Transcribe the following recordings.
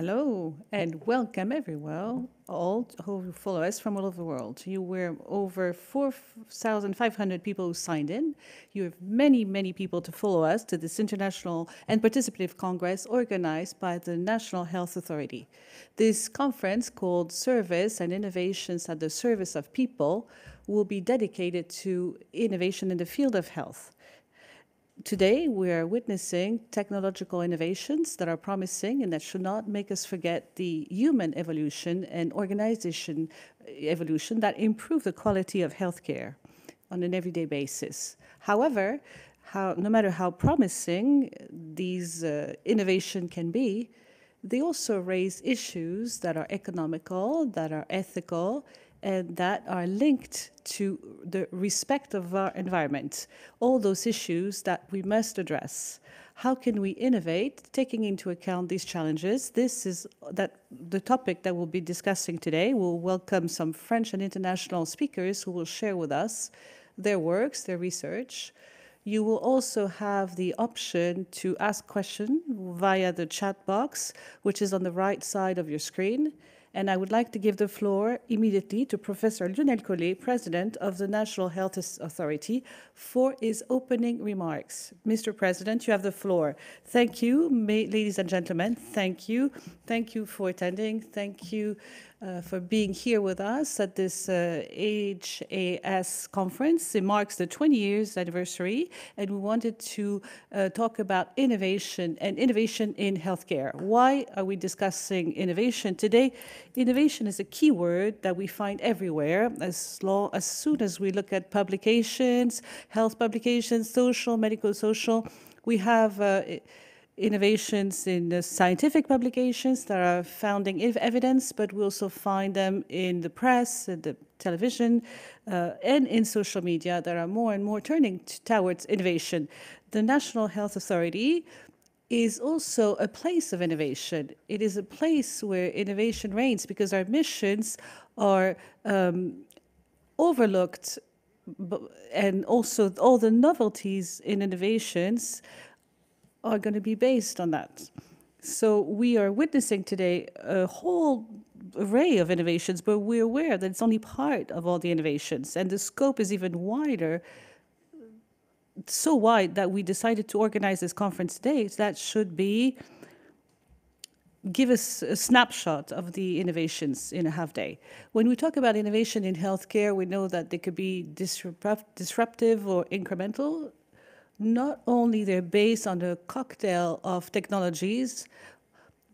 Hello and welcome everyone, all who follow us from all over the world. You were over 4,500 people who signed in. You have many, many people to follow us to this international and participative congress organized by the National Health Authority. This conference, called Service and Innovations at the Service of People, will be dedicated to innovation in the field of health. Today, we are witnessing technological innovations that are promising and that should not make us forget the human evolution and organization evolution that improve the quality of healthcare on an everyday basis. However, no matter how promising these innovation can be, they also raise issues that are economical, that are ethical, and that are linked to the respect of our environment, all those issues that we must address. How can we innovate, taking into account these challenges? This is the topic that we'll be discussing today. We'll welcome some French and international speakers who will share with us their works, their research. You will also have the option to ask questions via the chat box, which is on the right side of your screen. And I would like to give the floor immediately to Professor Lionel Collet, President of the National Health Authority, for his opening remarks. Mr. President, you have the floor. Thank you, ladies and gentlemen. Thank you. Thank you for attending. Thank you for being here with us at this HAS conference. It marks the 20 years anniversary, and we wanted to talk about innovation and innovation in healthcare. Why are we discussing innovation today? Innovation is a key word that we find everywhere. As soon as we look at publications, health publications, social, medical, social, we have innovations in the scientific publications that are founding evidence, but we also find them in the press, in the television, and in social media that are more and more turning towards innovation. The National Health Authority is also a place of innovation. It is a place where innovation reigns because our missions are overlooked, and also all the novelties in innovations are going to be based on that. So we are witnessing today a whole array of innovations, but we're aware that it's only part of all the innovations, and the scope is even wider, so wide that we decided to organize this conference today. That should give us a snapshot of the innovations in a half day. When we talk about innovation in healthcare, we know that they could be disruptive or incremental. Not only they're based on a cocktail of technologies,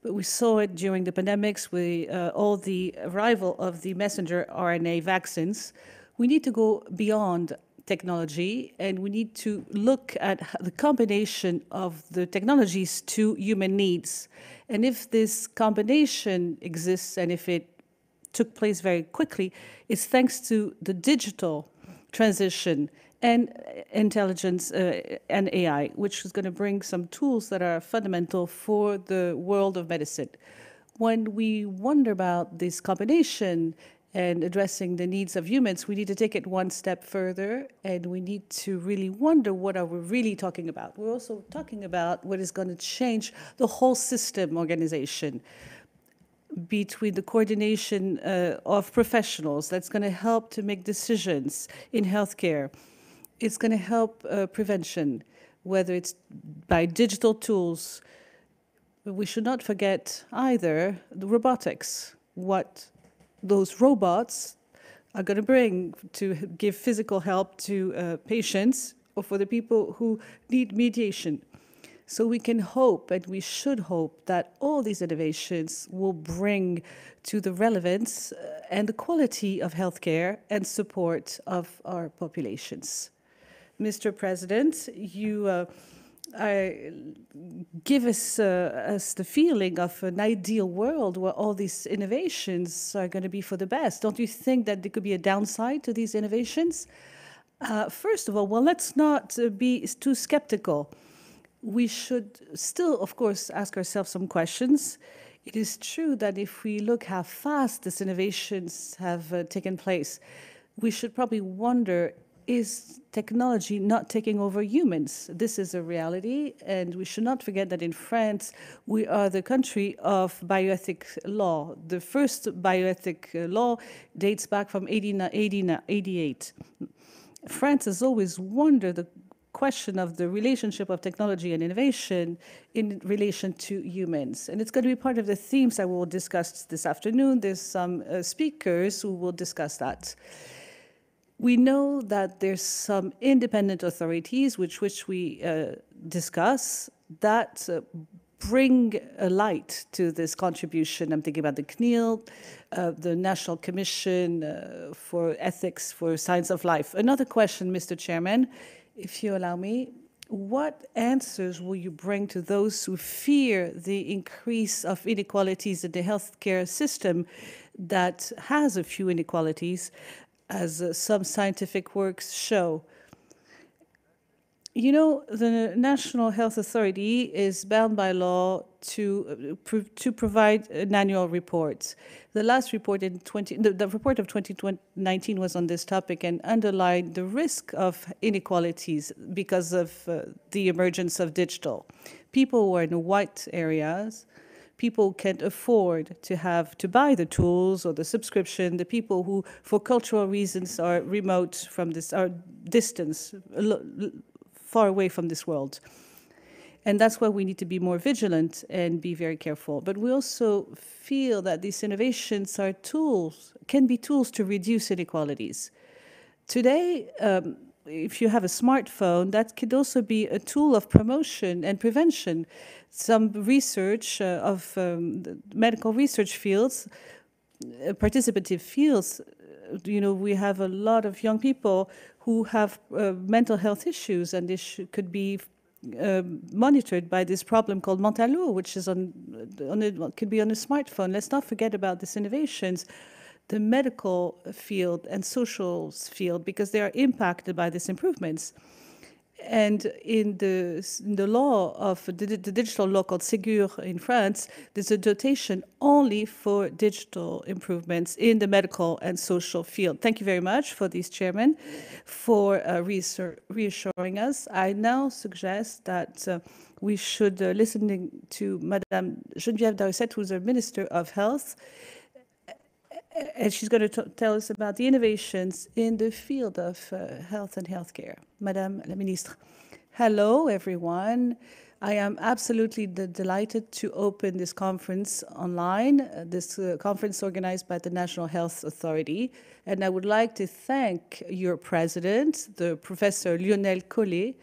but we saw it during the pandemics with all the arrival of the messenger RNA vaccines. We need to go beyond technology, and we need to look at the combination of the technologies to human needs. And if this combination exists, and if it took place very quickly, it's thanks to the digital transition and intelligence and AI, which is going to bring some tools that are fundamental for the world of medicine. When we wonder about this combination and addressing the needs of humans, we need to take it one step further, and we need to really wonder what are we really talking about. We're also talking about what is going to change the whole system organization between the coordination of professionals that's going to help to make decisions in healthcare. It's going to help prevention, whether it's by digital tools. But we should not forget either the robotics, what those robots are going to bring to give physical help to patients or for the people who need mediation. So we can hope, and we should hope, that all these innovations will bring to the relevance and the quality of healthcare and support of our populations. Mr. President, you give us the feeling of an ideal world where all these innovations are going to be for the best. Don't you think that there could be a downside to these innovations? First of all, well, let's not be too skeptical. We should still, of course, ask ourselves some questions. It is true that if we look how fast these innovations have taken place, we should probably wonder is technology not taking over humans? This is a reality, and we should not forget that in France, we are the country of bioethic law. The first bioethic law dates back from 1888. France has always wondered the question of the relationship of technology and innovation in relation to humans. And it's going to be part of the themes that we'll discuss this afternoon. There's some speakers who will discuss that. We know that there's some independent authorities which we discuss that bring a light to this contribution. I'm thinking about the CNIL, the National Commission for Ethics for Science of Life. Another question, Mr. Chairman, if you allow me, what answers will you bring to those who fear the increase of inequalities in the healthcare system that has a few inequalities, as some scientific works show? You know, the National Health Authority is bound by law to provide an annual report. The last report the report of 2019 was on this topic and underlined the risk of inequalities because of the emergence of digital. People who are in white areas, people can't afford to buy the tools or the subscription. The people who, for cultural reasons, are remote from this, are distant, far away from this world. And that's why we need to be more vigilant and be very careful. But we also feel that these innovations are tools, can be tools to reduce inequalities. Today, if you have a smartphone, that could also be a tool of promotion and prevention. Some research of medical research fields, participative fields, you know, we have a lot of young people who have mental health issues, and this could be monitored by this problem called Mentalo, which is could be on a smartphone. Let's not forget about these innovations, the medical field and social field, because they are impacted by these improvements. And in the law of the digital law called Ségur in France, there's a dotation only for digital improvements in the medical and social field. Thank you very much for this, Chairman, for reassuring us. I now suggest that we should listen to Madame Geneviève Darusset, who's our Minister of Health, and she's going to tell us about the innovations in the field of health and healthcare. Madame la Ministre. Hello, everyone. I am absolutely delighted to open this conference online, this conference organized by the National Health Authority. And I would like to thank your president, the Professor Lionel Collet,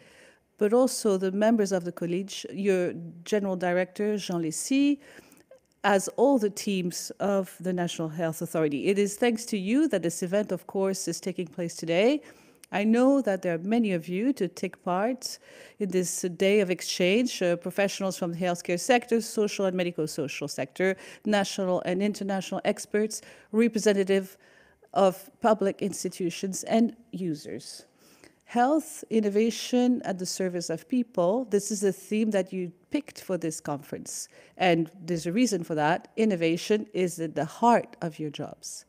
but also the members of the college, your general director, Jean Lessy, as all the teams of the National Health Authority. It is thanks to you that this event, of course, is taking place today. I know that there are many of you to take part in this day of exchange, professionals from the healthcare sector, social and medico-social sector, national and international experts, representative of public institutions and users. Health, innovation at the service of people. This is a theme that you picked for this conference. And there's a reason for that. Innovation is at the heart of your jobs.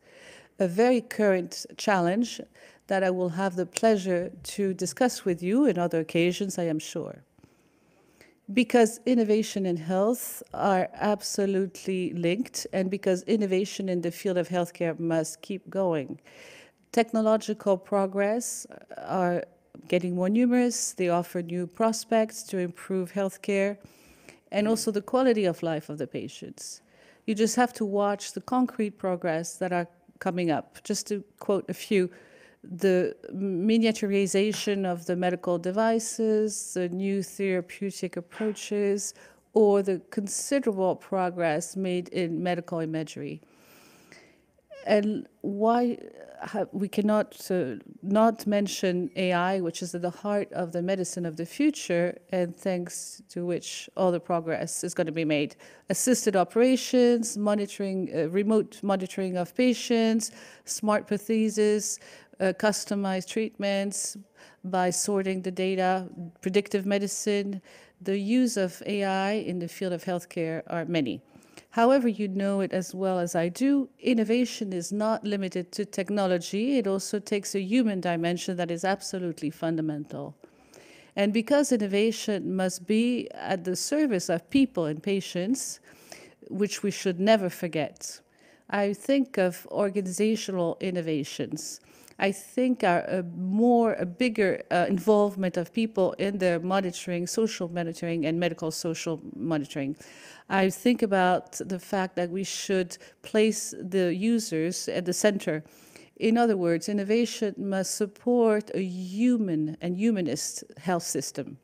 A very current challenge that I will have the pleasure to discuss with you in other occasions, I am sure. Because innovation and health are absolutely linked, and because innovation in the field of healthcare must keep going. Technological progress are getting more numerous. They offer new prospects to improve healthcare and also the quality of life of the patients. You just have to watch the concrete progress that are coming up. Just to quote a few, the miniaturization of the medical devices, the new therapeutic approaches, or the considerable progress made in medical imagery. And why we cannot not mention AI, which is at the heart of the medicine of the future, and thanks to which all the progress is going to be made. Assisted operations, monitoring, remote monitoring of patients, smart prosthesis, customized treatments by sorting the data, predictive medicine. The use of AI in the field of healthcare are many. However, you know it as well as I do, innovation is not limited to technology. It also takes a human dimension that is absolutely fundamental. And because innovation must be at the service of people and patients, which we should never forget, I think of organizational innovations. I think a bigger involvement of people in their monitoring, social monitoring, and medical social monitoring. I think about the fact that we should place the users at the center. In other words, innovation must support a human and humanist health system.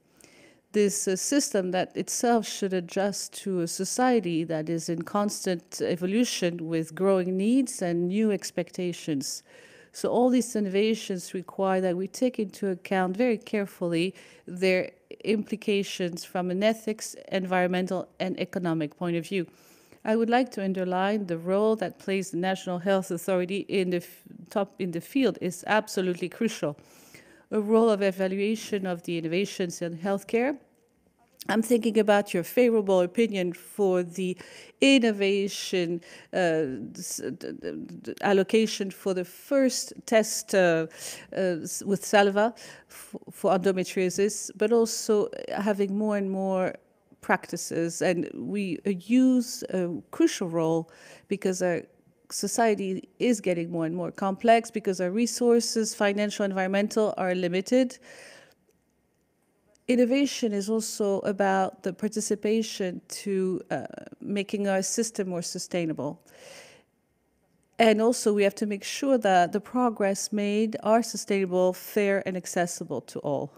This system that itself should adjust to a society that is in constant evolution with growing needs and new expectations. So all these innovations require that we take into account very carefully their implications from an ethics, environmental, and economic point of view. I would like to underline the role that plays the National Health Authority in the field is absolutely crucial. A role of evaluation of the innovations in healthcare. I'm thinking about your favorable opinion for the innovation allocation for the first test with Salva for endometriosis, but also having more and more practices. And we use a crucial role because our society is getting more and more complex, because our resources, financial, environmental, are limited. Innovation is also about the participation to making our system more sustainable. And also we have to make sure that the progress made are sustainable, fair, and accessible to all.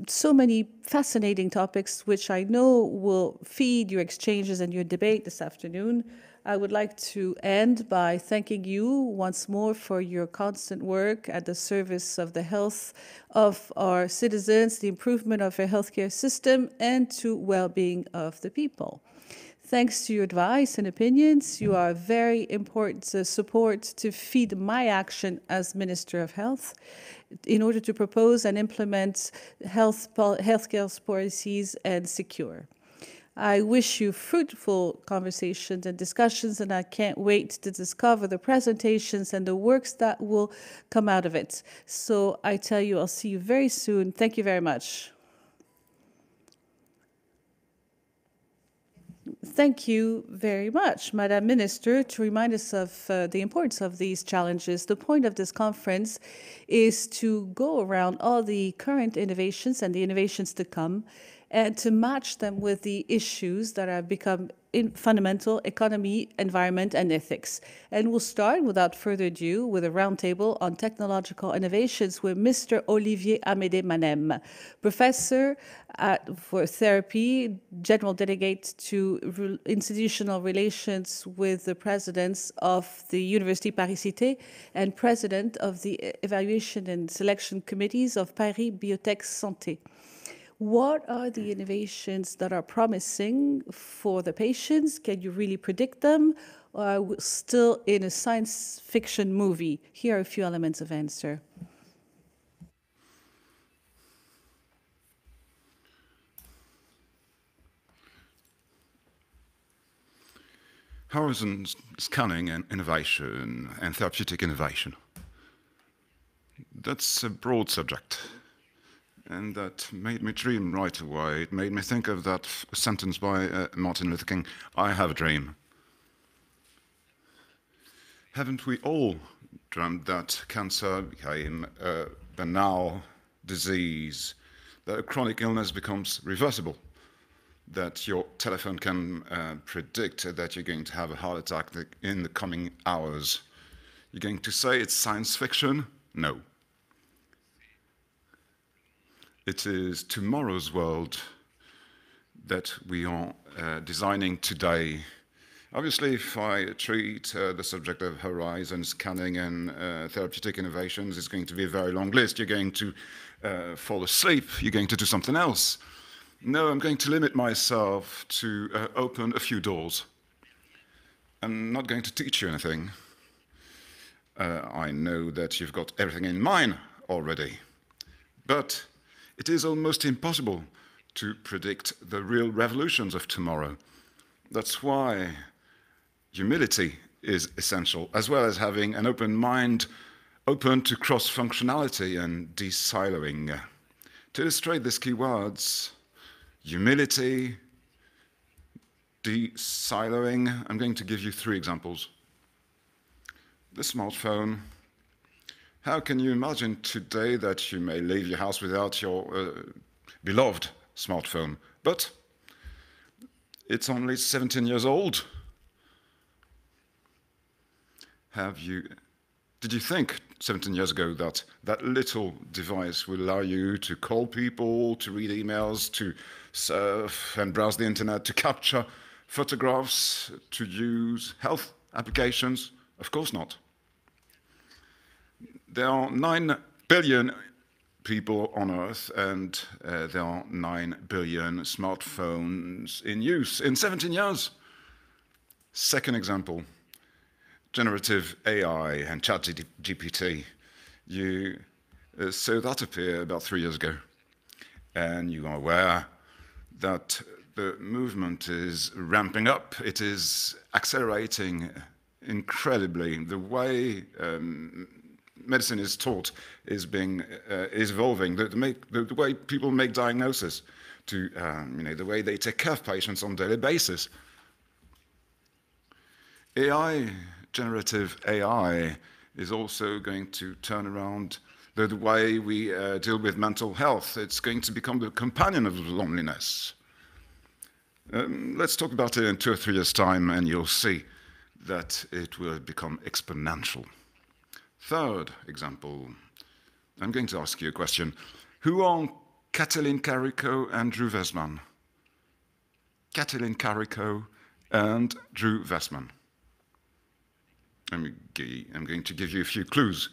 So many fascinating topics, which I know will feed your exchanges and your debate this afternoon. I would like to end by thanking you once more for your constant work at the service of the health of our citizens, the improvement of our healthcare system, and to well-being of the people. Thanks to your advice and opinions, you are very important support to feed my action as Minister of Health in order to propose and implement healthcare policies and secure. I wish you fruitful conversations and discussions, and I can't wait to discover the presentations and the works that will come out of it. So I tell you, I'll see you very soon. Thank you very much. Thank you very much, Madam Minister, to remind us of the importance of these challenges. The point of this conference is to go around all the current innovations and the innovations to come, and to match them with the issues that have become fundamental: economy, environment, and ethics. And we'll start, without further ado, with a roundtable on technological innovations with Mr. Olivier Amédée Manem, professor for therapy, general delegate to institutional relations with the presidents of the University Paris-Cité, and president of the evaluation and selection committees of Paris Biotech Santé. What are the innovations that are promising for the patients? Can you really predict them? Or are we still in a science fiction movie? Here are a few elements of answer. Horizon scanning and innovation and therapeutic innovation. That's a broad subject. And that made me dream right away. It made me think of that sentence by Martin Luther King, "I have a dream." Haven't we all dreamt that cancer became a banal disease, that a chronic illness becomes reversible, that your telephone can predict that you're going to have a heart attack in the coming hours? You're going to say it's science fiction? No. It is tomorrow's world that we are designing today. Obviously, if I treat the subject of horizon scanning and therapeutic innovations, it's going to be a very long list. You're going to fall asleep. You're going to do something else. No, I'm going to limit myself to open a few doors. I'm not going to teach you anything. I know that you've got everything in mind already. But it is almost impossible to predict the real revolutions of tomorrow. That's why humility is essential, as well as having an open mind, open to cross-functionality and de-siloing. To illustrate these key words, humility, de-siloing, I'm going to give you 3 examples. The smartphone. How can you imagine today that you may leave your house without your beloved smartphone? But it's only 17 years old. Did you think 17 years ago that that little device would allow you to call people, to read emails, to surf and browse the internet, to capture photographs, to use health applications? Of course not. There are 9 billion people on Earth, and there are 9 billion smartphones in use in 17 years. Second example, generative AI and ChatGPT. You saw that appear about 3 years ago, and you are aware that the movement is ramping up. It is accelerating incredibly. The way medicine is taught is evolving. The way people make diagnosis, to the way they take care of patients on a daily basis. Generative AI is also going to turn around the way we deal with mental health. It's going to become the companion of loneliness. Let's talk about it in 2 or 3 years' time, and you'll see that it will become exponential. Third example, I'm going to ask you a question. Who are Kathleen Carrico and Drew Weissman? Kathleen Carrico and Drew Weissman. I'm going to give you a few clues.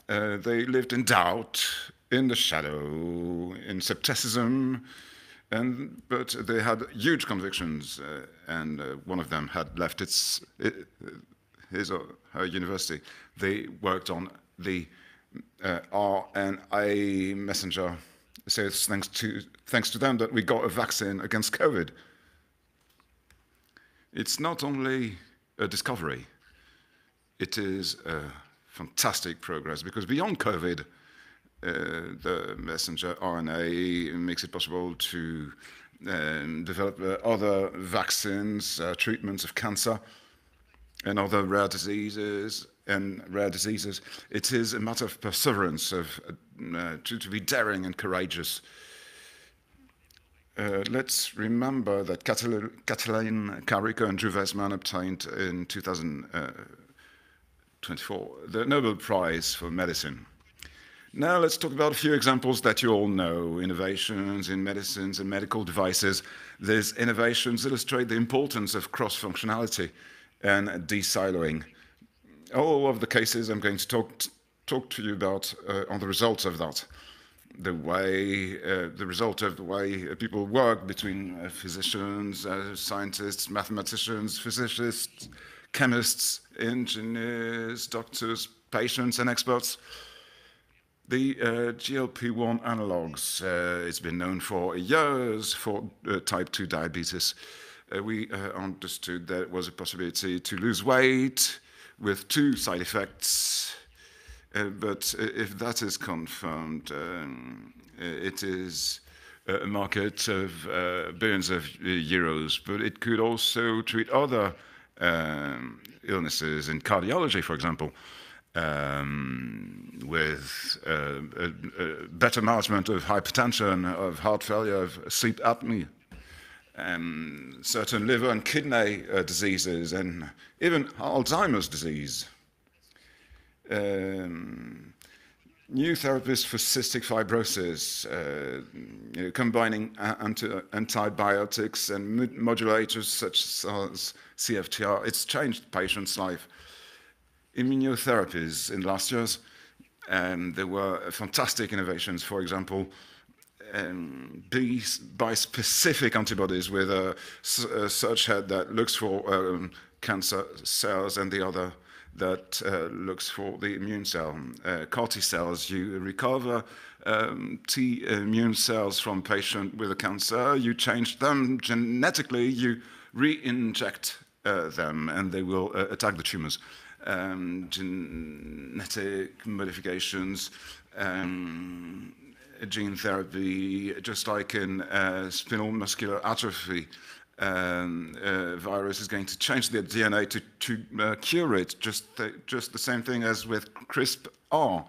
They lived in doubt, in the shadow, in skepticism, but they had huge convictions, and one of them had left his or her university. They worked on the RNA messenger. So it's thanks to them that we got a vaccine against COVID. It's not only a discovery, it is a fantastic progress, because beyond COVID, the messenger RNA makes it possible to develop other vaccines, treatments of cancer and other rare diseases. It is a matter of perseverance, to be daring and courageous. Let's remember that Kathleen Carrico and Drew Weissman obtained in 2024 the Nobel Prize for Medicine. Now let's talk about a few examples that you all know, innovations in medicines and medical devices. These innovations illustrate the importance of cross-functionality and de-siloing. All of the cases I'm going to talk to you about on the results of that. The result of the way people work between physicians, scientists, mathematicians, physicists, chemists, engineers, doctors, patients, and experts. The GLP-1 analogs, it's been known for years for type 2 diabetes. We understood there was a possibility to lose weight with 2 side effects. But if that is confirmed, it is a market of billions of euros. But it could also treat other illnesses in cardiology, for example, with better management of hypertension, of heart failure, of sleep apnea, certain liver and kidney diseases, and even Alzheimer's disease. New therapies for cystic fibrosis, combining antibiotics and modulators such as CFTR. It's changed patients' life. Immunotherapies in last years, there were fantastic innovations. For example, bispecific antibodies with a search head that looks for cancer cells and the other that looks for the immune cell. CAR T cells, you recover T immune cells from patient with a cancer, you change them genetically, you re-inject them, and they will attack the tumors. Genetic modifications, gene therapy, just like in spinal muscular atrophy, virus is going to change the DNA to cure it, just the same thing as with CRISPR.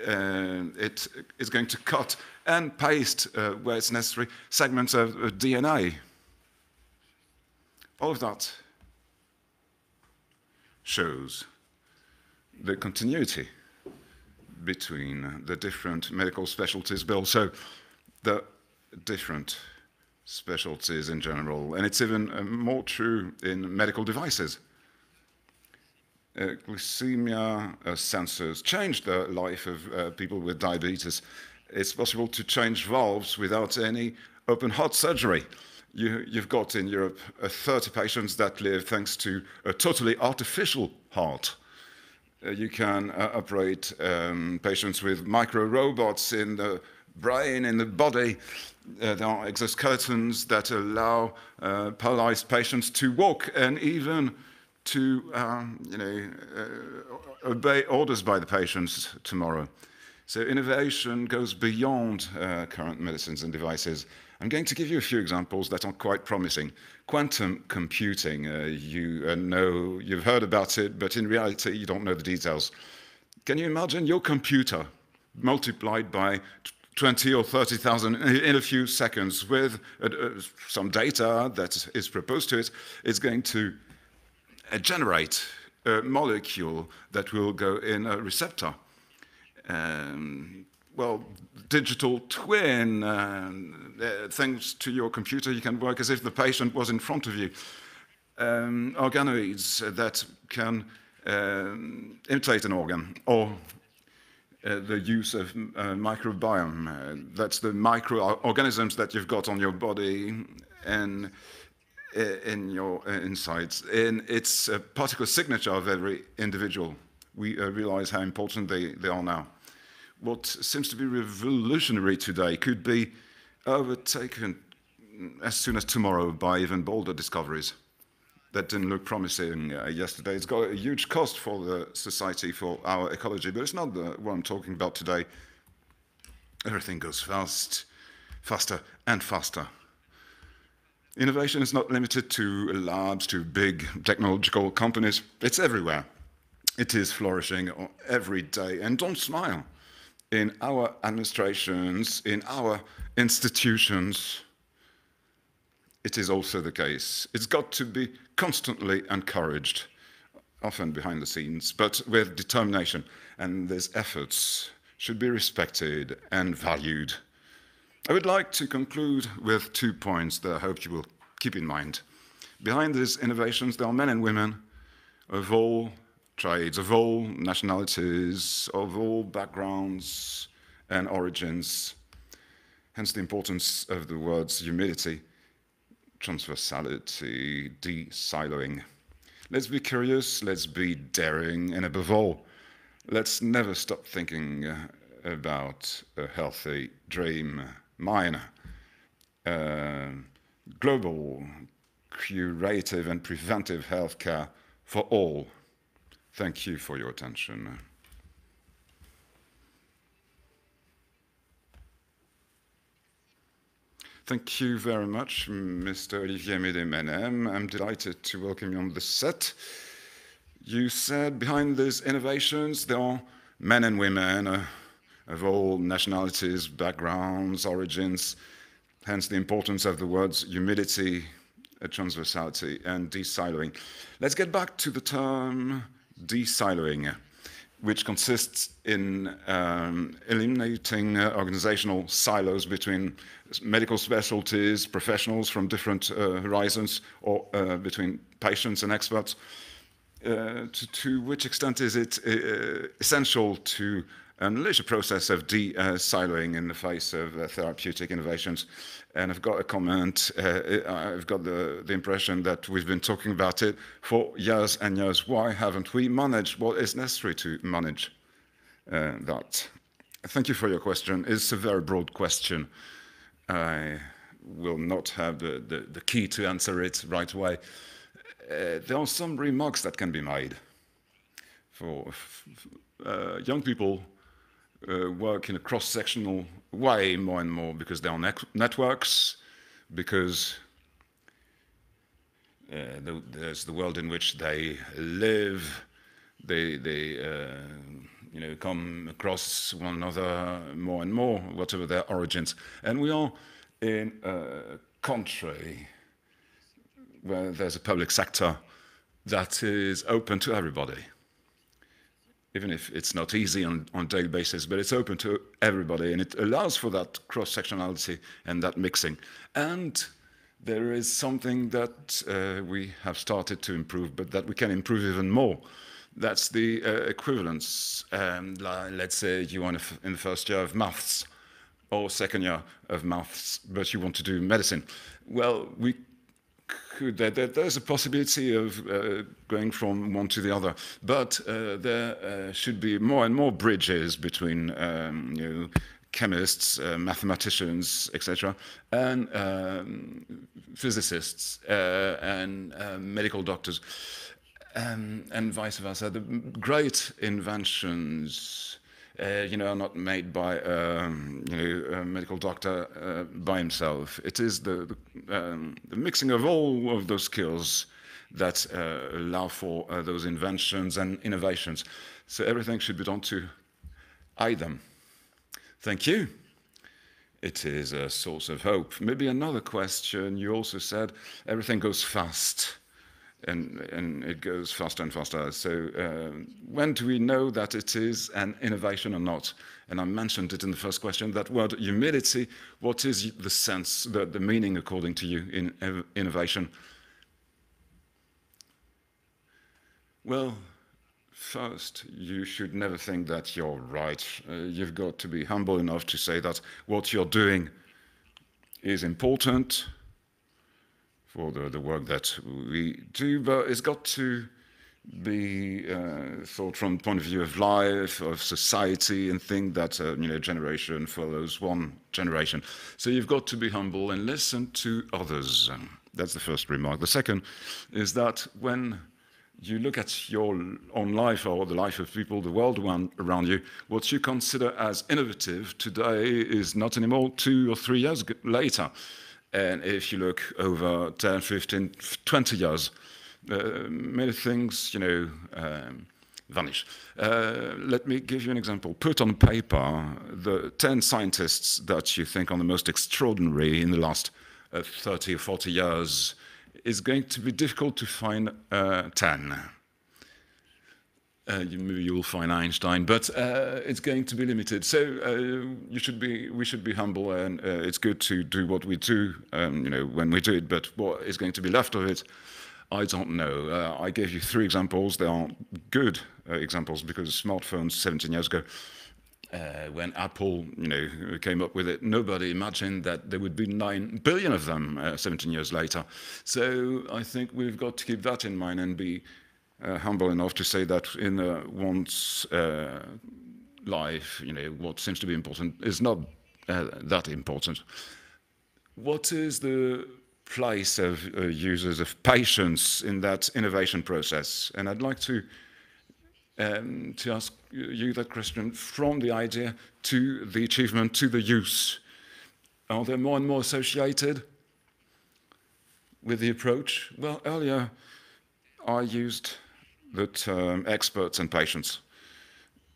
It is going to cut and paste, where it's necessary, segments of DNA. All of that shows the continuity between the different medical specialties, but also the different specialties in general. And it's even more true in medical devices. Glycemia sensors changed the life of people with diabetes. It's possible to change valves without any open heart surgery. You've got in Europe 30 patients that live thanks to a totally artificial heart. You can operate patients with micro robots in the brain, in the body. There are exoskeletons that allow paralyzed patients to walk and even to obey orders by the patients tomorrow. So innovation goes beyond current medicines and devices. I'm going to give you a few examples that are quite promising. Quantum computing, you've heard about it, but in reality, you don't know the details. Can you imagine your computer multiplied by 20 or 30,000 in a few seconds with some data that is proposed to it? It's going to generate a molecule that will go in a receptor. Well, digital twin, thanks to your computer, you can work as if the patient was in front of you. Organoids that can imitate an organ, or the use of microbiome. That's the microorganisms that you've got on your body and in your insides. And it's a particle signature of every individual. We realize how important they are now. What seems to be revolutionary today could be overtaken as soon as tomorrow by even bolder discoveries. That didn't look promising yesterday. It's got a huge cost for the society, for our ecology, but it's not what I'm talking about today. Everything goes faster and faster. Innovation is not limited to labs, to big technological companies. It's everywhere. It is flourishing every day. And don't smile. In our administrations, in our institutions, it is also the case. It's got to be constantly encouraged, often behind the scenes, but with determination. And these efforts should be respected and valued. I would like to conclude with 2 points that I hope you will keep in mind. Behind these innovations, there are men and women of all trades, of all nationalities, of all backgrounds and origins. Hence the importance of the words humility, transversality, de-siloing. Let's be curious, let's be daring, and above all, let's never stop thinking about a healthy dream. Mine, global, curative and preventive healthcare for all. Thank you for your attention. Thank you very much, Mr. Olivier Médé-Menem. I'm delighted to welcome you on the set. You said behind these innovations, there are men and women of all nationalities, backgrounds, origins, hence the importance of the words humility, transversality, and de-siloing. Let's get back to the term de-siloing, which consists in eliminating organizational silos between medical specialties, professionals from different horizons, or between patients and experts. To which extent is it essential to unleash a process of de-siloing in the face of therapeutic innovations? And I've got a comment. I've got the impression that we've been talking about it for years and years. Why haven't we managed what is necessary to manage that? Thank you for your question. It's a very broad question. will not have the key to answer it right away. There are some remarks that can be made. For young people work in a cross-sectional way more and more because they're on networks, because there's the world in which they live, they come across one another more and more, whatever their origins. And we are in a country where there's a public sector that is open to everybody, even if it's not easy on a daily basis, but it's open to everybody, and it allows for that cross-sectionality and that mixing. And there is something that we have started to improve, but that we can improve even more. That's the equivalence. Let's say you are in the first year of maths or second year of maths, but you want to do medicine. Well, there's a possibility of going from one to the other, but there should be more and more bridges between chemists, mathematicians, etc., and physicists and medical doctors, and vice versa. The great inventions, are not made by a medical doctor by himself. It is the mixing of all of those skills that allow for those inventions and innovations. So everything should be done to aid them. Thank you. It is a source of hope. Maybe another question. You also said everything goes fast, and it goes faster and faster. So when do we know that it is an innovation or not? And I mentioned it in the first question, that word humility. What is the sense, the meaning according to you in innovation? Well, first, you should never think that you're right. You've got to be humble enough to say that what you're doing is important for the work that we do, but it's got to be thought from the point of view of life, of society, and think that generation follows one generation. So you've got to be humble and listen to others. That's the first remark. The second is that when you look at your own life or the life of people, the world around you, what you consider as innovative today is not anymore 2 or 3 years later. And if you look over 10, 15, 20 years, many things, vanish. Let me give you an example. Put on paper the 10 scientists that you think are the most extraordinary in the last 30 or 40 years. It's going to be difficult to find 10. Maybe you will find Einstein, but it's going to be limited. So we should be humble, and it's good to do what we do, when we do it. But what is going to be left of it, I don't know. I gave you 3 examples. They are good examples because smartphones 17 years ago, when Apple, came up with it, nobody imagined that there would be 9 billion of them 17 years later. So I think we've got to keep that in mind and be humble enough to say that in one's life, what seems to be important is not that important. What is the place of users of patience in that innovation process? And I'd like to ask you that question from the idea to the achievement to the use. Are they more and more associated with the approach? Well, earlier I used the term experts and patients.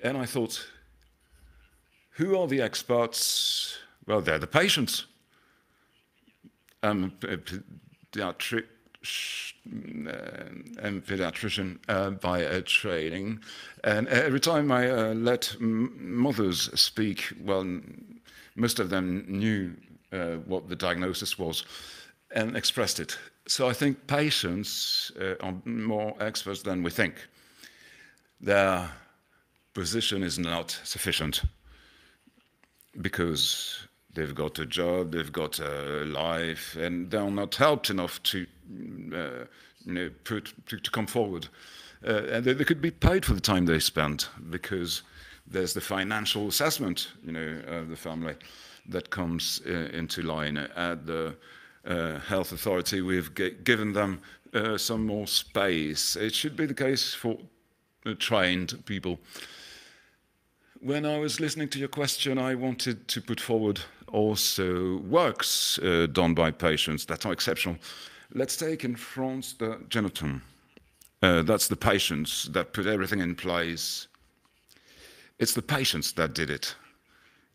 And I thought, who are the experts? Well, they're the patients. I'm a pediatrician by training, and every time I let mothers speak, well, most of them knew what the diagnosis was and expressed it. So I think patients are more experts than we think. Their position is not sufficient because they've got a job, they've got a life, and they're not helped enough to come forward. And they could be paid for the time they spend, because There's the financial assessment, of the family that comes into line. At the health authority, we've given them some more space. It should be the case for trained people. When I was listening to your question, I wanted to put forward also works done by patients that are exceptional. Let's take in France the Genoton. That's the patients that put everything in place. It's the patients that did it.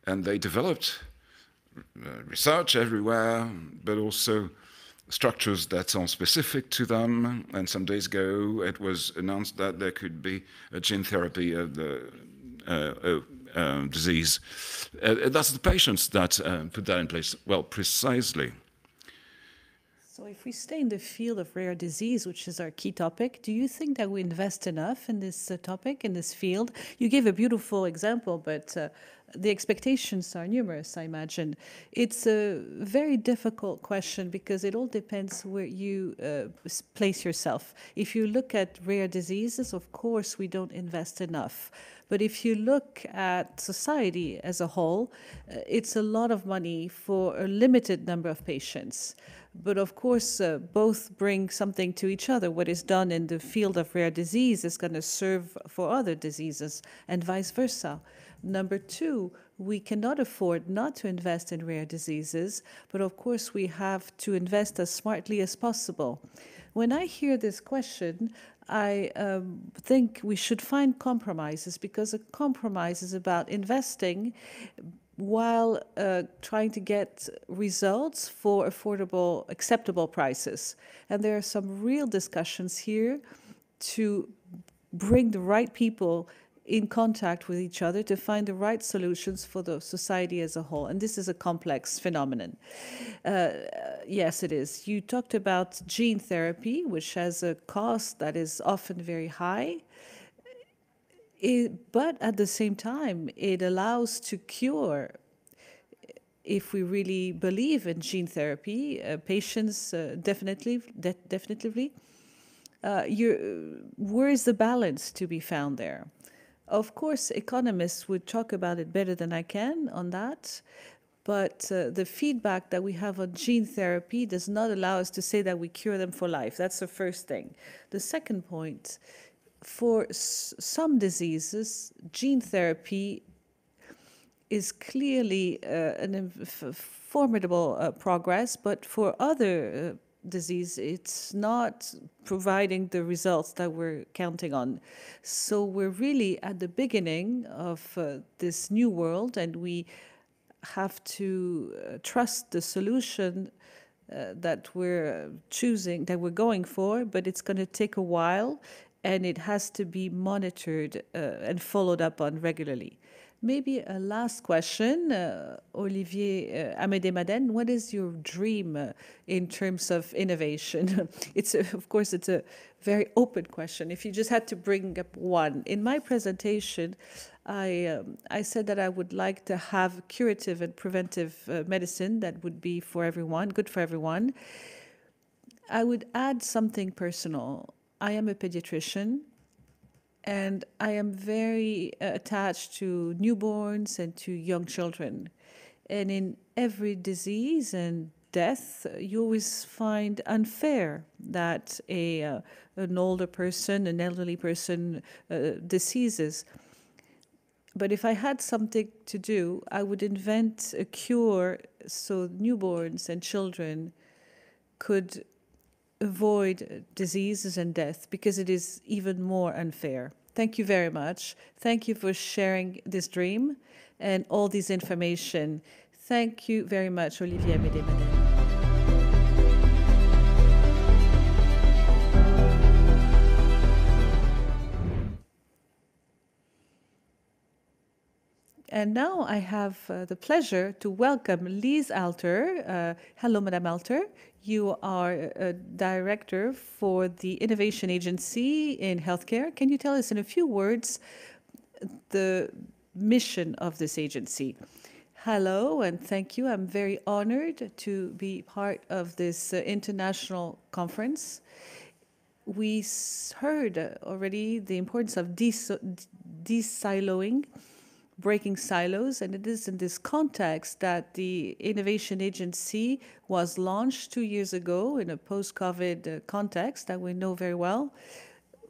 And they developed research everywhere, but also structures that are specific to them. And some days ago, it was announced that there could be a gene therapy of the disease. That's the patients that put that in place. Well, precisely. So if we stay in the field of rare disease, which is our key topic, do you think that we invest enough in this topic, in this field? You gave a beautiful example, but the expectations are numerous, I imagine. It's a very difficult question because it all depends where you place yourself. If you look at rare diseases, of course, we don't invest enough. But if you look at society as a whole, it's a lot of money for a limited number of patients. But of course, both bring something to each other. What is done in the field of rare disease is going to serve for other diseases and vice versa. Number two, we cannot afford not to invest in rare diseases, but of course we have to invest as smartly as possible. When I hear this question, I think we should find compromises, because a compromise is about investing while trying to get results for affordable, acceptable prices. And there are some real discussions here to bring the right people in contact with each other to find the right solutions for the society as a whole. And this is a complex phenomenon. Yes, it is. You talked about gene therapy, which has a cost that is often very high. But at the same time, it allows to cure. If we really believe in gene therapy, patients definitely. Where is the balance to be found there? Of course, economists would talk about it better than I can on that. But the feedback that we have on gene therapy does not allow us to say that we cure them for life. That's the first thing. The second point, for some diseases, gene therapy is clearly a formidable progress, but for other disease, it's not providing the results that we're counting on. So we're really at the beginning of this new world, and we have to trust the solution that we're choosing, that we're going for, but it's going to take a while, and it has to be monitored and followed up on regularly. Maybe a last question, Olivier Amédée-Madène, what is your dream in terms of innovation? Of course, it's a very open question. If you just had to bring up one. In my presentation, I said that I would like to have curative and preventive medicine that would be for everyone, good for everyone. I would add something personal. I am a pediatrician, and I am very attached to newborns and to young children. And in every disease and death, you always find unfair that an older person, an elderly person deceases. But if I had something to do, I would invent a cure so newborns and children could avoid diseases and death, because it is even more unfair. Thank you very much. Thank you for sharing this dream and all this information. Thank you very much, Olivier Amédée-Madène. And now I have the pleasure to welcome Lise Alter. Hello, Madame Alter. You are a director for the Innovation Agency in healthcare. Can you tell us in a few words the mission of this agency? Hello, and thank you. I'm very honored to be part of this international conference. We heard already the importance of de-siloing breaking silos. And it is in this context that the Innovation Agency was launched 2 years ago in a post-COVID context that we know very well,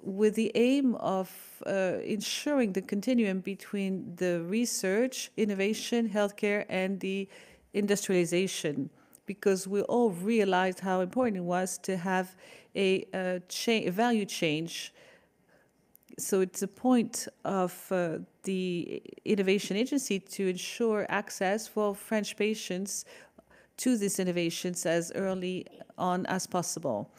with the aim of ensuring the continuum between the research, innovation, healthcare, and the industrialization, because we all realized how important it was to have a value change. So it's a point of the Innovation Agency to ensure access for French patients to these innovations as early on as possible,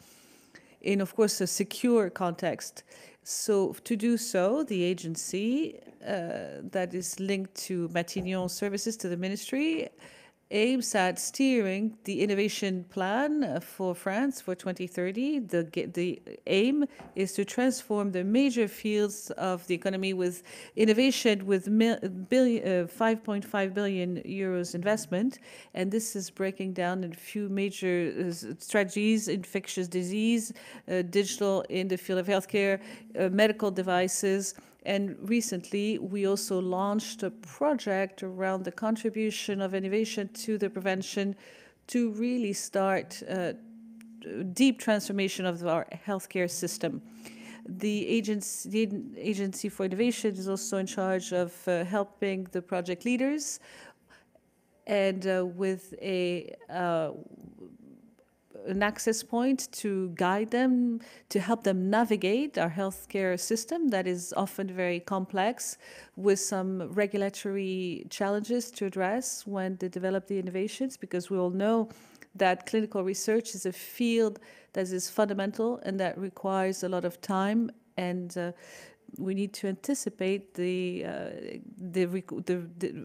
in, of course, a secure context. So to do so, the agency that is linked to Matignon Services, to the ministry, aims at steering the innovation plan for France for 2030. The aim is to transform the major fields of the economy with innovation, with 5.5 billion euros investment. And this is breaking down in a few major strategies: infectious disease, digital in the field of healthcare, medical devices. And recently, we also launched a project around the contribution of innovation to the prevention, to really start deep transformation of our healthcare system. The Agency for Innovation is also in charge of helping the project leaders, and with an access point to guide them, to help them navigate our healthcare system that is often very complex, with some regulatory challenges to address when they develop the innovations, because we all know that clinical research is a field that is fundamental and that requires a lot of time, and we need to anticipate the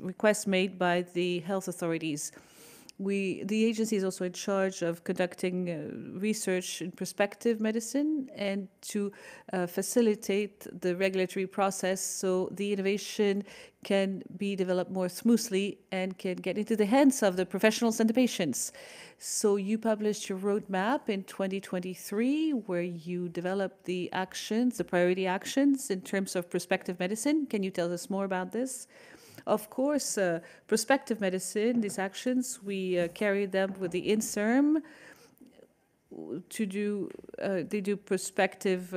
requests made by the health authorities. The agency is also in charge of conducting research in prospective medicine and to facilitate the regulatory process so the innovation can be developed more smoothly and can get into the hands of the professionals and the patients. So you published your roadmap in 2023, where you developed the actions, the priority actions in terms of prospective medicine. Can you tell us more about this? Of course, prospective medicine, these actions, we carry them with the INSERM to do, they do prospective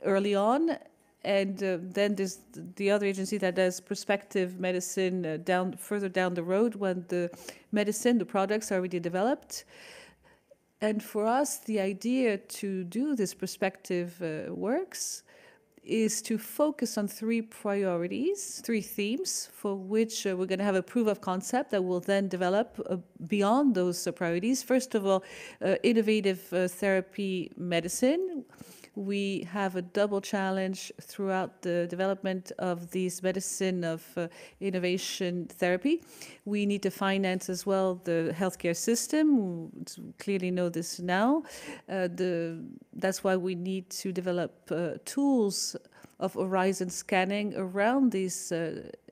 early on, and then there's the other agency that does prospective medicine further down the road, when the medicine, the products are already developed. And for us, the idea to do this prospective works is to focus on three priorities, three themes, for which we're going to have a proof of concept that will then develop beyond those priorities. First of all, innovative therapy medicine. We have a double challenge throughout the development of these medicine of innovation therapy. We need to finance as well the healthcare system. We clearly know this now. That's why we need to develop tools of horizon scanning around these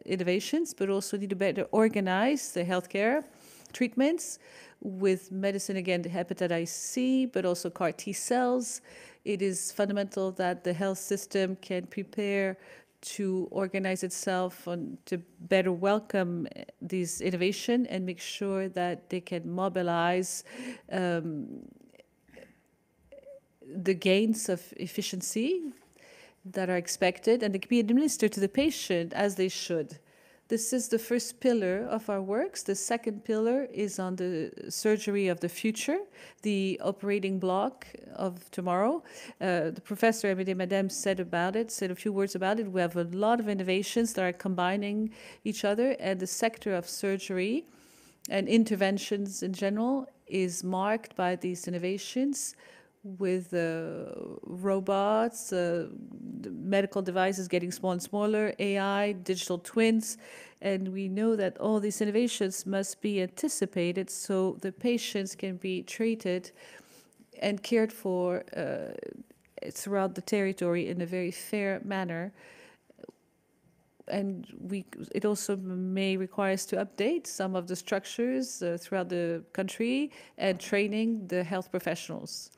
innovations, but also need to better organize the healthcare treatments with medicine, again, the hepatitis C, but also CAR T cells. It is fundamental that the health system can prepare to organize itself and to better welcome these innovation and make sure that they can mobilize the gains of efficiency that are expected, and they can be administered to the patient as they should. This is the first pillar of our works. The second pillar is on the surgery of the future, the operating block of tomorrow. The professor, Amédée Madame, said a few words about it. We have a lot of innovations that are combining each other, and the sector of surgery and interventions in general is marked by these innovations, with robots, medical devices getting smaller and smaller, AI, digital twins. And we know that all these innovations must be anticipated so the patients can be treated and cared for throughout the territory in a very fair manner. And it also may require us to update some of the structures throughout the country and training the health professionals.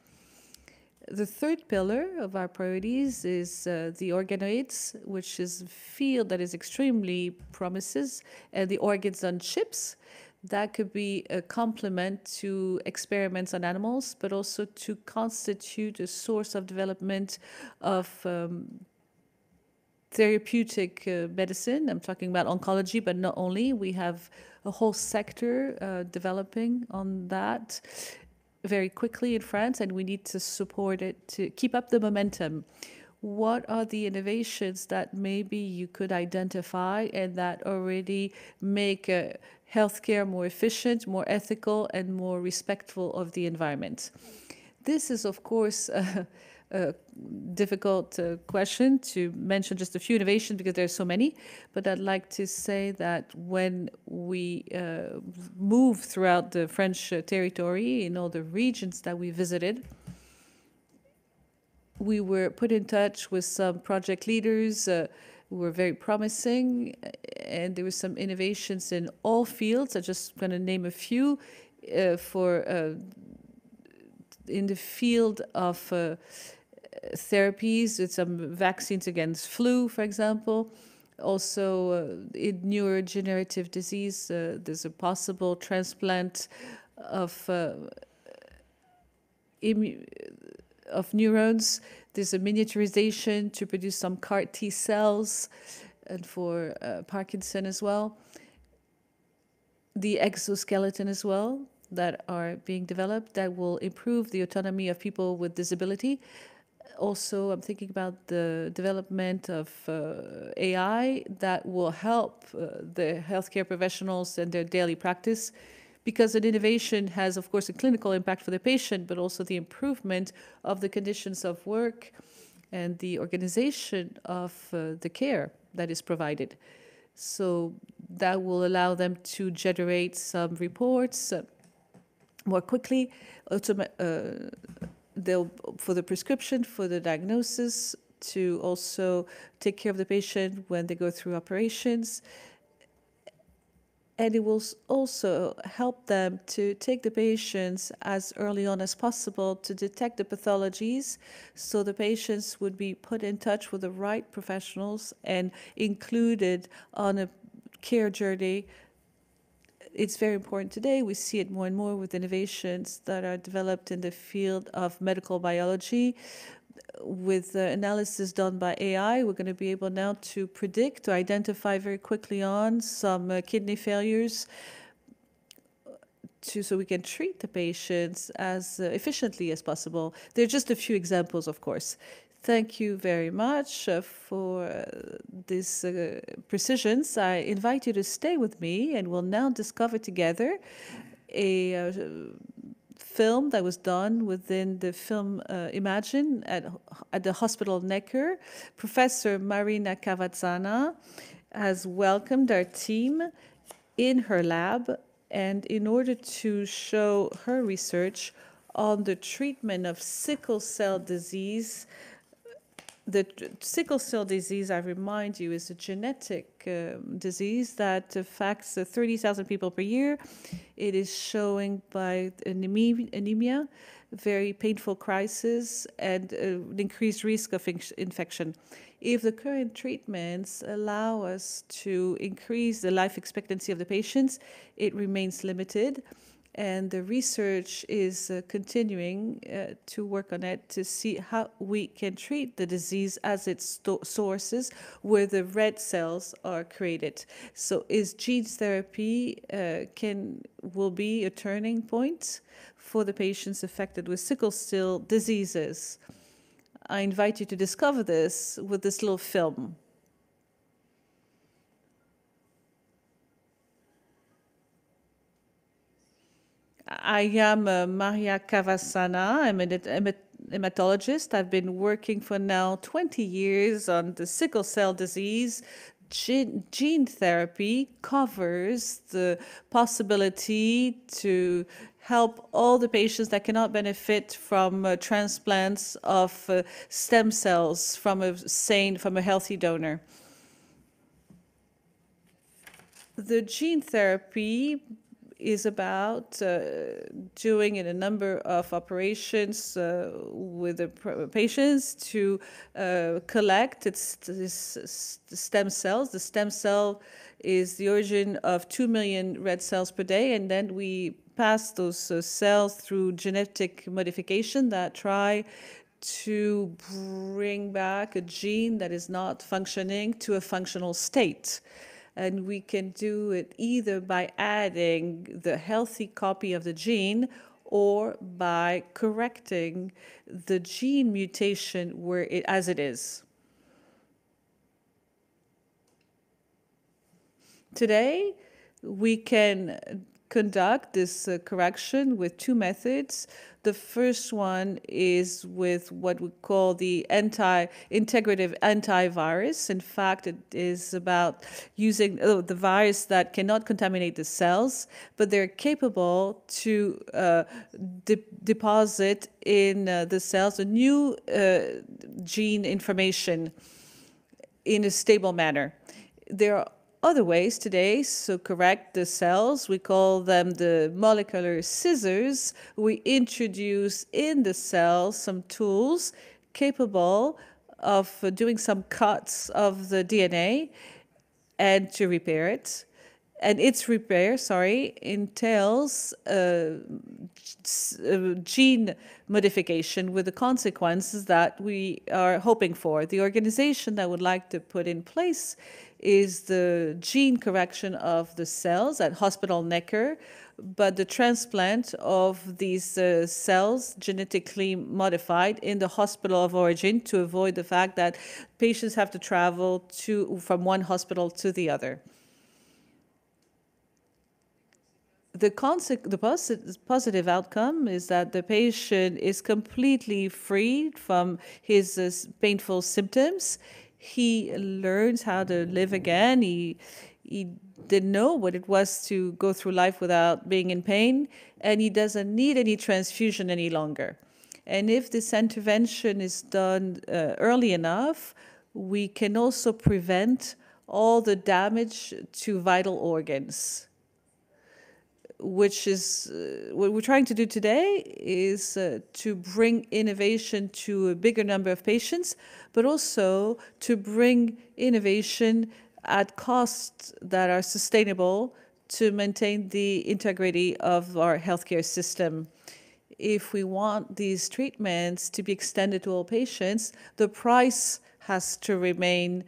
The third pillar of our priorities is the organoids, which is a field that is extremely promises, and the organs on chips. That could be a complement to experiments on animals, but also to constitute a source of development of therapeutic medicine. I'm talking about oncology, but not only. We have a whole sector developing on that very quickly in France, and we need to support it to keep up the momentum. What are the innovations that maybe you could identify and that already make healthcare more efficient, more ethical, and more respectful of the environment? This is, of course, a difficult question to mention just a few innovations because there are so many. But I'd like to say that when we move throughout the French territory in all the regions that we visited, we were put in touch with some project leaders who were very promising, and there were some innovations in all fields. I'm just going to name a few in the field of therapies. It's some vaccines against flu, for example. Also, in neurodegenerative disease, there's a possible transplant of neurons. There's a miniaturization to produce some CAR T cells, and for Parkinson as well. The exoskeleton as well that are being developed that will improve the autonomy of people with disability. Also, I'm thinking about the development of AI that will help the healthcare professionals in their daily practice, because an innovation has, of course, a clinical impact for the patient, but also the improvement of the conditions of work and the organization of the care that is provided. So that will allow them to generate some reports more quickly, for the prescription, for the diagnosis, to also take care of the patient when they go through operations. And it will also help them to take the patients as early on as possible to detect the pathologies, so the patients would be put in touch with the right professionals and included on a care journey. It's very important today. We see it more and more with innovations that are developed in the field of medical biology. With analysis done by AI, we're going to be able now to predict, to identify very quickly on some kidney failures, so we can treat the patients as efficiently as possible. There are just a few examples, of course. Thank you very much for these precisions. I invite you to stay with me, and we'll now discover together a film that was done within the film Imagine at the Hospital Necker. Professor Marina Cavazzana has welcomed our team in her lab, and in order to show her research on the treatment of sickle cell disease. The sickle cell disease, I remind you, is a genetic disease that affects 30,000 people per year. It is showing by anemia, very painful crisis, and an increased risk of infection. If the current treatments allow us to increase the life expectancy of the patients, it remains limited. And the research is continuing to work on it to see how we can treat the disease as its sources, where the red cells are created. So is gene therapy will be a turning point for the patients affected with sickle cell diseases? I invite you to discover this with this little film. I am Maria Cavazzana. I'm an hematologist. I've been working for now 20 years on the sickle cell disease. Gene therapy covers the possibility to help all the patients that cannot benefit from transplants of stem cells from a healthy donor. The gene therapy is about doing in a number of operations with the patients to collect this stem cells. The stem cell is the origin of 2 million red cells per day, and then we pass those cells through genetic modification that try to bring back a gene that is not functioning to a functional state. And we can do it either by adding the healthy copy of the gene or by correcting the gene mutation as it is. Today, we can conduct this correction with two methods. The first one is with what we call the integrative antivirus. In fact, it is about using the virus that cannot contaminate the cells, but they're capable to deposit in the cells a new gene information in a stable manner. There are other ways today to correct the cells. We call them the molecular scissors. We introduce in the cells some tools capable of doing some cuts of the DNA and to repair it. And its repair, entails gene modification with the consequences that we are hoping for. The organization that would like to put in place is the gene correction of the cells at Hospital Necker, but the transplant of these cells genetically modified in the hospital of origin to avoid the fact that patients have to travel from one hospital to the other. The positive outcome is that the patient is completely freed from his painful symptoms. He learns how to live again. He didn't know what it was to go through life without being in pain, and he doesn't need any transfusion any longer. And if this intervention is done early enough, we can also prevent all the damage to vital organs. Which is what we're trying to do today is to bring innovation to a bigger number of patients, but also to bring innovation at costs that are sustainable to maintain the integrity of our healthcare system. If we want these treatments to be extended to all patients, the price has to remain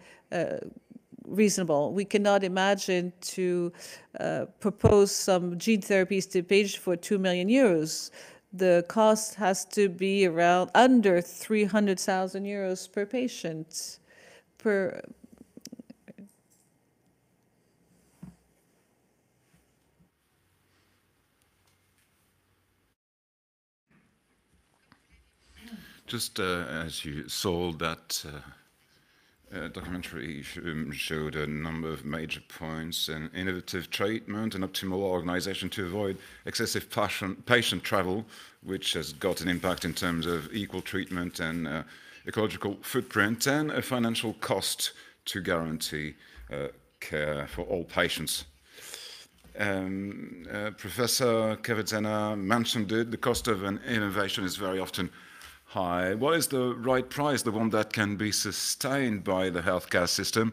reasonable. We cannot imagine to propose some gene therapies to patients for 2 million euros. The cost has to be around under 300,000 euros per patient. Just as you saw, that documentary showed a number of major points: and innovative treatment and optimal organization to avoid excessive patient travel, which has got an impact in terms of equal treatment and ecological footprint, and a financial cost to guarantee care for all patients. Professor Cavazena mentioned it, the cost of an innovation is very often high. What is the right price, the one that can be sustained by the healthcare system?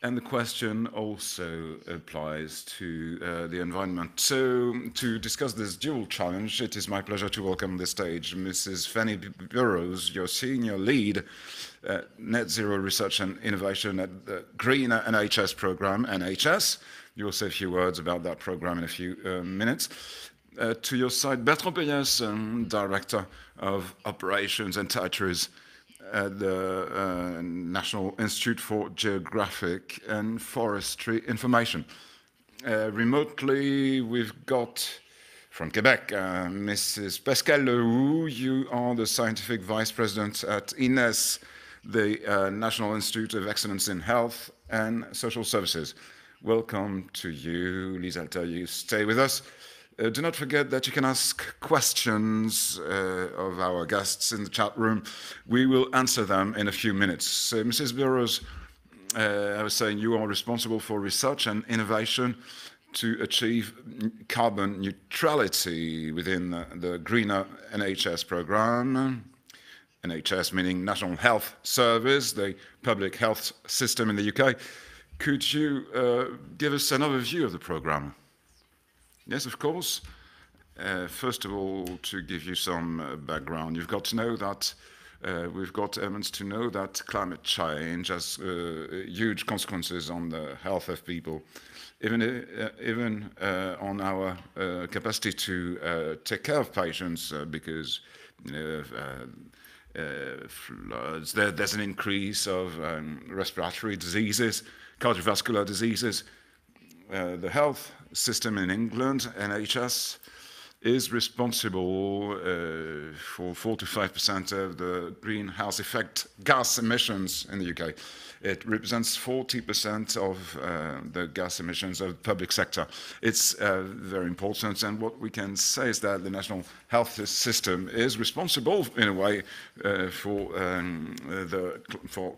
And the question also applies to the environment. So to discuss this dual challenge, it is my pleasure to welcome on the stage Mrs. Fanny Burrows, your senior lead Net Zero Research and Innovation at the Green NHS program, NHS. You will say a few words about that program in a few minutes. To your side, Bertrand Payas, Director of Operations and Territories at the National Institute for Geographic and Forestry Information. Remotely, we've got from Quebec, Mrs. Pascale Lehoux. You are the Scientific Vice President at INES, the National Institute of Excellence in Health and Social Services. Welcome to you, Lisa. I'll tell you, stay with us. Do not forget that you can ask questions of our guests in the chat room. We will answer them in a few minutes. So, Mrs. Burrows, I was saying you are responsible for research and innovation to achieve carbon neutrality within the greener NHS program. NHS meaning National Health Service, the public health system in the UK. Could you give us an overview of the program? Yes, of course. First of all, to give you some background, you've got to know that we've got elements to know that climate change has huge consequences on the health of people, even on our capacity to take care of patients, because floods. There's an increase of respiratory diseases, cardiovascular diseases. The health system in England, NHS, is responsible for 4 to 5% of the greenhouse effect gas emissions in the UK. It represents 40% of the gas emissions of the public sector. It's very important, and what we can say is that the national health system is responsible, in a way, for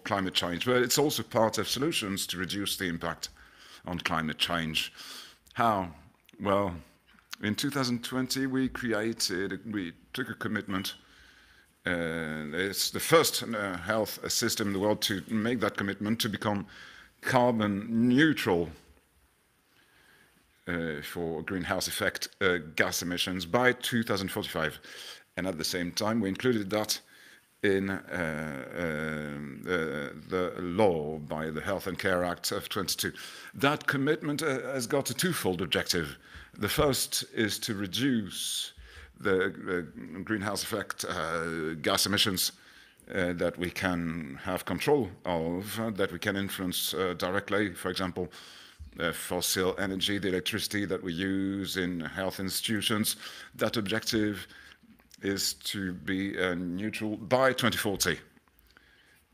climate change, but it's also part of solutions to reduce the impact on climate change. How? Well, in 2020, we took a commitment. It's the first health system in the world to make that commitment to become carbon neutral for greenhouse effect gas emissions by 2045. And at the same time, we included that in the law by the Health and Care Act of 22. That commitment has got a twofold objective. The first is to reduce the greenhouse effect gas emissions that we can have control of, that we can influence directly. For example, fossil energy, the electricity that we use in health institutions. That objective is to be neutral by 2040.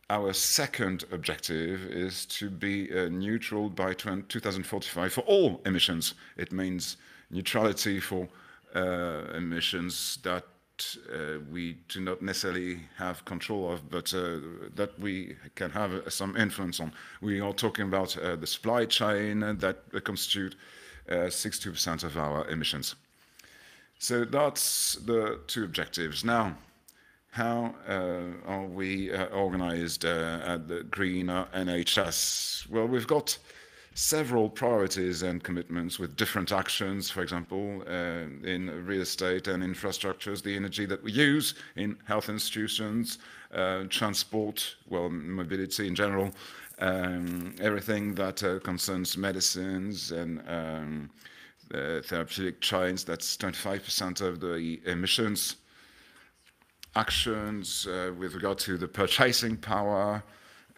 Our second objective is to be neutral by 2045 for all emissions. It means neutrality for emissions that we do not necessarily have control of, but that we can have some influence on. We are talking about the supply chain that constitute 62% of our emissions. So that's the two objectives. Now, how are we organized at the Green NHS? Well, we've got several priorities and commitments with different actions, for example, in real estate and infrastructures, the energy that we use in health institutions, transport, well, mobility in general, everything that concerns medicines and therapeutic chains, that's 25% of the emissions. Actions with regard to the purchasing power.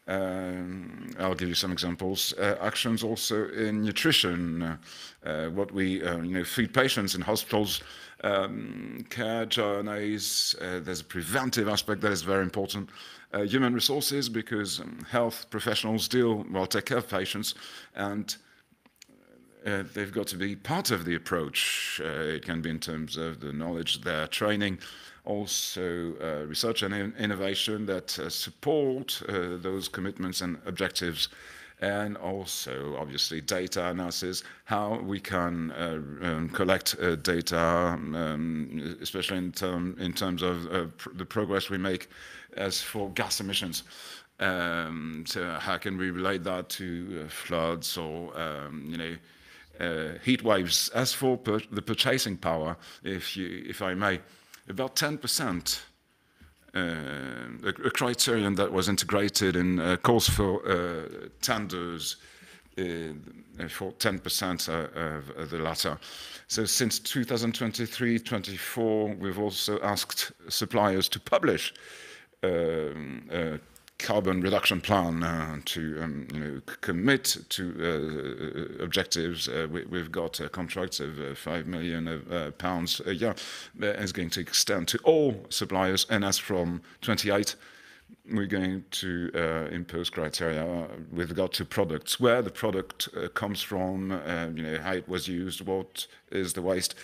I'll give you some examples. Actions also in nutrition, what we feed patients in hospitals, care journeys. There's a preventive aspect that is very important. Human resources, because health professionals take care of patients, and they've got to be part of the approach. It can be in terms of the knowledge, their training, also research and innovation that support those commitments and objectives, and also obviously data analysis, how we can collect data, especially in terms of the progress we make as for gas emissions. So how can we relate that to floods or heat waves? As for the purchasing power, if I may, about 10%, a criterion that was integrated in calls for tenders for 10% of the latter. So since 2023-24, we've also asked suppliers to publish a carbon reduction plan to commit to objectives. We've got contracts of £5 million a year. It's going to extend to all suppliers, and as from 28, we're going to impose criteria with regard to products, where the product comes from, how it was used, what is the waste.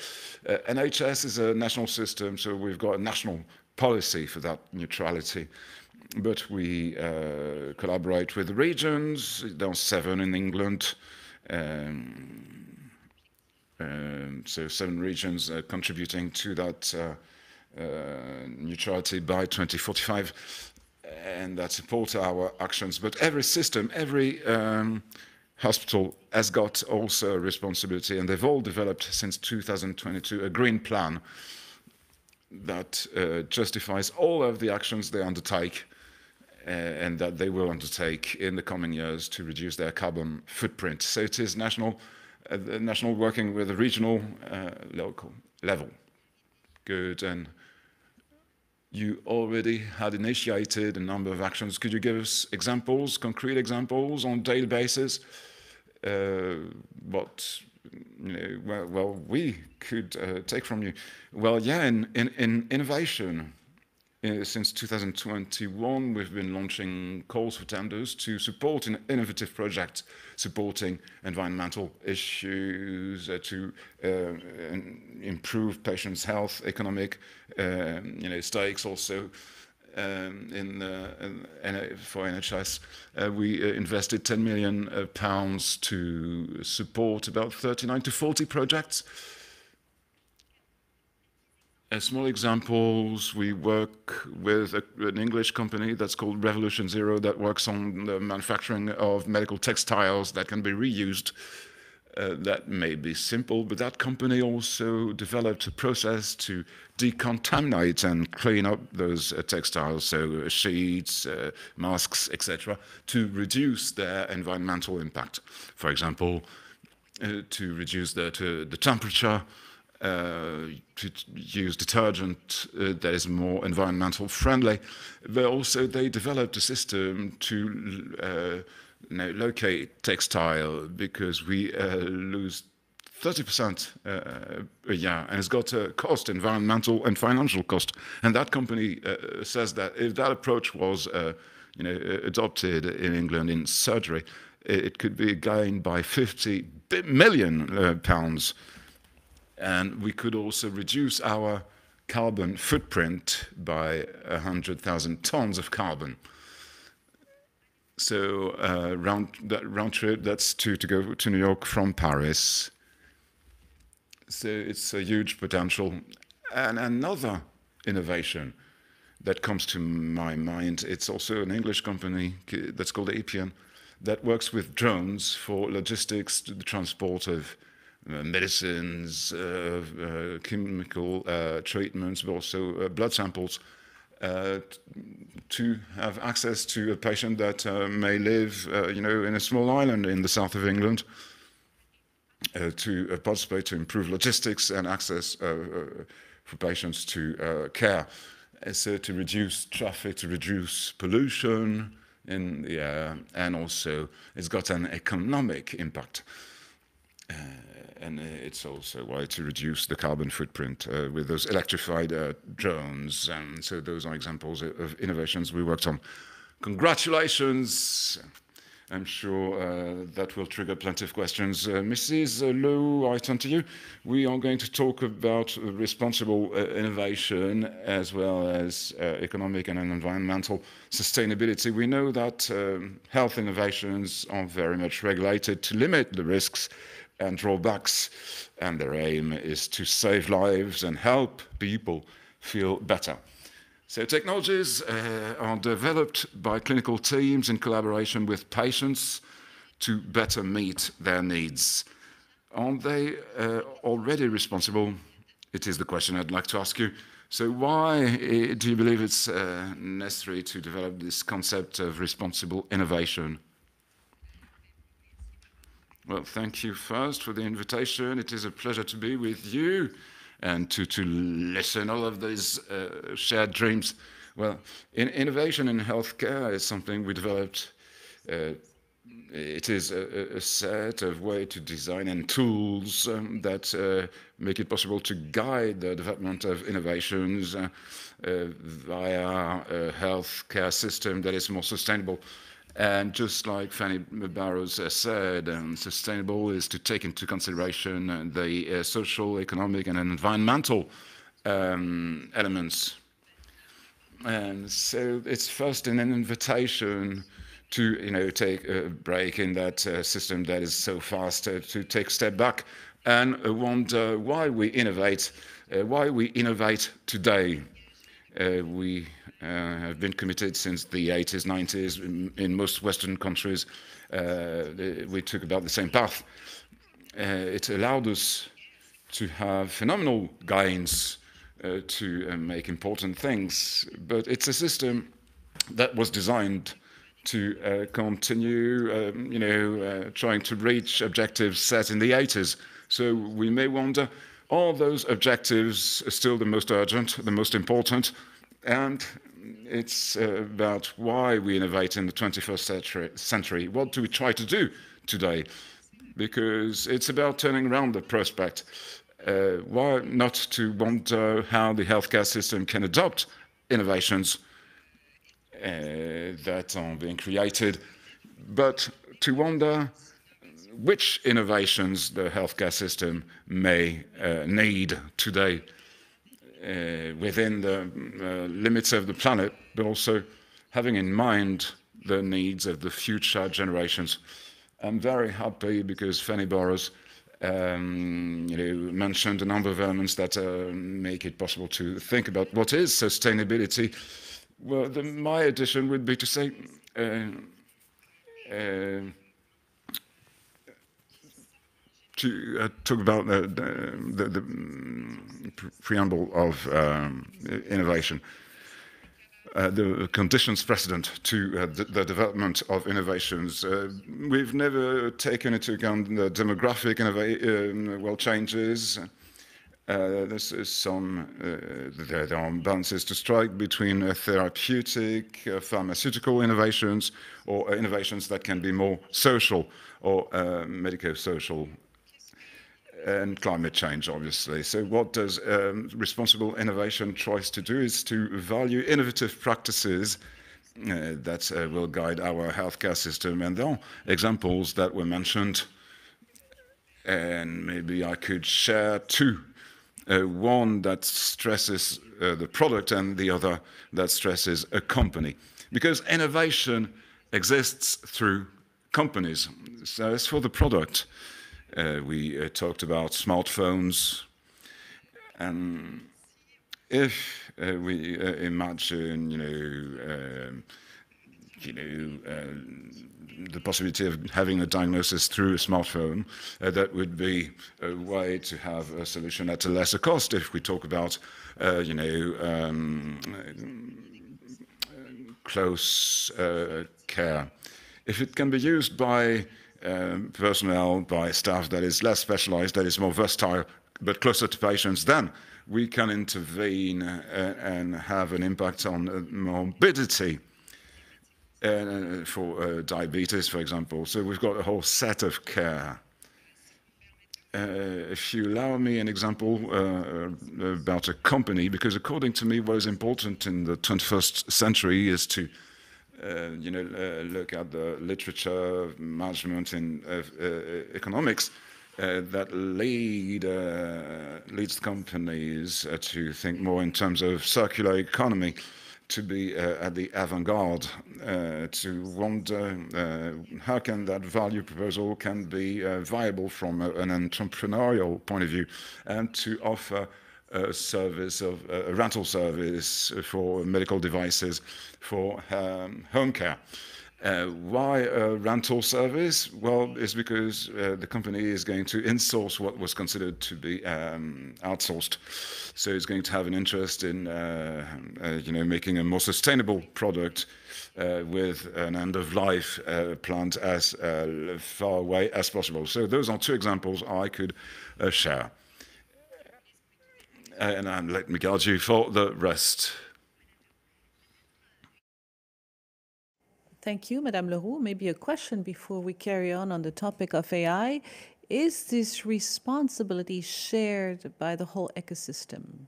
NHS is a national system, so we've got a national policy for that neutrality. But we collaborate with the regions. There are 7 in England. So 7 regions contributing to that neutrality by 2045, and that support our actions. But every system, every hospital has got also a responsibility, and they've all developed since 2022 a green plan that justifies all of the actions they undertake and that they will undertake in the coming years to reduce their carbon footprint. So it is national working with a regional, local level. Good. And you already had initiated a number of actions. Could you give us examples, concrete examples on a daily basis? What well, we could take from you? Well, yeah, in innovation, since 2021, we've been launching calls for tenders to support an innovative project supporting environmental issues, to improve patients' health, economic stakes also. For NHS, we invested £10 million to support about 39 to 40 projects. Small examples, we work with an English company that's called Revolution Zero that works on the manufacturing of medical textiles that can be reused. That may be simple, but that company also developed a process to decontaminate and clean up those textiles, so sheets, masks, etc., to reduce their environmental impact. For example, to reduce the temperature, to use detergent that is more environmental friendly. But also they developed a system to locate textile, because we lose 30% a year, and it's got a cost, environmental and financial cost. And that company says that if that approach was adopted in England in surgery, it could be gained by £50 million. And we could also reduce our carbon footprint by 100,000 tons of carbon. So round trip, that's to go to New York from Paris. So it's a huge potential. And another innovation that comes to my mind, it's also an English company that's called Appian, that works with drones for logistics, the transport of medicines, chemical treatments, but also blood samples, to have access to a patient that may live, in a small island in the south of England, to participate to improve logistics and access for patients to care. So to reduce traffic, to reduce pollution in the air, and also it's got an economic impact. And it's also why to reduce the carbon footprint with those electrified drones. And so those are examples of innovations we worked on. Congratulations. I'm sure that will trigger plenty of questions. Mrs. Lowe, I turn to you. We are going to talk about responsible innovation as well as economic and environmental sustainability. We know that health innovations are very much regulated to limit the risks and drawbacks, and their aim is to save lives and help people feel better. So technologies are developed by clinical teams in collaboration with patients to better meet their needs. Are they already responsible? It is the question I'd like to ask you. So why do you believe it's necessary to develop this concept of responsible innovation? Well, thank you first for the invitation. It is a pleasure to be with you and to listen all of these shared dreams. Well, innovation in healthcare is something we developed. It is a set of ways to design and tools that make it possible to guide the development of innovations via a healthcare system that is more sustainable. And just like Fanny Barrows said, sustainable is to take into consideration the social, economic, and environmental elements. And so it's first an invitation to take a break in that system that is so fast, to take a step back and wonder why we innovate today. We have been committed since the 80s, 90s. In most Western countries, we took about the same path. It allowed us to have phenomenal gains, to make important things, but it's a system that was designed to continue, trying to reach objectives set in the 80s. So we may wonder, are those objectives still the most urgent, the most important? And it's about why we innovate in the 21st century. What do we try to do today? Because it's about turning around the prospect. Why not to wonder how the healthcare system can adopt innovations that are being created, but to wonder which innovations the healthcare system may need today within the limits of the planet, but also having in mind the needs of the future generations. I'm very happy because Fanny Burrows mentioned a number of elements that make it possible to think about what is sustainability. Well, my addition would be to say to talk about the preamble of innovation. The conditions precedent to the development of innovations. We've never taken into account the demographic changes. This is there are balances to strike between therapeutic, pharmaceutical innovations, or innovations that can be more social or medico-social, and climate change, obviously. So what does responsible innovation tries to do is to value innovative practices that will guide our healthcare system. And there are examples that were mentioned, and maybe I could share two. One that stresses the product and the other that stresses a company. Because innovation exists through companies. So as for the product, we talked about smartphones, and if we imagine, the possibility of having a diagnosis through a smartphone, that would be a way to have a solution at a lesser cost. If we talk about, close care, if it can be used by personnel, by staff that is less specialized, that is more versatile, but closer to patients, then we can intervene and have an impact on morbidity for diabetes, for example. So we've got a whole set of care. If you allow me an example about a company, because according to me, what is important in the 21st century is to look at the literature, management, and economics that leads companies to think more in terms of circular economy, to be at the avant-garde, to wonder how can that value proposal can be viable from an entrepreneurial point of view, and to offer a service of a rental service for medical devices for home care. Why a rental service? Well, it's because the company is going to insource what was considered to be outsourced. So it's going to have an interest in making a more sustainable product with an end-of-life planned as far away as possible. So those are two examples I could share. And let me guide you for the rest. Thank you, Madame Leroux. Maybe a question before we carry on the topic of AI. Is this responsibility shared by the whole ecosystem?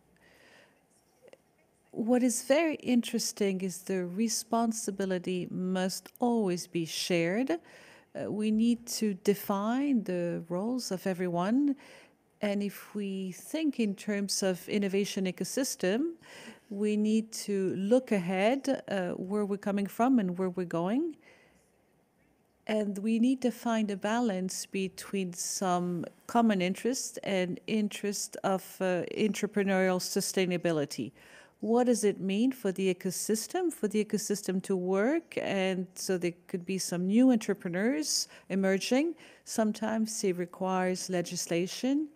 What is very interesting is the responsibility must always be shared. We need to define the roles of everyone. And if we think in terms of innovation ecosystem, we need to look ahead where we're coming from and where we're going. And we need to find a balance between some common interest and interest of entrepreneurial sustainability. What does it mean for the ecosystem to work? And so there could be some new entrepreneurs emerging. Sometimes it requires legislation,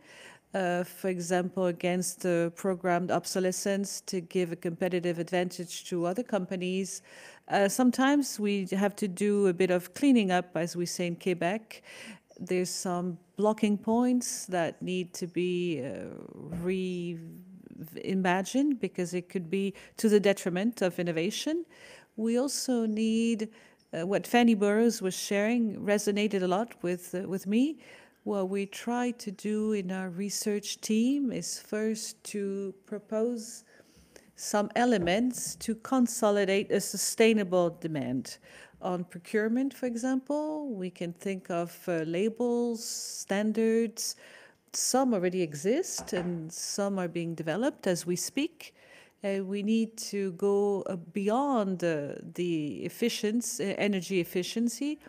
for example, against programmed obsolescence to give a competitive advantage to other companies. Sometimes we have to do a bit of cleaning up, as we say in Quebec. There's some blocking points that need to be reimagined because it could be to the detriment of innovation. We also need what Fanny Burrows was sharing resonated a lot with me. What we try to do in our research team is first to propose some elements to consolidate a sustainable demand. On procurement, for example, we can think of labels, standards. Some already exist and some are being developed as we speak. We need to go beyond the energy efficiency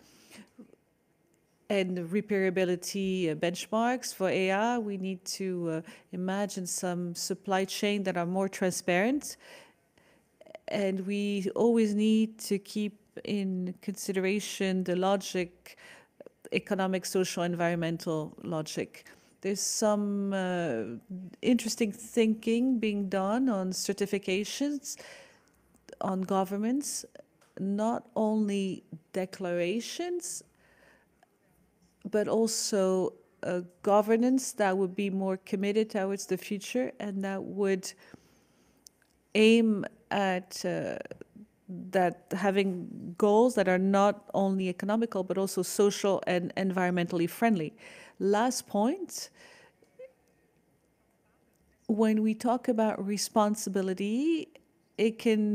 and repairability benchmarks for AI. We need to imagine some supply chain that are more transparent. And we always need to keep in consideration the logic, economic, social, environmental logic. There's some interesting thinking being done on certifications, on governments, not only declarations, but also a governance that would be more committed towards the future and that would aim at that having goals that are not only economical but also social and environmentally friendly. Last point, when we talk about responsibility, it can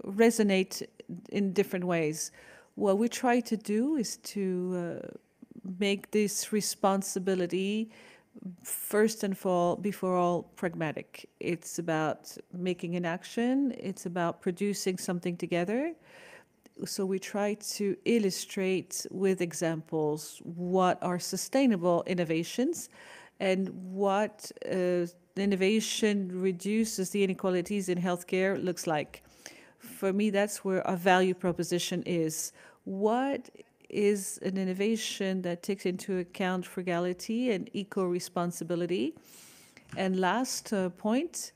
resonate in different ways. What we try to do is to make this responsibility first and before all pragmatic. It's about making an action. It's about producing something together. So we try to illustrate with examples what are sustainable innovations and what innovation reduces the inequalities in healthcare looks like. For me, that's where our value proposition is. What is an innovation that takes into account frugality and eco-responsibility? And last point,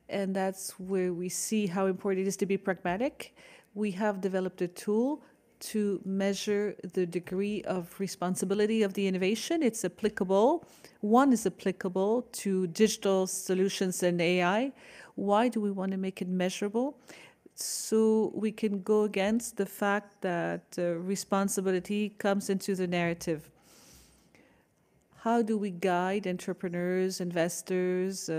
and that's where we see how important it is to be pragmatic. We have developed a tool to measure the degree of responsibility of the innovation. It's applicable. One is applicable to digital solutions and AI. Why do we want to make it measurable? So we can go against the fact that responsibility comes into the narrative. How do we guide entrepreneurs, investors,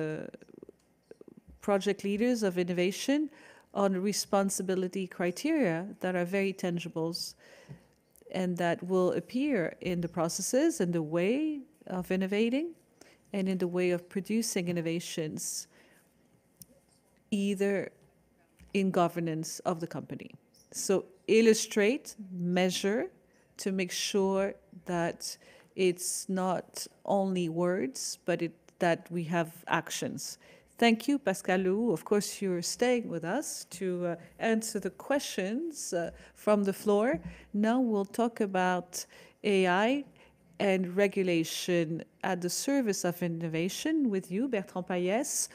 project leaders of innovation on responsibility criteria that are very tangibles and that will appear in the processes and the way of innovating and in the way of producing innovations, either in governance of the company. So illustrate, measure to make sure that it's not only words, but that we have actions. Thank you, Pascalou. Of course, you're staying with us to answer the questions from the floor. Now we'll talk about AI and regulation at the service of innovation with you, Bertrand Payès.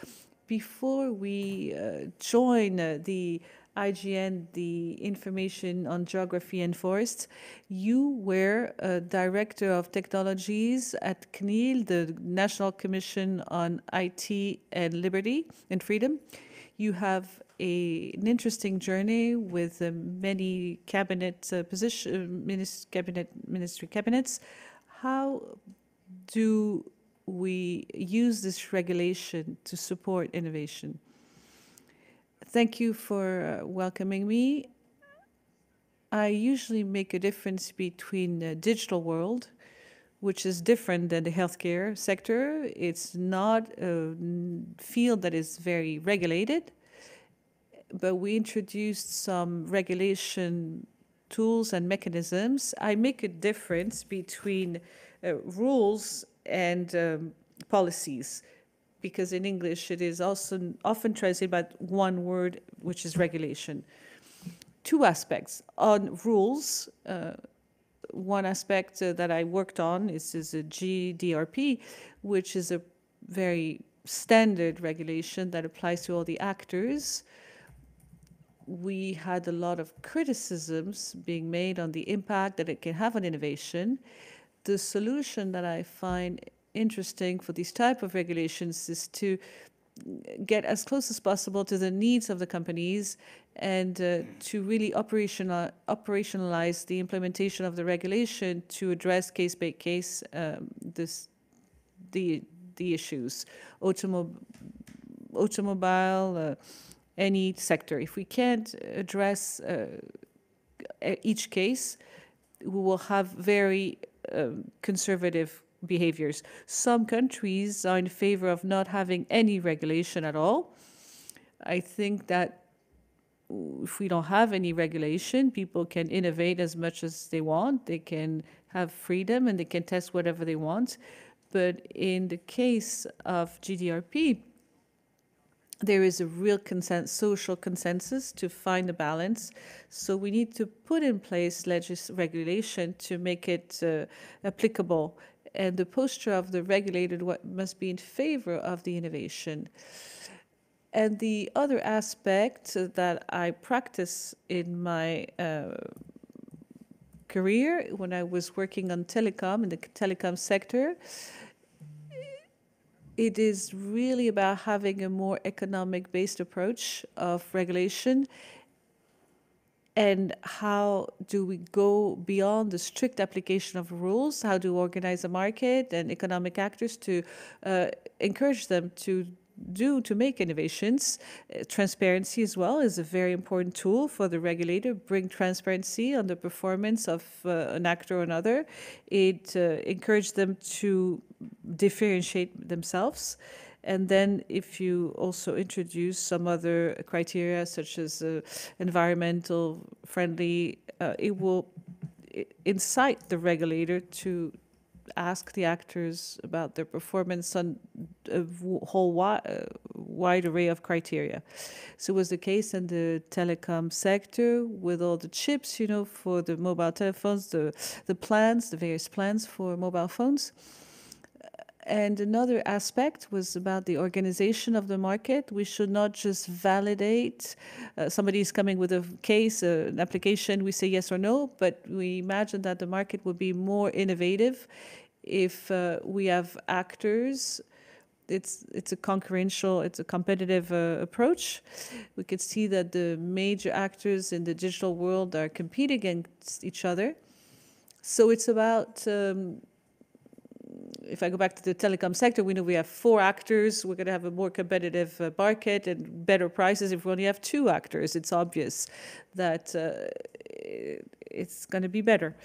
Before we join the IGN, the Information on Geography and Forests, you were a Director of Technologies at CNIL, the National Commission on IT and Liberty and Freedom. You have an interesting journey with many cabinet ministry cabinets. How do we use this regulation to support innovation? Thank you for welcoming me. I usually make a difference between the digital world, which is different than the healthcare sector. It's not a field that is very regulated, but we introduced some regulation tools and mechanisms, I make a difference between rules and policies, because in English it is also often translated by one word, which is regulation. Two aspects. On rules, one aspect that I worked on is a GDRP, which is a very standard regulation that applies to all the actors. We had a lot of criticisms being made on the impact that it can have on innovation. The solution that I find interesting for these type of regulations is to get as close as possible to the needs of the companies and to really operationalize the implementation of the regulation to address case by case the issues. Automobile, any sector. If we can't address each case, we will have very conservative behaviors. Some countries are in favor of not having any regulation at all. I think that if we don't have any regulation, people can innovate as much as they want. They can have freedom and they can test whatever they want. But in the case of GDRP, there is a real social consensus to find a balance. So we need to put in place regulation to make it applicable. And the posture of the regulator must be in favor of the innovation. And the other aspect that I practice in my career, when I was working on telecom, in the telecom sector, it is really about having a more economic-based approach of regulation. And how do we go beyond the strict application of rules? How do we organize a market and economic actors to encourage them to make innovations? Transparency as well is a very important tool for the regulator. Bring transparency on the performance of an actor or another. It encourages them to differentiate themselves. And then if you also introduce some other criteria, such as environmental friendly, it will incite the regulator to ask the actors about their performance on a whole wide array of criteria. So it was the case in the telecom sector with all the chips, for the mobile telephones, the plans, the various plans for mobile phones. And another aspect was about the organization of the market. We should not just validate. Somebody is coming with a case, an application, we say yes or no, but we imagine that the market would be more innovative if we have actors. It's a competitive approach. We could see that the major actors in the digital world are competing against each other. So it's about... if I go back to the telecom sector, we know we have 4 actors. We're going to have a more competitive market and better prices. If we only have 2 actors, it's obvious that it's going to be better.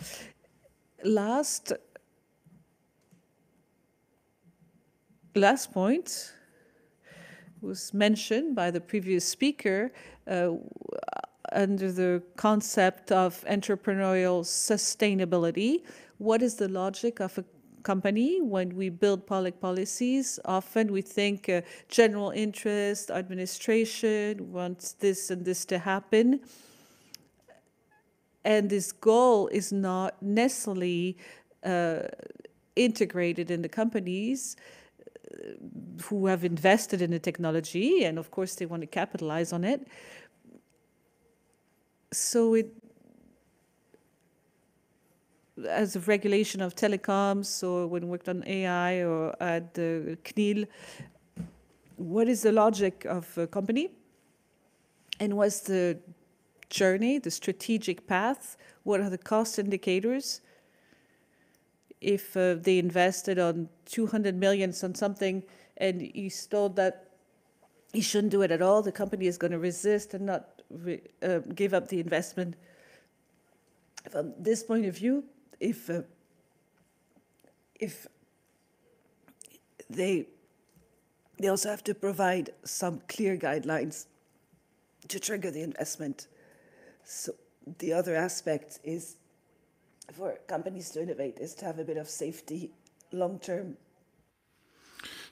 Last point was mentioned by the previous speaker under the concept of entrepreneurial sustainability. What is the logic of a company? When we build public policies, often we think general interest, administration wants this and this to happen. And this goal is not necessarily integrated in the companies who have invested in the technology, and of course they want to capitalize on it. So as a regulation of telecoms, or when we worked on AI or at the CNIL, what is the logic of a company? And what's the journey, the strategic path? What are the cost indicators? If they invested on 200 million on something and he's told that he shouldn't do it at all, the company is going to resist and not give up the investment. From this point of view, if they also have to provide some clear guidelines to trigger the investment. So the other aspect is for companies to innovate is to have a bit of safety long term.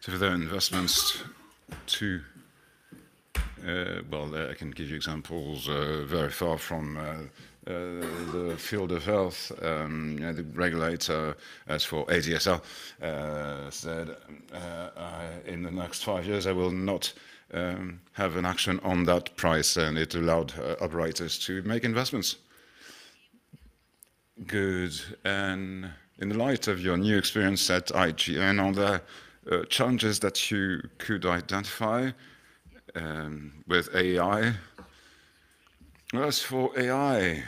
So for their investments to, well, I can give you examples very far from the field of health. The regulator, as for ADSL, said in the next 5 years I will not have an action on that price, and it allowed operators to make investments. Good. And in the light of your new experience at IGN, are there challenges that you could identify with AI? Well, as for AI,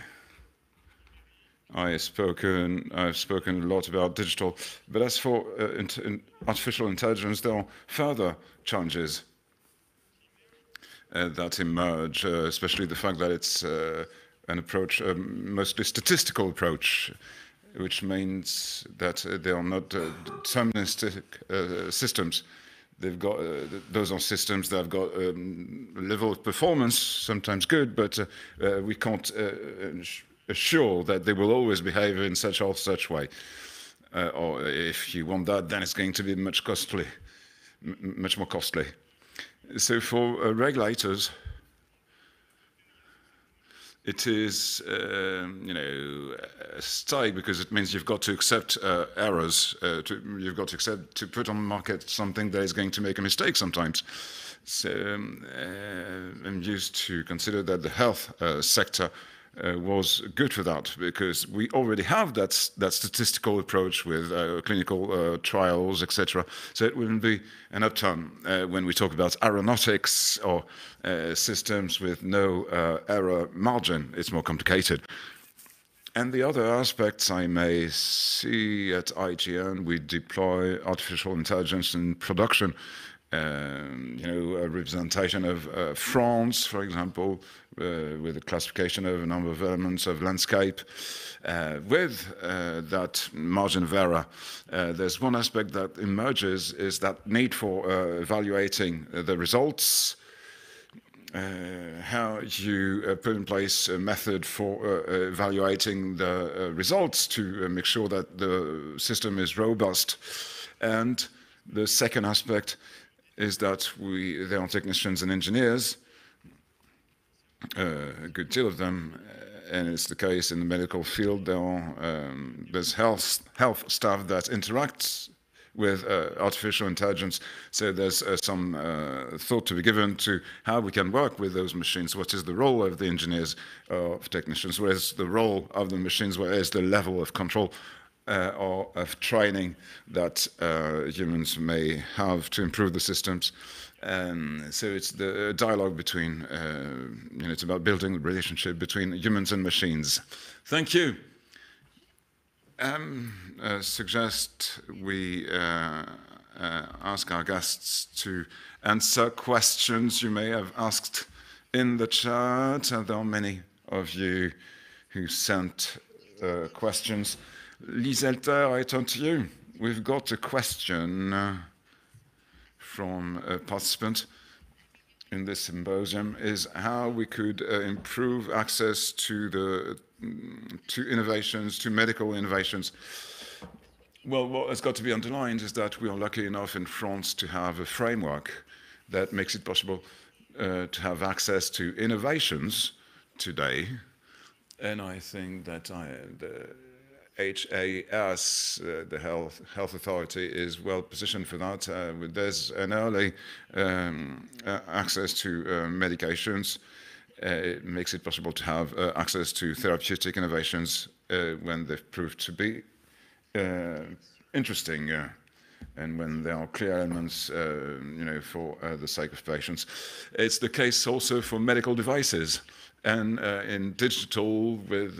I've spoken a lot about digital, but as for artificial intelligence, there are further challenges that emerge, especially the fact that it's an approach, a mostly statistical approach, which means that they are not deterministic systems. They've got those are systems that have got a level of performance, sometimes good, but we can't assure that they will always behave in such or such way. Or if you want that, then it's going to be much more costly. So for regulators, it is, a stake, because it means you've got to accept errors. You've got to accept to put on the market something that is going to make a mistake sometimes. So I'm used to consider that the health sector was good for that, because we already have that statistical approach with clinical trials, etc. So it wouldn't be an upturn when we talk about aeronautics or systems with no error margin. It's more complicated. And the other aspects I may see at IGN, we deploy artificial intelligence in production. A representation of France, for example, with a classification of a number of elements of landscape. With that margin of error, there's one aspect that emerges, is that need for evaluating the results, how you put in place a method for evaluating the results to make sure that the system is robust. And the second aspect is that there are technicians and engineers, a good deal of them, and it's the case in the medical field. There's health staff that interacts with artificial intelligence. So there's some thought to be given to how we can work with those machines. What is the role of the engineers, of technicians? What is the role of the machines? What is the level of control or of training that humans may have to improve the systems? So it's the dialogue between, it's about building the relationship between humans and machines. Thank you. Suggest we ask our guests to answer questions you may have asked in the chat. There are many of you who sent questions. Liselter, I turn to you. We've got a question from a participant in this symposium, is how we could improve access to innovations, to medical innovations. Well, what has got to be underlined is that we are lucky enough in France to have a framework that makes it possible to have access to innovations today. And I think that the HAS, the Health Authority, is well positioned for that. There's an early access to medications. It makes it possible to have access to therapeutic innovations when they've proved to be interesting, and when there are clear elements, for the sake of patients. It's the case also for medical devices, and in digital, with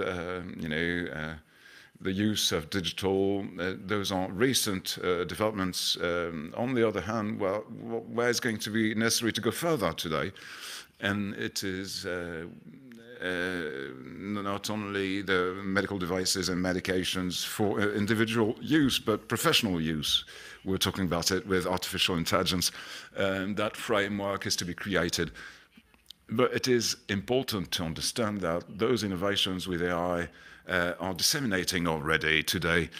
the use of digital. Those are recent developments. On the other hand, well, where it's going to be necessary to go further today, and it is not only the medical devices and medications for individual use, but professional use. We're talking about it with artificial intelligence, and that framework is to be created. But it is important to understand that those innovations with AI are disseminating already today.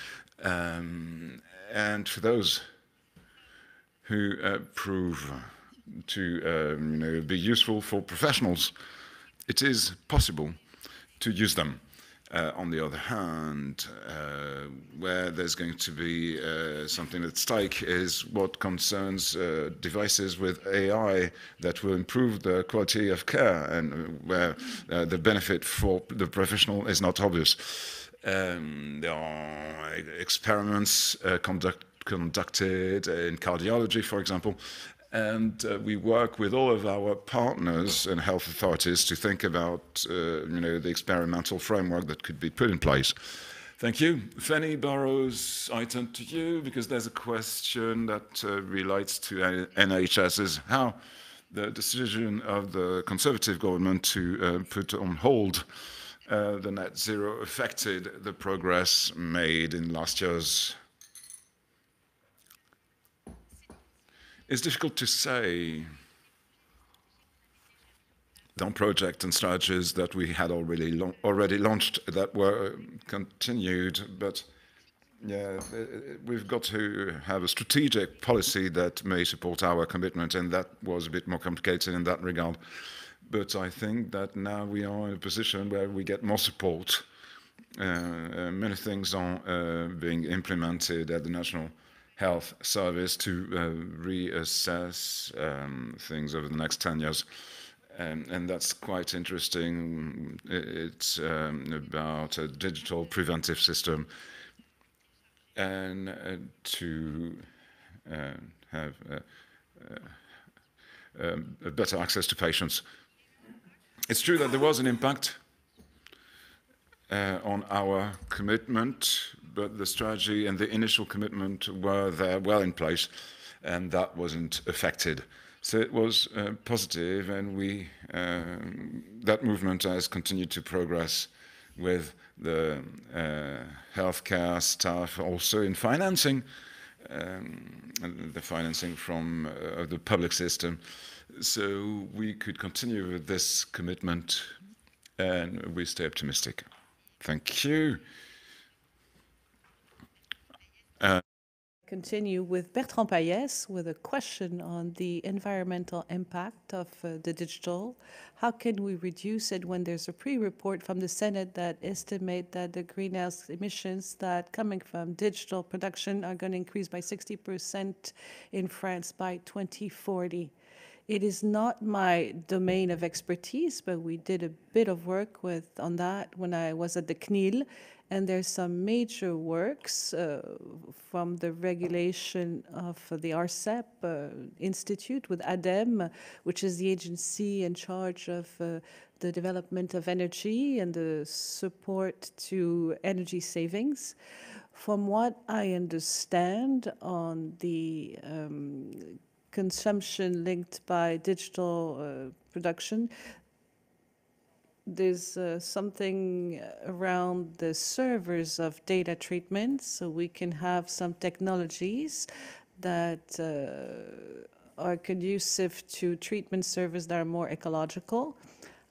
And for those who prove to be useful for professionals, it is possible to use them. On the other hand, where there's going to be something at stake is what concerns devices with AI that will improve the quality of care, and where the benefit for the professional is not obvious. There are experiments conducted in cardiology, for example, and we work with all of our partners and health authorities to think about, the experimental framework that could be put in place. Thank you. Fanny Burrows, I turn to you because there's a question that relates to NHS's how the decision of the Conservative government to put on hold the net zero affected the progress made in last year's. It's difficult to say. Some projects and strategies that we had already launched that were continued, but yeah, we've got to have a strategic policy that may support our commitment, and that was a bit more complicated in that regard. But I think that now we are in a position where we get more support. Many things are being implemented at the National Health Service to reassess things over the next 10 years. And that's quite interesting. It's about a digital preventive system and to have a better access to patients. It's true that there was an impact on our commitment, but the strategy and the initial commitment were there well in place, and that wasn't affected. So it was positive, and that movement has continued to progress with the healthcare staff, also in financing, the financing from the public system. So we could continue with this commitment, and we stay optimistic. Thank you. Continue with Bertrand Payès with a question on the environmental impact of the digital. How can we reduce it when there's a pre-report from the Senate that estimate that the greenhouse emissions that coming from digital production are going to increase by 60% in France by 2040? It is not my domain of expertise, but we did a bit of work on that when I was at the CNIL. And there's some major works from the regulation of the RCEP Institute with ADEME, which is the agency in charge of the development of energy and the support to energy savings. From what I understand on the consumption linked by digital production, there's something around the servers of data treatment, so we can have some technologies that are conducive to treatment servers that are more ecological.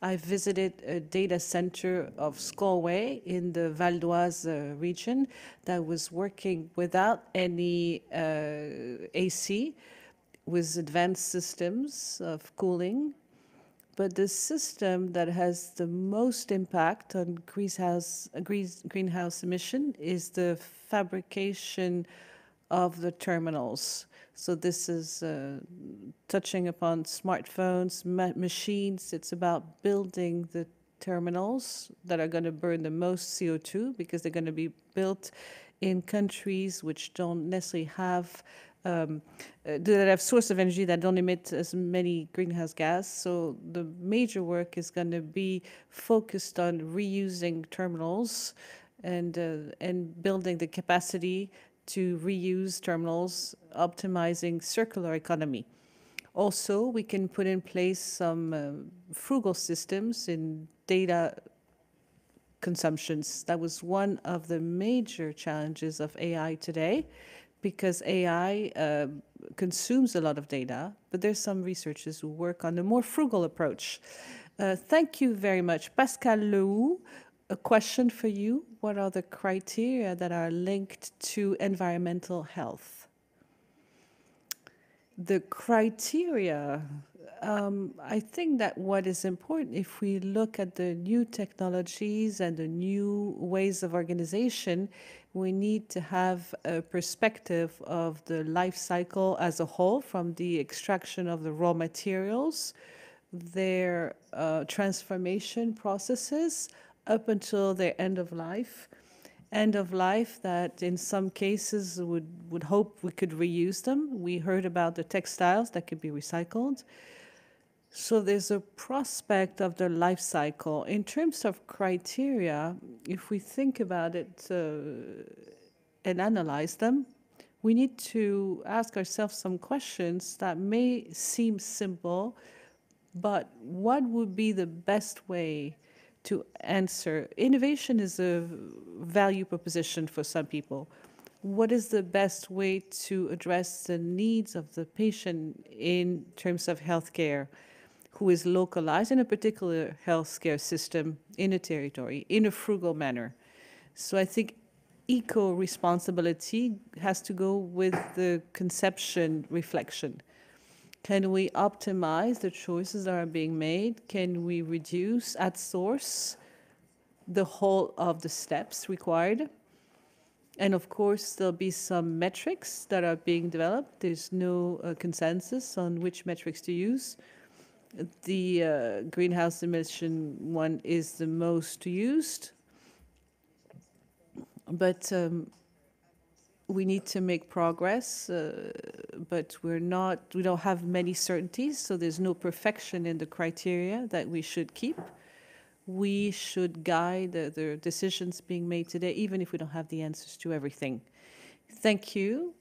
I visited a data center of Skolway in the Val d'Oise region that was working without any AC, with advanced systems of cooling. But the system that has the most impact on greenhouse emission is the fabrication of the terminals. So this is touching upon smartphones, machines. It's about building the terminals that are going to burn the most CO2 because they're going to be built in countries which don't necessarily have that have source of energy that don't emit as many greenhouse gas. So the major work is going to be focused on reusing terminals and building the capacity to reuse terminals, optimizing circular economy. Also, we can put in place some frugal systems in data consumptions. That was one of the major challenges of AI today, because AI consumes a lot of data, but there's some researchers who work on a more frugal approach. Thank you very much. Pascal Lehoux, a question for you. What are the criteria that are linked to environmental health? The criteria, I think that what is important, if we look at the new technologies and the new ways of organization, we need to have a perspective of the life cycle as a whole, from the extraction of the raw materials, their transformation processes, up until their end of life. End of life that in some cases would hope we could reuse them. We heard about the textiles that could be recycled. So there's a prospect of the life cycle. In terms of criteria, if we think about it and analyze them, we need to ask ourselves some questions that may seem simple, but what would be the best way to answer? Innovation is a value proposition for some people. What is the best way to address the needs of the patient in terms of healthcare, who is localized in a particular healthcare system in a territory in a frugal manner? So I think eco-responsibility has to go with the conception reflection. Can we optimize the choices that are being made? Can we reduce at source the whole of the steps required? And of course, there'll be some metrics that are being developed. There's no consensus on which metrics to use. The greenhouse emission one is the most used, but we need to make progress, but we don't have many certainties, so there's no perfection in the criteria that we should keep. We should guide the decisions being made today, even if we don't have the answers to everything. Thank you.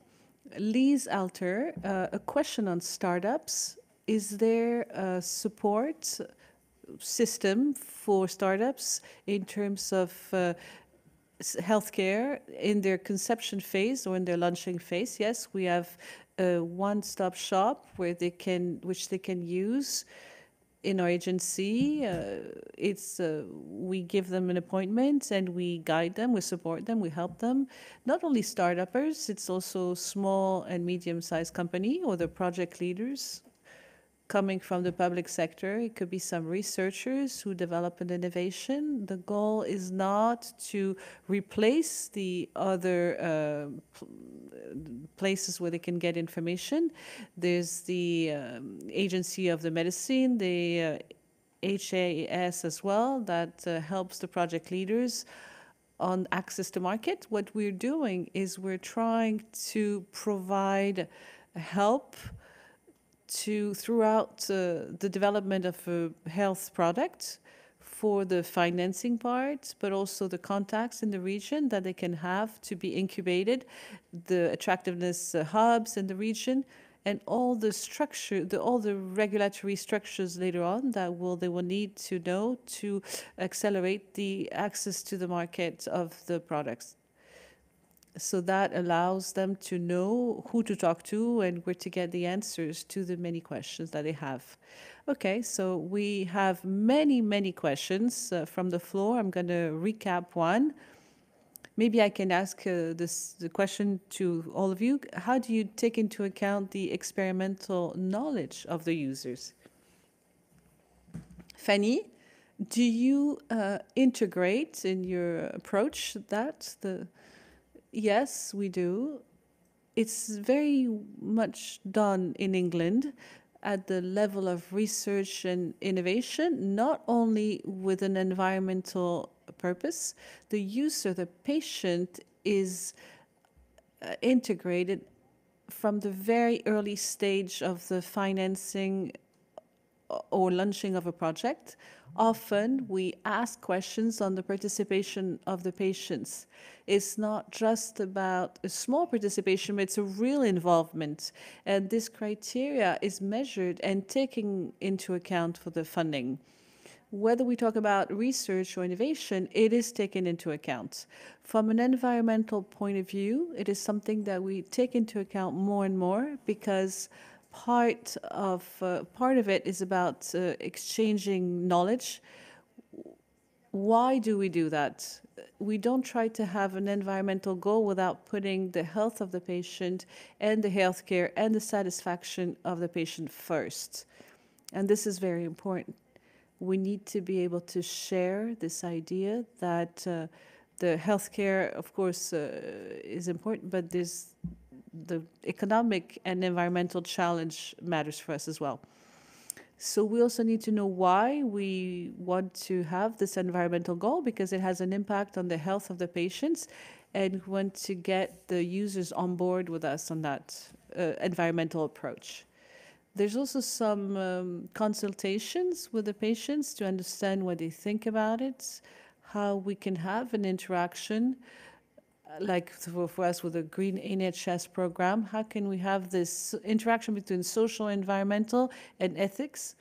Lise Alter, a question on startups. Is there a support system for startups in terms of healthcare in their conception phase or in their launching phase? Yes, we have a one-stop shop which they can use in our agency. We give them an appointment and we guide them, we support them, we help them. Not only startuppers, it's also small and medium-sized company or the project leaders coming from the public sector. It could be some researchers who develop an innovation. The goal is not to replace the other places where they can get information. There's the Agency of the Medicine, the HAS as well, that helps the project leaders on access to market. What we're doing is we're trying to provide help throughout the development of a health product for the financing part, but also the contacts in the region that they can have to be incubated, the attractiveness hubs in the region, and all the structure, all the regulatory structures later on that they will need to know to accelerate the access to the market of the products. So that allows them to know who to talk to and where to get the answers to the many questions that they have. Okay, so we have many, many questions from the floor. I'm going to recap one. Maybe I can ask the question to all of you. How do you take into account the experimental knowledge of the users? Fanny, do you integrate in your approach that? Yes, we do. It's very much done in England at the level of research and innovation, not only with an environmental purpose. The user, the patient, is integrated from the very early stage of the financing or launching of a project. Often we ask questions on the participation of the patients. It's not just about a small participation, but it's a real involvement. And this criteria is measured and taken into account for the funding. whether we talk about research or innovation, it is taken into account. From an environmental point of view, it is something that we take into account more and more because part of it is about exchanging knowledge. Why do we do that? We don't try to have an environmental goal without putting the health of the patient and the healthcare and the satisfaction of the patient first. And this is very important. We need to be able to share this idea that the healthcare, of course, is important, but the economic and environmental challenge matters for us as well. So we also need to know why we want to have this environmental goal, because it has an impact on the health of the patients, and we want to get the users on board with us on that environmental approach. There's also some consultations with the patients to understand what they think about it, how we can have an interaction, like for us with the Green NHS program, how can we have this interaction between social, environmental, and ethics?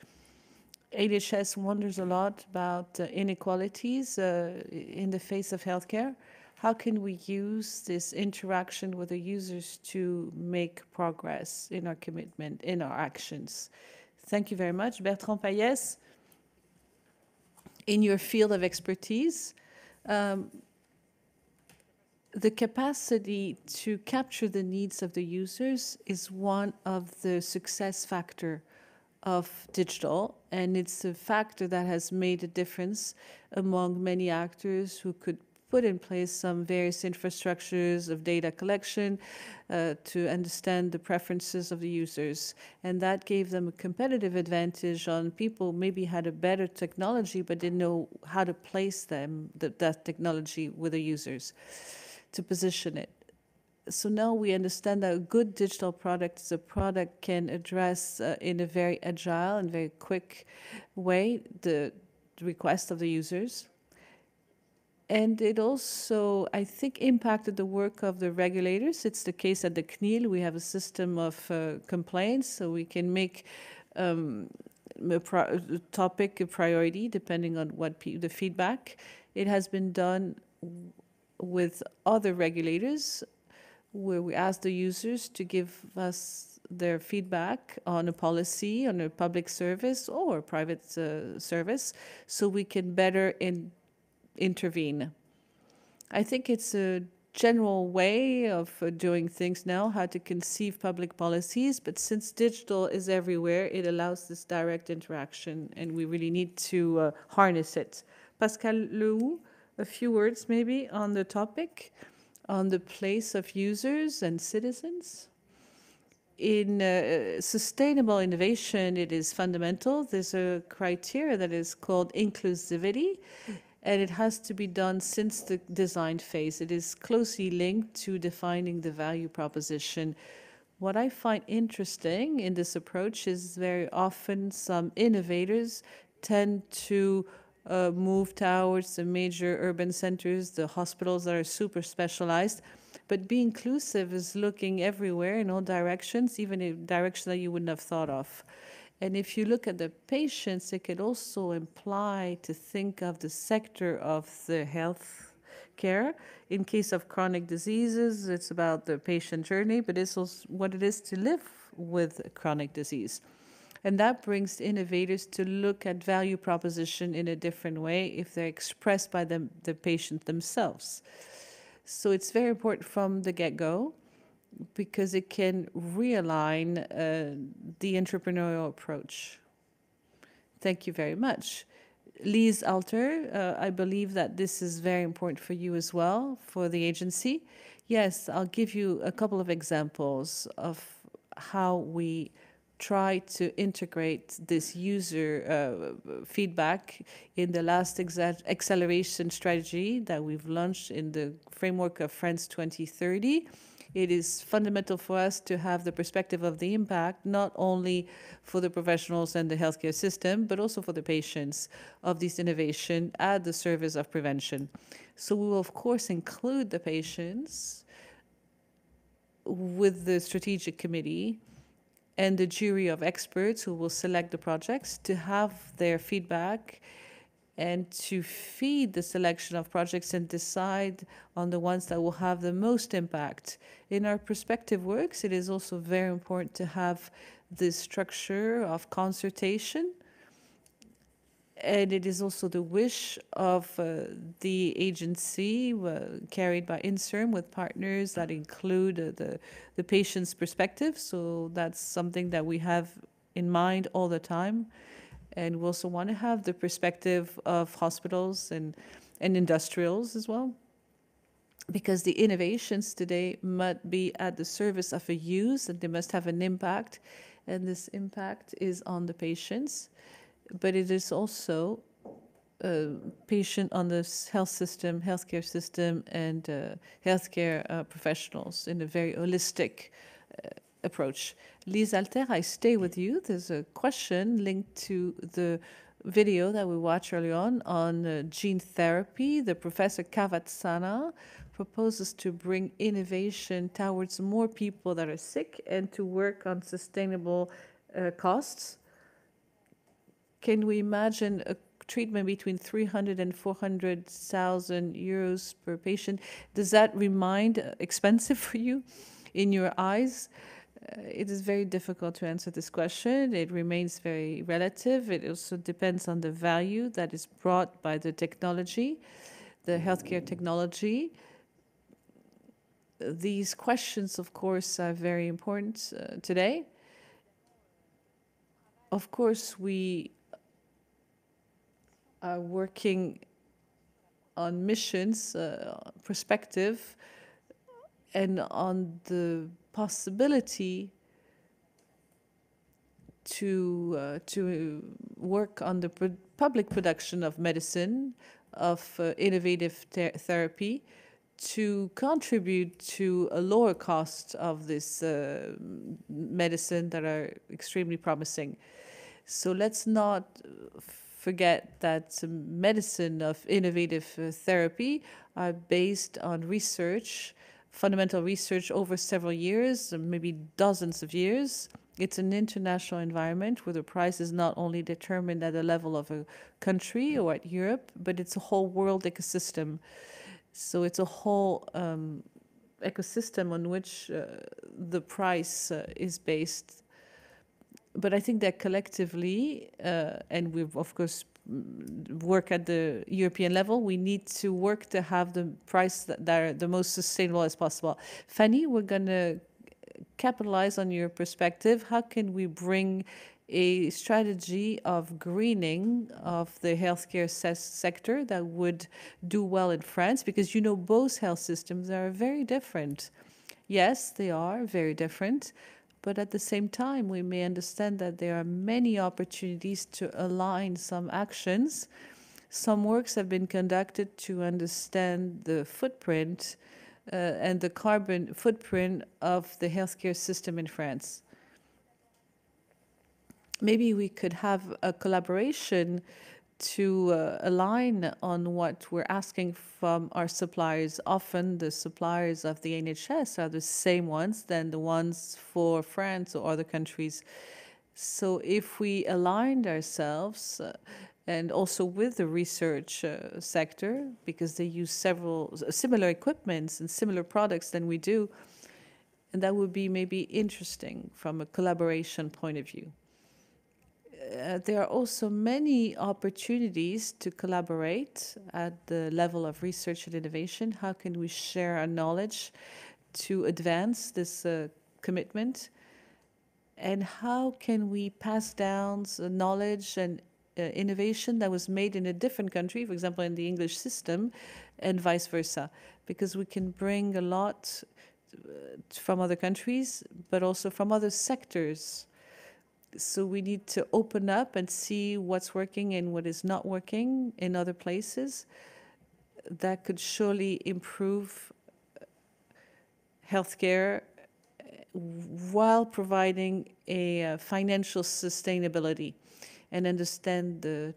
NHS wonders a lot about inequalities in the face of healthcare. How can we use this interaction with the users to make progress in our commitment, in our actions? Thank you very much. Bertrand Payès, in your field of expertise, the capacity to capture the needs of the users is one of the success factor of digital, and it's a factor that has made a difference among many actors who could put in place some various infrastructures of data collection to understand the preferences of the users. And that gave them a competitive advantage on people who maybe had a better technology but didn't know how to place that technology with the users, to position it. So now we understand that a good digital product is a product can address in a very agile and very quick way the request of the users. And it also, I think, impacted the work of the regulators. It's the case at the CNIL. We have a system of complaints, so we can make a topic a priority depending on what the feedback. It has been done with other regulators where we ask the users to give us their feedback on a policy, on a public service or private service, so we can better intervene. I think it's a general way of doing things now, how to conceive public policies, but since digital is everywhere, it allows this direct interaction, and we really need to harness it. Pascal Lehoux, a few words maybe on the topic, on the place of users and citizens. In sustainable innovation, it is fundamental. There's a criteria that is called inclusivity, and it has to be done since the design phase. It is closely linked to defining the value proposition. What I find interesting in this approach is very often some innovators tend to move towards the major urban centers, the hospitals that are super specialized. But be inclusive is looking everywhere in all directions, even in directions that you wouldn't have thought of. And if you look at the patients, it could also imply to think of the sector of the health care. In case of chronic diseases, it's about the patient journey, but it's also what it is to live with chronic disease. And that brings innovators to look at value proposition in a different way if they're expressed by the patient themselves. So it's very important from the get-go because it can realign the entrepreneurial approach. Thank you very much. Lise Alter, I believe that this is very important for you as well, for the agency. Yes, I'll give you a couple of examples of how we try to integrate this user feedback in the last acceleration strategy that we've launched in the framework of France 2030. It is fundamental for us to have the perspective of the impact, not only for the professionals and the healthcare system, but also for the patients of this innovation at the service of prevention. So we will, of course, include the patients with the strategic committee and the jury of experts who will select the projects to have their feedback and to feed the selection of projects and decide on the ones that will have the most impact. In our prospective works, it is also very important to have this structure of consultation. And it is also the wish of the agency carried by INSERM with partners that include the patient's perspective. So that's something that we have in mind all the time. And we also want to have the perspective of hospitals and industrials as well. Because the innovations today must be at the service of a use, and they must have an impact. And this impact is on the patients. But it is also patient on the health system, healthcare system, and healthcare professionals in a very holistic approach. Lise Alter, I stay with you. There's a question linked to the video that we watched earlier on gene therapy. The Professor Kavatsana proposes to bring innovation towards more people that are sick and to work on sustainable costs. Can we imagine a treatment between 300 and 400,000 euros per patient? Does that remind expensive for you in your eyes? It is very difficult to answer this question. It remains very relative. It also depends on the value that is brought by the technology, the healthcare technology. These questions, of course, are very important today. Of course, we are working on missions, perspective, and on the possibility to work on the public production of medicine, of innovative therapy, to contribute to a lower cost of this medicine that are extremely promising. So let's not forget that medicine of innovative therapy are based on research, fundamental research over several years, maybe dozens of years. It's an international environment where the price is not only determined at the level of a country or at Europe, but it's a whole world ecosystem. So it's a whole ecosystem on which the price is based. But I think that collectively, and we've, of course, work at the European level, we need to work to have the price that are the most sustainable as possible. Fanny, we're going to capitalize on your perspective. How can we bring a strategy of greening of the healthcare sector that would do well in France? Because, you know, both health systems are very different. Yes, they are very different. But at the same time, we may understand that there are many opportunities to align some actions. Some works have been conducted to understand the footprint and the carbon footprint of the healthcare system in France. Maybe we could have a collaboration to align on what we're asking from our suppliers. Often the suppliers of the NHS are the same ones than the ones for France or other countries. So if we aligned ourselves and also with the research sector, because they use several similar equipments and similar products than we do, and that would be maybe interesting from a collaboration point of view. There are also many opportunities to collaborate at the level of research and innovation. How can we share our knowledge to advance this commitment? And how can we pass down knowledge and innovation that was made in a different country, for example, in the English system, and vice versa? Because we can bring a lot from other countries, but also from other sectors. So we need to open up and see what's working and what is not working in other places. That could surely improve healthcare while providing a financial sustainability and understand the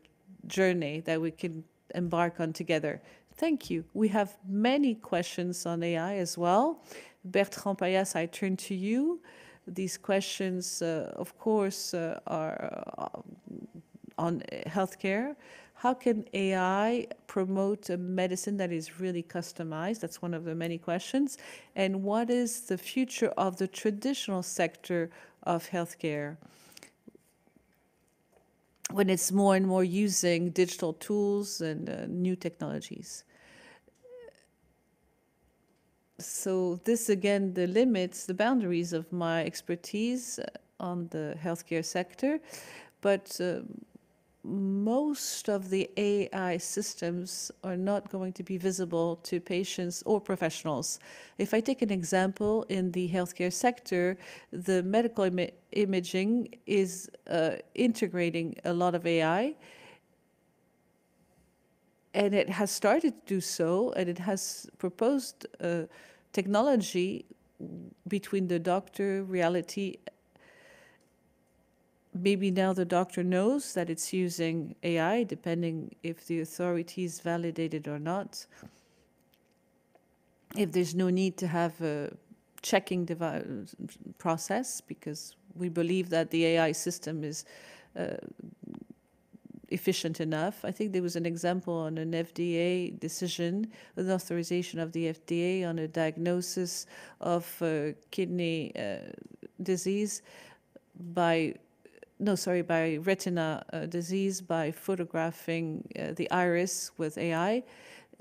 journey that we can embark on together. Thank you. We have many questions on AI as well. Bertrand Payas, I turn to you. These questions, of course, are on healthcare. How can AI promote a medicine that is really customized? That's one of the many questions. And what is the future of the traditional sector of healthcare when it's more and more using digital tools and new technologies? So this, again, the limits, the boundaries of my expertise on the healthcare sector. But most of the AI systems are not going to be visible to patients or professionals. If I take an example in the healthcare sector, the medical imaging is integrating a lot of AI, and it has started to do so, and it has proposed technology between the doctor, reality. Maybe now the doctor knows that it's using AI, depending if the authorities validate it or not. If there's no need to have a checking process, because we believe that the AI system is efficient enough. I think there was an example on an FDA decision, an authorization of the FDA on a diagnosis of kidney disease by retina disease by photographing the iris with AI.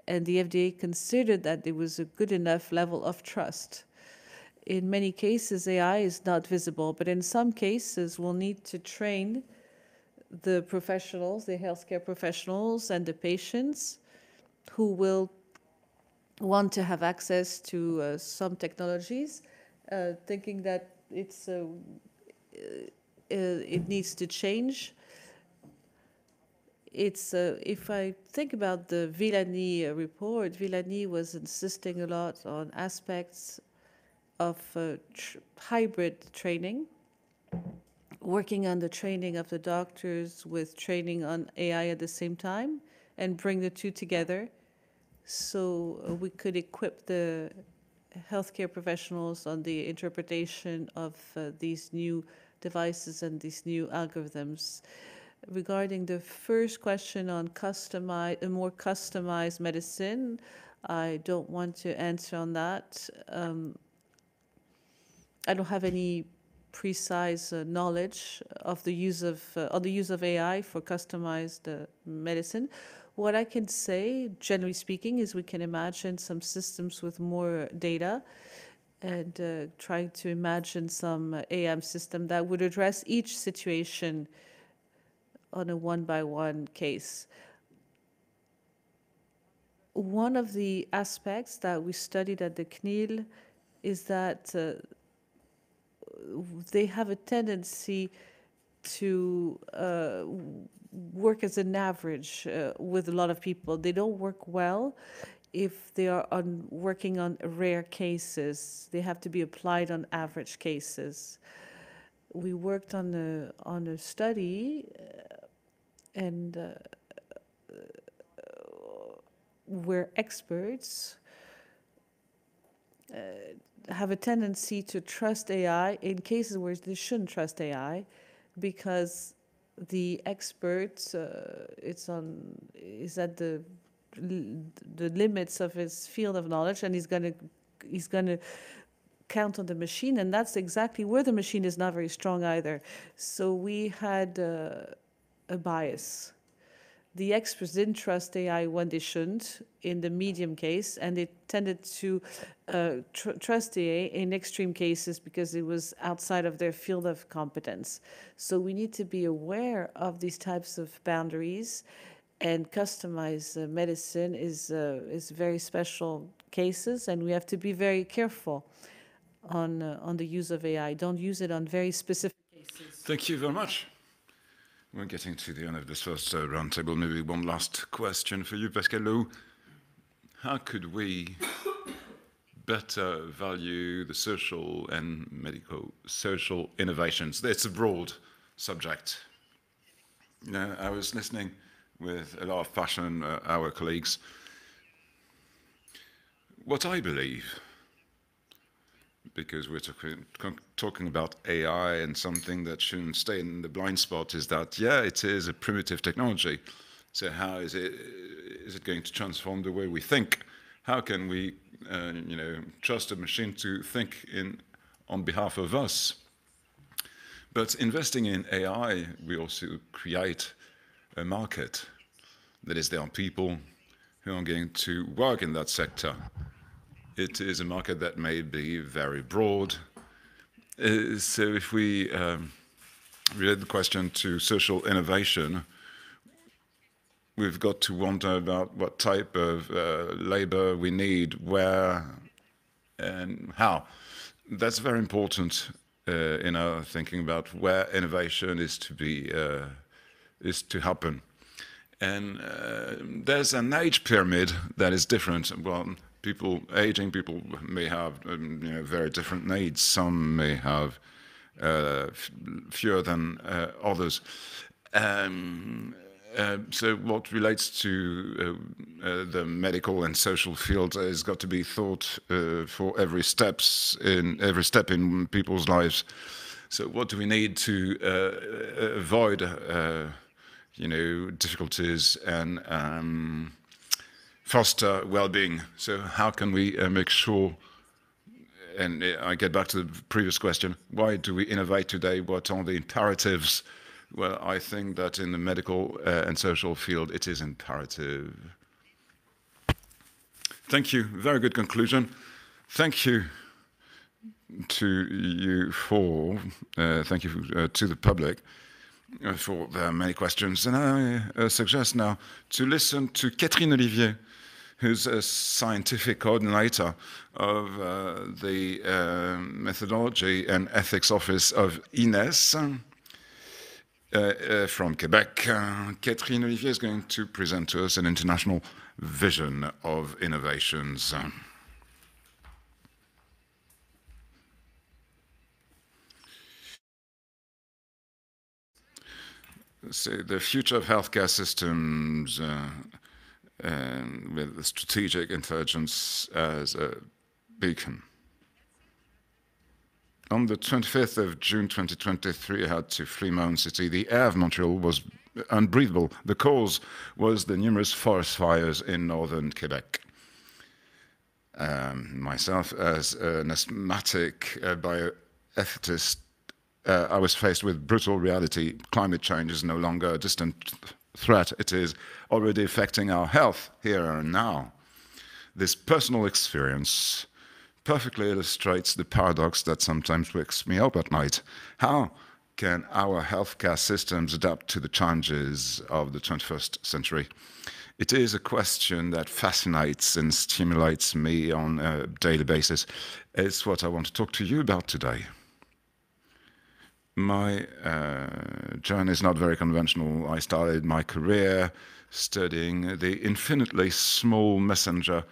And the FDA considered that there was a good enough level of trust. In many cases, AI is not visible, but in some cases, we'll need to train the professionals, the healthcare professionals and the patients who will want to have access to some technologies, thinking that it needs to change. If I think about the Villani report, Villani was insisting a lot on aspects of hybrid training, working on the training of the doctors with training on AI at the same time, and bring the two together so we could equip the healthcare professionals on the interpretation of these new devices and these new algorithms. Regarding the first question on a more customized medicine, I don't want to answer on that. I don't have any precise knowledge of the use of AI for customized medicine. What I can say, generally speaking, is we can imagine some systems with more data and trying to imagine some AM system that would address each situation on a one-by-one case. One of the aspects that we studied at the CNIL is that they have a tendency to work as an average with a lot of people. They don't work well if they are working on rare cases. They have to be applied on average cases. We worked on a study and where experts have a tendency to trust AI in cases where they shouldn't trust AI, because the expert is at the limits of his field of knowledge, and he's going to count on the machine, and that's exactly where the machine is not very strong either. So we had a bias. The experts didn't trust AI when they shouldn't in the medium case, and they tended to trust AI in extreme cases because it was outside of their field of competence. So we need to be aware of these types of boundaries, and customized medicine is very special cases, and we have to be very careful on the use of AI. Don't use it on very specific cases. Thank you very much. We're getting to the end of this first roundtable. Maybe one last question for you, Pascal. How could we better value the social and medico-social innovations? It's a broad subject. You know, I was listening with a lot of passion, our colleagues. What I believe because we're talking about AI, and something that shouldn't stay in the blind spot is that, yeah, it is a primitive technology. So how is it going to transform the way we think? How can we, trust a machine to think on behalf of us? But investing in AI, we also create a market. That is, there are people who are going to work in that sector. It is a market that may be very broad. So if we relate the question to social innovation, we've got to wonder about what type of labor we need, where, and how. That's very important in our thinking about where innovation is to happen. And there's an age pyramid that is different. Well, aging people may have very different needs. Some may have fewer than others. So what relates to the medical and social field has got to be thought for every step in people's lives. So what do we need to avoid difficulties and foster well-being? So how can we make sure, and I get back to the previous question, why do we innovate today? What are the imperatives? Well, I think that in the medical and social field, it is imperative. Thank you. Very good conclusion. Thank you to you thank you to the public for their many questions. And I suggest now to listen to Catherine Olivier, who's a scientific coordinator of the Methodology and Ethics Office of INES from Quebec. Catherine Olivier is going to present to us an international vision of innovations. So the future of healthcare systems with strategic intelligence as a beacon. On the 25th of June 2023, I had to flee my own city. The air of Montreal was unbreathable. The cause was the numerous forest fires in northern Quebec. Myself, as an asthmatic bioethicist, I was faced with brutal reality. Climate change is no longer a distant threat. It is already affecting our health here and now. This personal experience perfectly illustrates the paradox that sometimes wakes me up at night. How can our healthcare systems adapt to the challenges of the 21st century? It is a question that fascinates and stimulates me on a daily basis. It's what I want to talk to you about today. My journey is not very conventional. I started my career studying the infinitely small messenger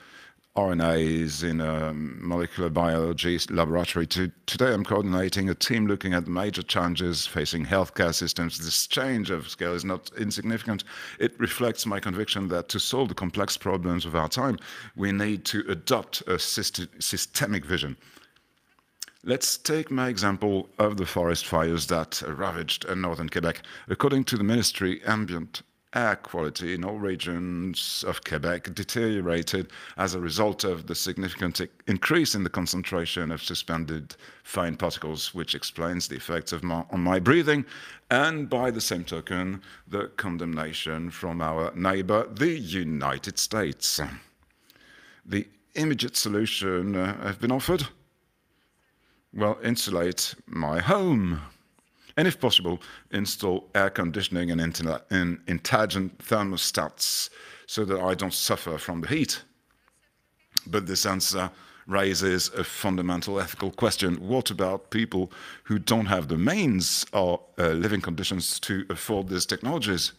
RNAs in a molecular biology laboratory. Today I'm coordinating a team looking at major challenges facing healthcare systems. This change of scale is not insignificant. It reflects my conviction that to solve the complex problems of our time, we need to adopt a systemic vision. Let's take my example of the forest fires that ravaged northern Quebec. According to the ministry, ambient air quality in all regions of Quebec deteriorated as a result of the significant increase in the concentration of suspended fine particles, which explains the effects on my breathing, and by the same token, the condemnation from our neighbor, the United States. The immediate solution have been offered? Well, insulate my home. And if possible, install air conditioning and intelligent thermostats so that I don't suffer from the heat. But this answer raises a fundamental ethical question. What about people who don't have the means or living conditions to afford these technologies?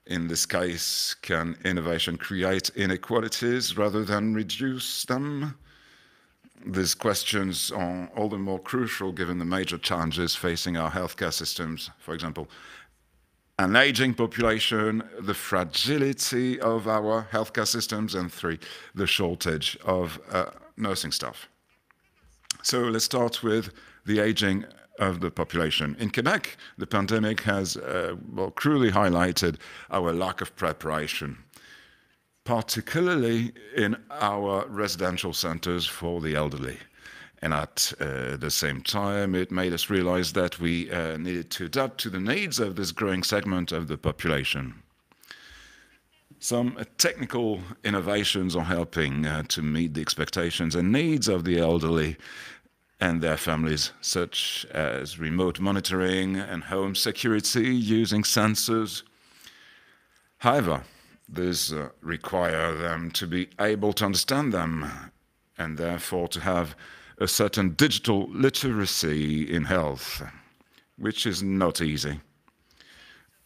In this case, can innovation create inequalities rather than reduce them? These questions are all the more crucial given the major challenges facing our healthcare systems. For example, an aging population, the fragility of our healthcare systems, and 3, the shortage of nursing staff. So let's start with the aging of the population. In Quebec, the pandemic has cruelly highlighted our lack of preparation, particularly in our residential centers for the elderly. And at the same time, it made us realize that we needed to adapt to the needs of this growing segment of the population. Some technical innovations are helping to meet the expectations and needs of the elderly and their families, such as remote monitoring and home security using sensors. However, this requires them to be able to understand them and therefore to have a certain digital literacy in health, which is not easy.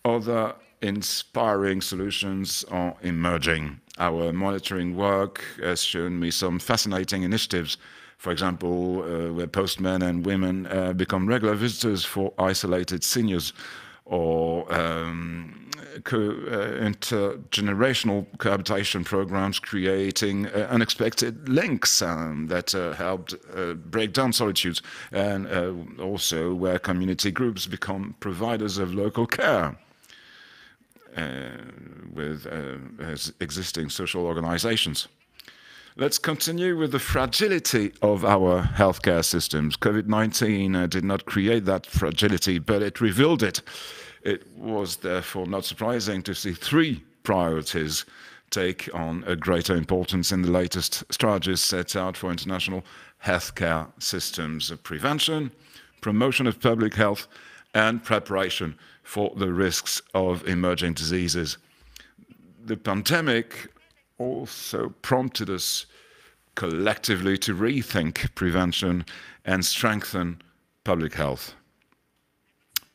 Other inspiring solutions are emerging. Our monitoring work has shown me some fascinating initiatives. For example, where postmen and women become regular visitors for isolated seniors, or intergenerational cohabitation programs creating unexpected links that helped break down solitudes, and also where community groups become providers of local care with existing social organizations. Let's continue with the fragility of our healthcare systems. COVID-19 did not create that fragility, but it revealed it. It was therefore not surprising to see three priorities take on a greater importance in the latest strategies set out for international healthcare systems: prevention, promotion of public health, and preparation for the risks of emerging diseases. The pandemic also prompted us collectively to rethink prevention and strengthen public health.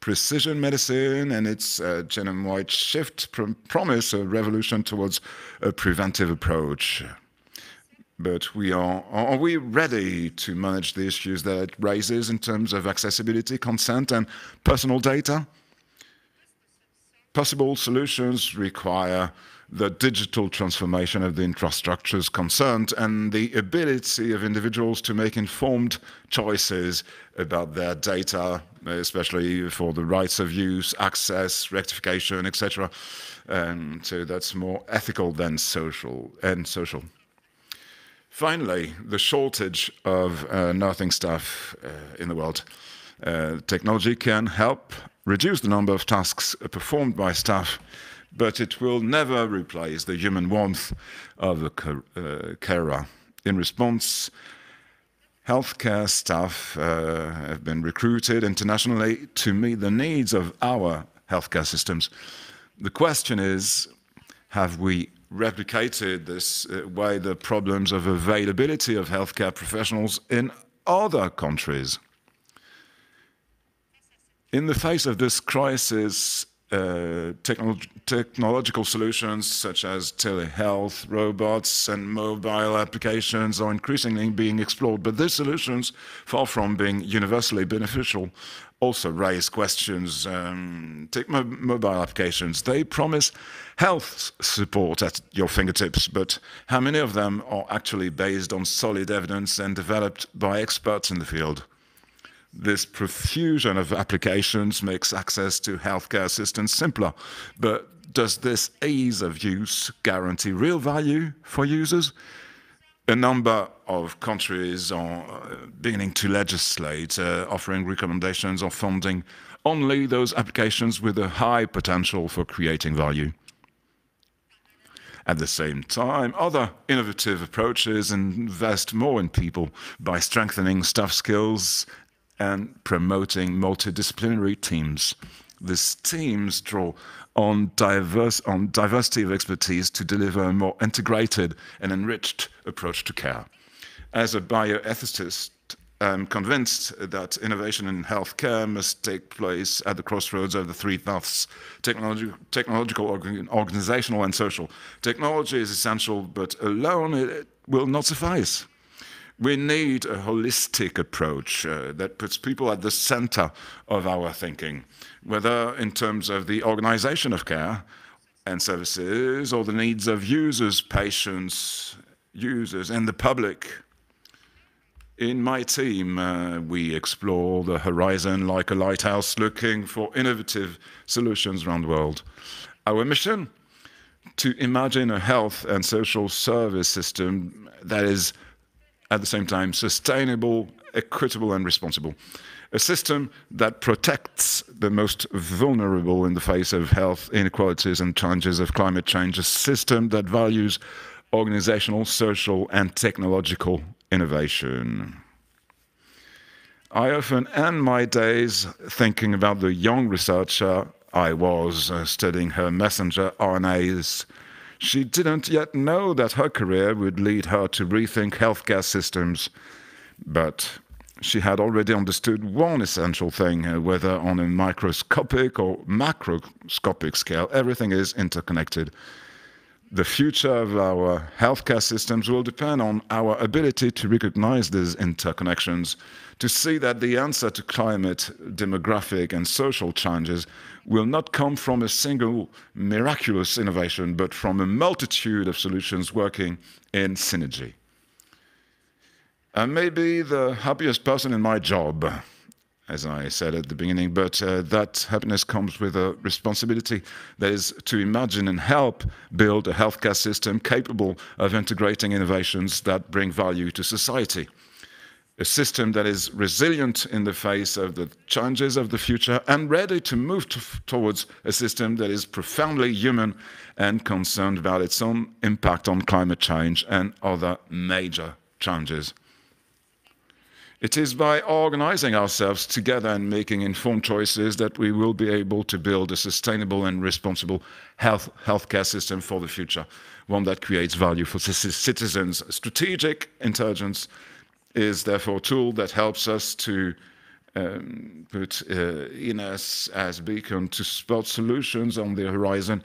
Precision medicine and its genome-wide shift promise a revolution towards a preventive approach. But are we ready to manage the issues that it raises in terms of accessibility, consent, and personal data? Possible solutions require the digital transformation of the infrastructures concerned and the ability of individuals to make informed choices about their data, especially for the rights of use, access, rectification, etc. So that's more ethical than social. Finally, the shortage of nursing staff in the world. Technology can help reduce the number of tasks performed by staff, but it will never replace the human warmth of the carer. In response, healthcare staff have been recruited internationally to meet the needs of our healthcare systems. The question is, have we replicated this way the problems of availability of healthcare professionals in other countries? In the face of this crisis, technological solutions such as telehealth, robots, and mobile applications are increasingly being explored. But these solutions, far from being universally beneficial, also raise questions. Take mobile applications. They promise health support at your fingertips, but how many of them are actually based on solid evidence and developed by experts in the field? This profusion of applications makes access to healthcare assistance simpler, but does this ease of use guarantee real value for users? A number of countries are beginning to legislate, offering recommendations or funding only those applications with a high potential for creating value. At the same time, other innovative approaches invest more in people by strengthening staff skills and promoting multidisciplinary teams. These teams draw on diversity of expertise to deliver a more integrated and enriched approach to care. As a bioethicist, I'm convinced that innovation in healthcare must take place at the crossroads of the three paths: technological, organizational, and social. Technology is essential, but alone it will not suffice. We need a holistic approach that puts people at the center of our thinking, whether in terms of the organization of care and services or the needs of users, patients, and the public. In my team, we explore the horizon like a lighthouse looking for innovative solutions around the world. Our mission? To imagine a health and social service system that is, at the same time, sustainable, equitable, and responsible. A system that protects the most vulnerable in the face of health inequalities and challenges of climate change. A system that values organizational, social, and technological innovation. I often end my days thinking about the young researcher I was studying her messenger RNAs. She didn't yet know that her career would lead her to rethink healthcare systems, but she had already understood one essential thing, whether on a microscopic or macroscopic scale, everything is interconnected. The future of our healthcare systems will depend on our ability to recognize these interconnections, to see that the answer to climate, demographic, and social challenges will not come from a single miraculous innovation, but from a multitude of solutions working in synergy. I may be the happiest person in my job, as I said at the beginning, but that happiness comes with a responsibility, that is to imagine and help build a healthcare system capable of integrating innovations that bring value to society. A system that is resilient in the face of the challenges of the future and ready to move towards a system that is profoundly human and concerned about its own impact on climate change and other major challenges. It is by organizing ourselves together and making informed choices that we will be able to build a sustainable and responsible healthcare system for the future, one that creates value for citizens. Strategic intelligence is therefore a tool that helps us to put us as beacon to spot solutions on the horizon,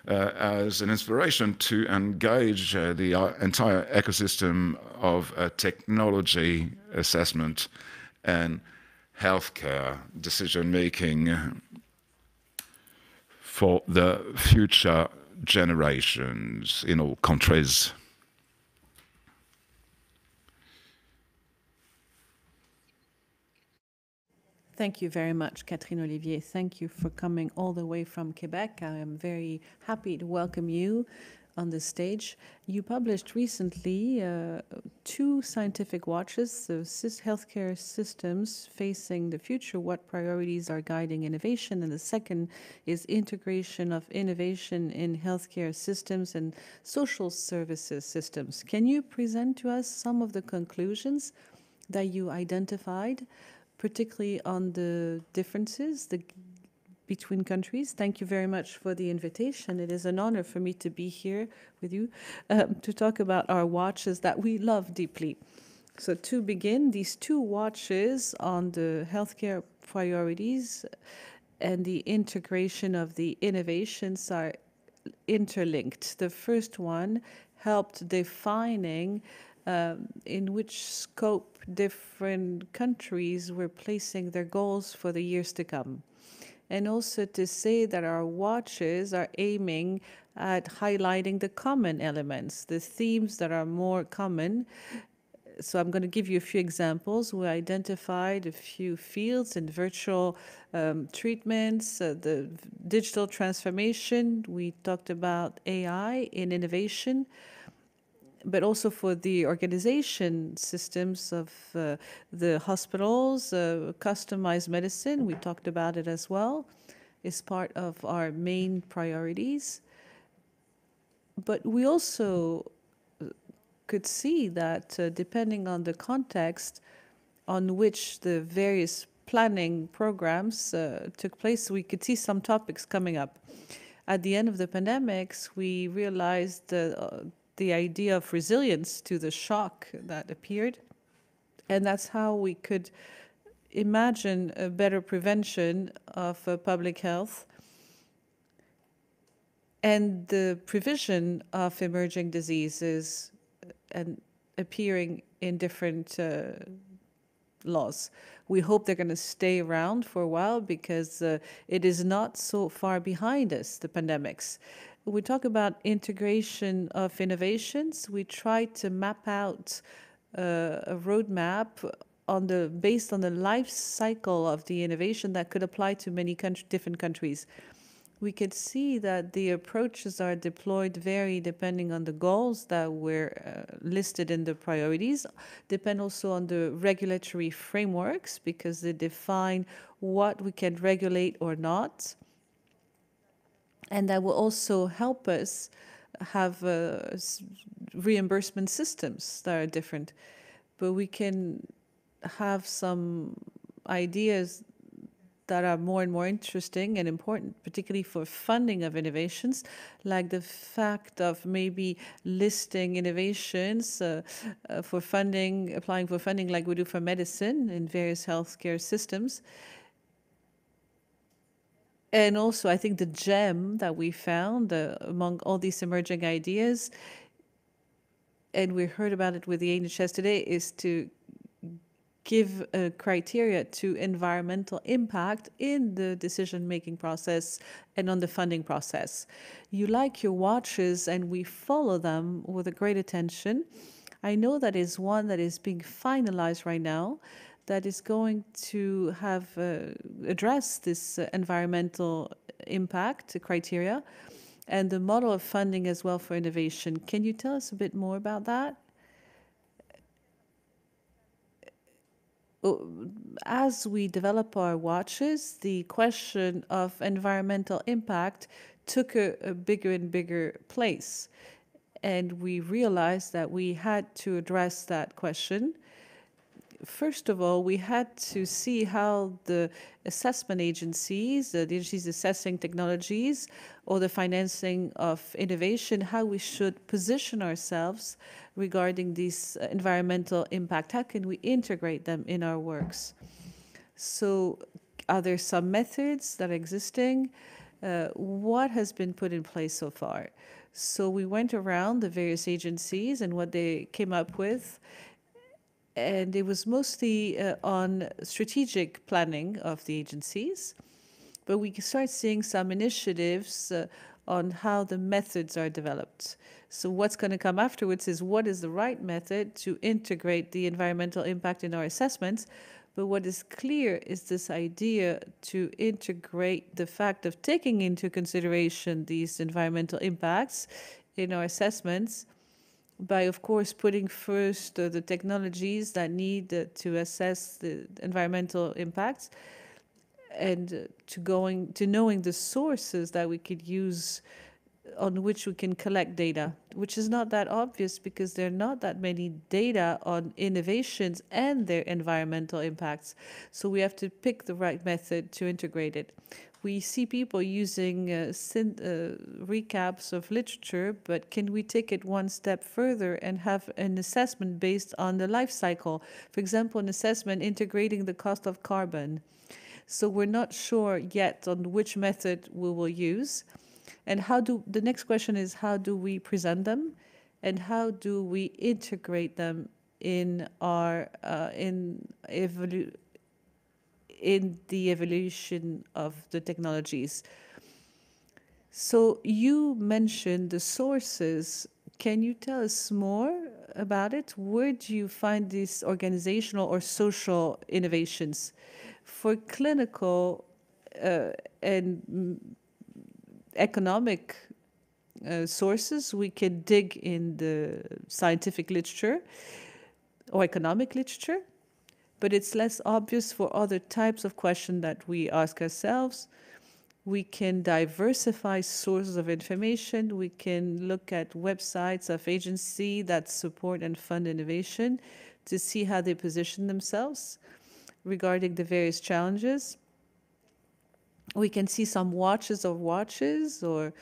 as an inspiration to engage the entire ecosystem of technology assessment and healthcare decision-making for the future generations in all countries. Thank you very much, Catherine Olivier. Thank you for coming all the way from Quebec. I am very happy to welcome you on the stage. You published recently 2 scientific watches, the healthcare systems facing the future, what priorities are guiding innovation, and the second is integration of innovation in healthcare systems and social services systems. Can you present to us some of the conclusions that you identified, particularly on the differences between countries? Thank you very much for the invitation. It is an honor for me to be here with you to talk about our watches that we love deeply. So to begin, these 2 watches on the healthcare priorities and the integration of the innovations are interlinked. The first one helped defining in which scope different countries were placing their goals for the years to come. And also to say that our watches are aiming at highlighting the common elements, the themes that are more common. So I'm going to give you a few examples. We identified a few fields in virtual treatments, the digital transformation. We talked about AI in innovation, but also for the organization systems of the hospitals, customized medicine, we talked about it as well, is part of our main priorities. But we also could see that depending on the context on which the various planning programs took place, we could see some topics coming up. At the end of the pandemics, we realized the idea of resilience to the shock that appeared. And that's how we could imagine a better prevention of public health and the provision of emerging diseases and appearing in different laws. We hope they're going to stay around for a while because it is not so far behind us, the pandemics. We talk about integration of innovations. We try to map out a roadmap based on the life cycle of the innovation that could apply to many different countries. We could see that the approaches are deployed vary depending on the goals that were listed in the priorities, depend also on the regulatory frameworks because they define what we can regulate or not. And that will also help us have reimbursement systems that are different. But we can have some ideas that are more and more interesting and important, particularly for funding of innovations, like the fact of maybe listing innovations for funding, applying for funding like we do for medicine in various healthcare systems. And also, I think the gem that we found among all these emerging ideas, and we heard about it with the NHS today, is to give a criteria to environmental impact in the decision-making process and on the funding process. You like your watches, and we follow them with a great attention. I know that is one that is being finalized right now, that is going to have address this environmental impact criteria and the model of funding as well for innovation. Can you tell us a bit more about that? As we develop our watches, the question of environmental impact took a bigger and bigger place. And we realized that we had to address that question. First of all, we had to see how the assessment agencies, the agencies assessing technologies or the financing of innovation, how we should position ourselves regarding this environmental impact. How can we integrate them in our works? So are there some methods that are existing? What has been put in place so far? So we went around the various agencies and what they came up with, and it was mostly on strategic planning of the agencies. But we can start seeing some initiatives on how the methods are developed. So what's going to come afterwards is what is the right method to integrate the environmental impact in our assessments. But what is clear is this idea to integrate the fact of taking into consideration these environmental impacts in our assessments by, of course, putting first the technologies that need to assess the environmental impacts, and to knowing the sources that we could use on which we can collect data, which is not that obvious because there are not that many data on innovations and their environmental impacts. So we have to pick the right method to integrate it. We see people using recaps of literature, but can we take it one step further and have an assessment based on the life cycle? For example, an assessment integrating the cost of carbon. So we're not sure yet on which method we will use. And the next question is, how do we present them? And how do we integrate them in our, in the evolution of the technologies? So you mentioned the sources. Can you tell us more about it? Where do you find these organizational or social innovations? For clinical and economic sources, we can dig in the scientific literature or economic literature, but it's less obvious for other types of questions that we ask ourselves. We can diversify sources of information. We can look at websites of agencies that support and fund innovation to see how they position themselves regarding the various challenges. We can see some watches of watches or,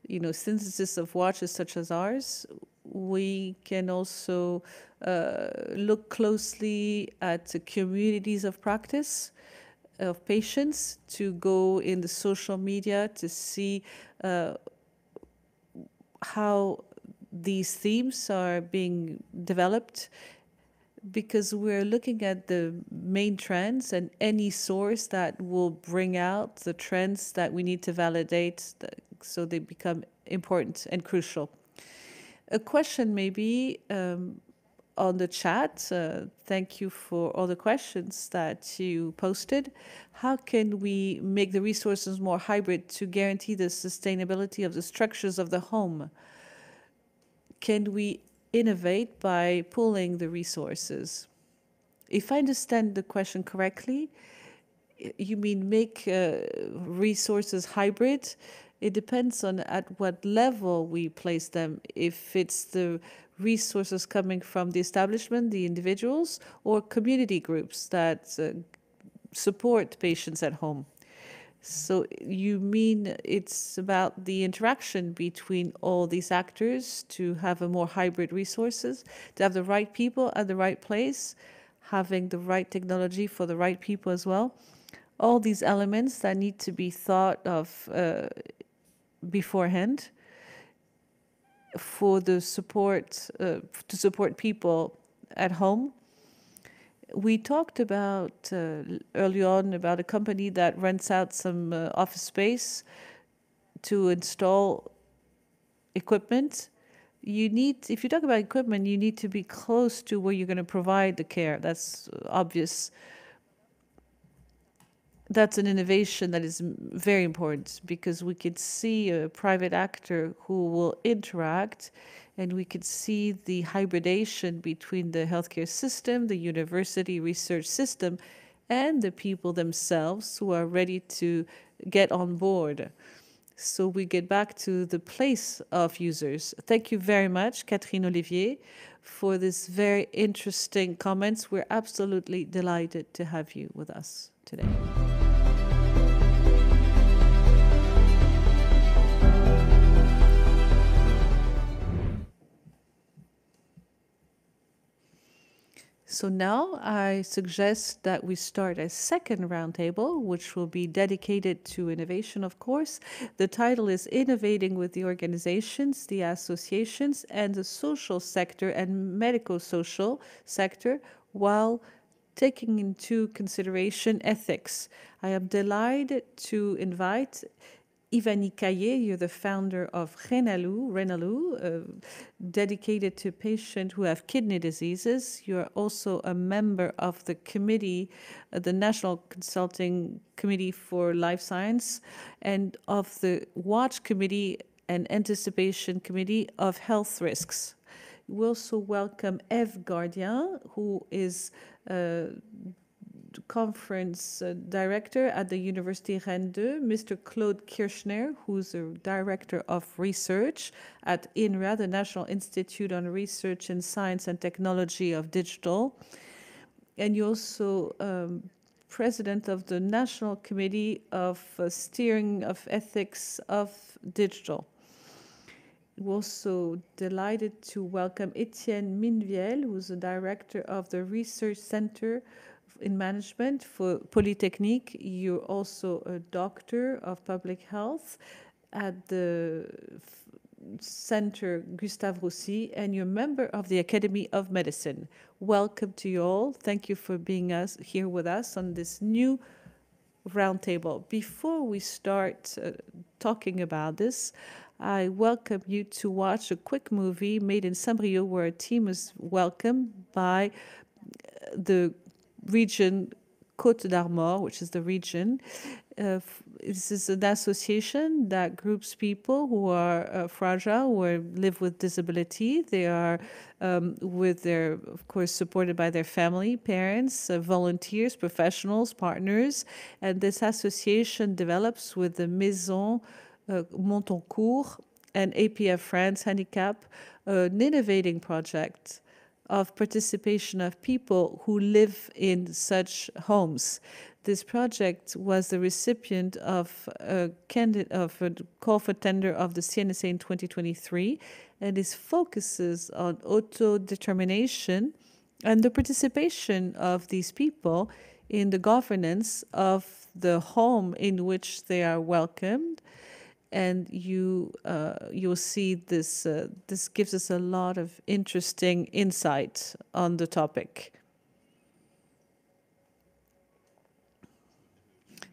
synthesis of watches such as ours. We can also look closly at the communities of practice of patients, to go in the social media to see how these themes are being developed, because we're looking at the main trends and any source that will bring out the trends that we need to validate so they become important and crucial. A question maybe on the chat. Thank you for all the questions that you posted. How can we make the resources more hybrid to guarantee the sustainability of the structures of the home? Can we innovate by pooling the resources? If I understand the question correctly, you mean make resources hybrid? It depends on at what level we place them. If it's the resources coming from the establishment, the individuals, or community groups that support patients at home. So you mean it's about the interaction between all these actors to have a more hybrid resources, to have the right people at the right place, having the right technology for the right people as well. All these elements that need to be thought of beforehand for the support, to support people at home. We talked about early on about a company that rents out some office space to install equipment. You need, if you talk about equipment, you need to be close to where you're going to provide the care. That's obvious. That's an innovation that is very important because we could see a private actor who will interact, and we could see the hybridation between the healthcare system, the university research system, and the people themselves who are ready to get on board. So we get back to the place of users. Thank you very much, Catherine Olivier, for this very interesting comments. We're absolutely delighted to have you with us today. So now I suggest that we start a second roundtable, which will be dedicated to innovation, of course. The title is Innovating with the Organizations, the Associations, and the Social Sector and Medico-Social Sector, while taking into consideration ethics. I am delighted to invite Ivani Caillé. You're the founder of Renalou, dedicated to patients who have kidney diseases. You're also a member of the committee, the National Consulting Committee for Life Science, and of the Watch Committee and Anticipation Committee of Health Risks. We also welcome Eve Gardien, who is conference director at the Université Rennes 2, Mr. Claude Kirchner, who's a director of research at INRA, the National Institute on Research in Science and Technology of Digital. And you're also president of the National Committee of Steering of Ethics of Digital. We're also delighted to welcome Etienne Minviel, who's the director of the Research Center in Management for Polytechnique. You're also a doctor of public health at the Center Gustave Roussy, and you're a member of the Academy of Medicine. Welcome to you all. Thank you for being here with us on this new roundtable. Before we start talking about this, I welcome you to watch a quick movie made in Saint-Brieuc, where a team is welcomed by the region Côte d'Armor, which is the region. This is an association that groups people who are fragile, who live with disability. They are of course, supported by their family, parents, volunteers, professionals, partners. And this association develops with the Maison Montoncourt and APF France Handicap, an innovating project of participation of people who live in such homes. This project was the recipient of a call for tender of the CNSA in 2023, and it focuses on auto-determination and the participation of these people in the governance of the home in which they are welcomed. And you'll see this. This gives us a lot of interesting insight on the topic.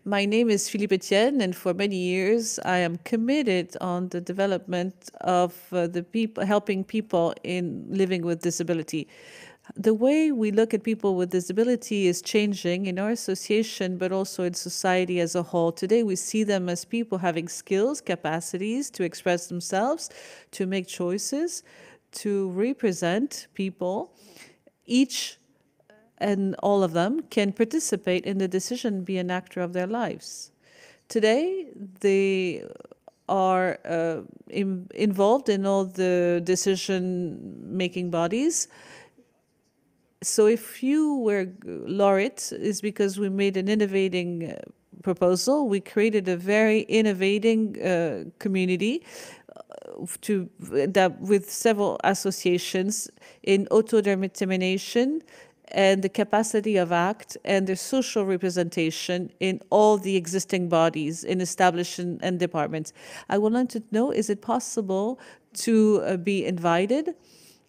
My name is Philippe Etienne, and for many years I am committed on the development of the people, helping people in living with disability. The way we look at people with disability is changing in our association, but also in society as a whole. Today, we see them as people having skills, capacities to express themselves, to make choices, to represent people. Each and all of them can participate in the decision, be an actor of their lives. Today, they are involved in all the decision-making bodies. So if you were laureate, it's because we made an innovating proposal. We created a very innovating community with several associations in autodetermination and the capacity of act and the social representation in all the existing bodies in establishment and departments. I wanted to know, is it possible to be invited?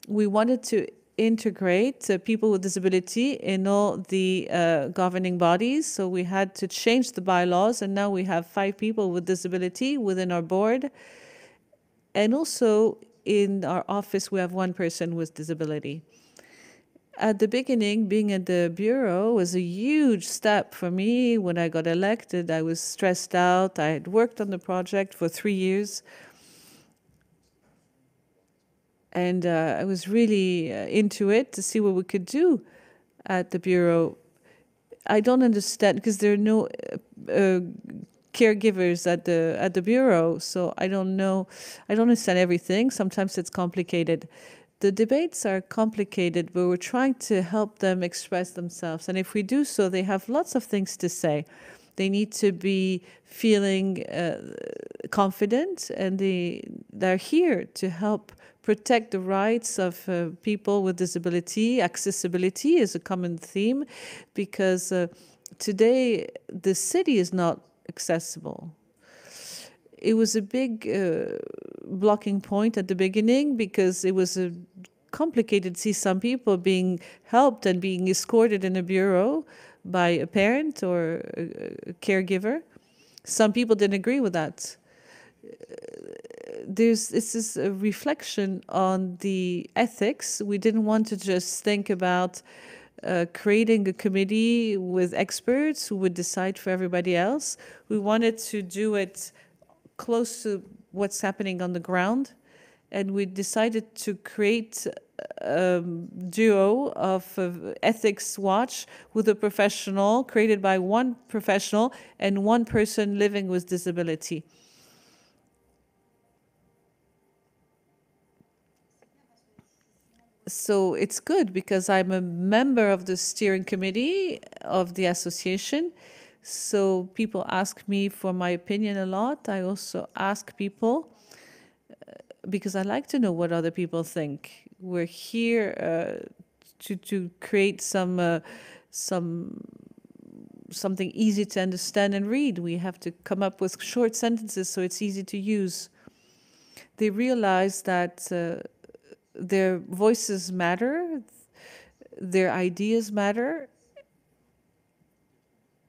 We wanted to integrate people with disability in all the governing bodies. So we had to change the bylaws, and now we have 5 people with disability within our board. And also in our office, we have 1 person with disability. At the beginning, being at the bureau was a huge step for me. When I got elected, I was stressed out. I had worked on the project for 3 years. And I was really into it to see what we could do at the bureau. I don't understand, because there are no caregivers at the bureau, so I don't know. I don't understand everything. Sometimes it's complicated. The debates are complicated, but we're trying to help them express themselves. And if we do so, they have lots of things to say. They need to be feeling confident, and they're here to help protect the rights of people with disability. Accessibility is a common theme, because today the city is not accessible. It was a big blocking point at the beginning, because it was complicated to see some people being helped and being escorted in a bureau by a parent or a caregiver. Some people didn't agree with that. This is a reflection on the ethics. We didn't want to just think about creating a committee with experts who would decide for everybody else. We wanted to do it close to what's happening on the ground, and we decided to create a duo of ethics watch with a professional, created by 1 professional and 1 person living with disability. So it's good, because I'm a member of the steering committee of the association. So people ask me for my opinion a lot. I also ask people, because I like to know what other people think. We're here to create something easy to understand and read. We have to come up with short sentences so it's easy to use. They realize that their voices matter, their ideas matter,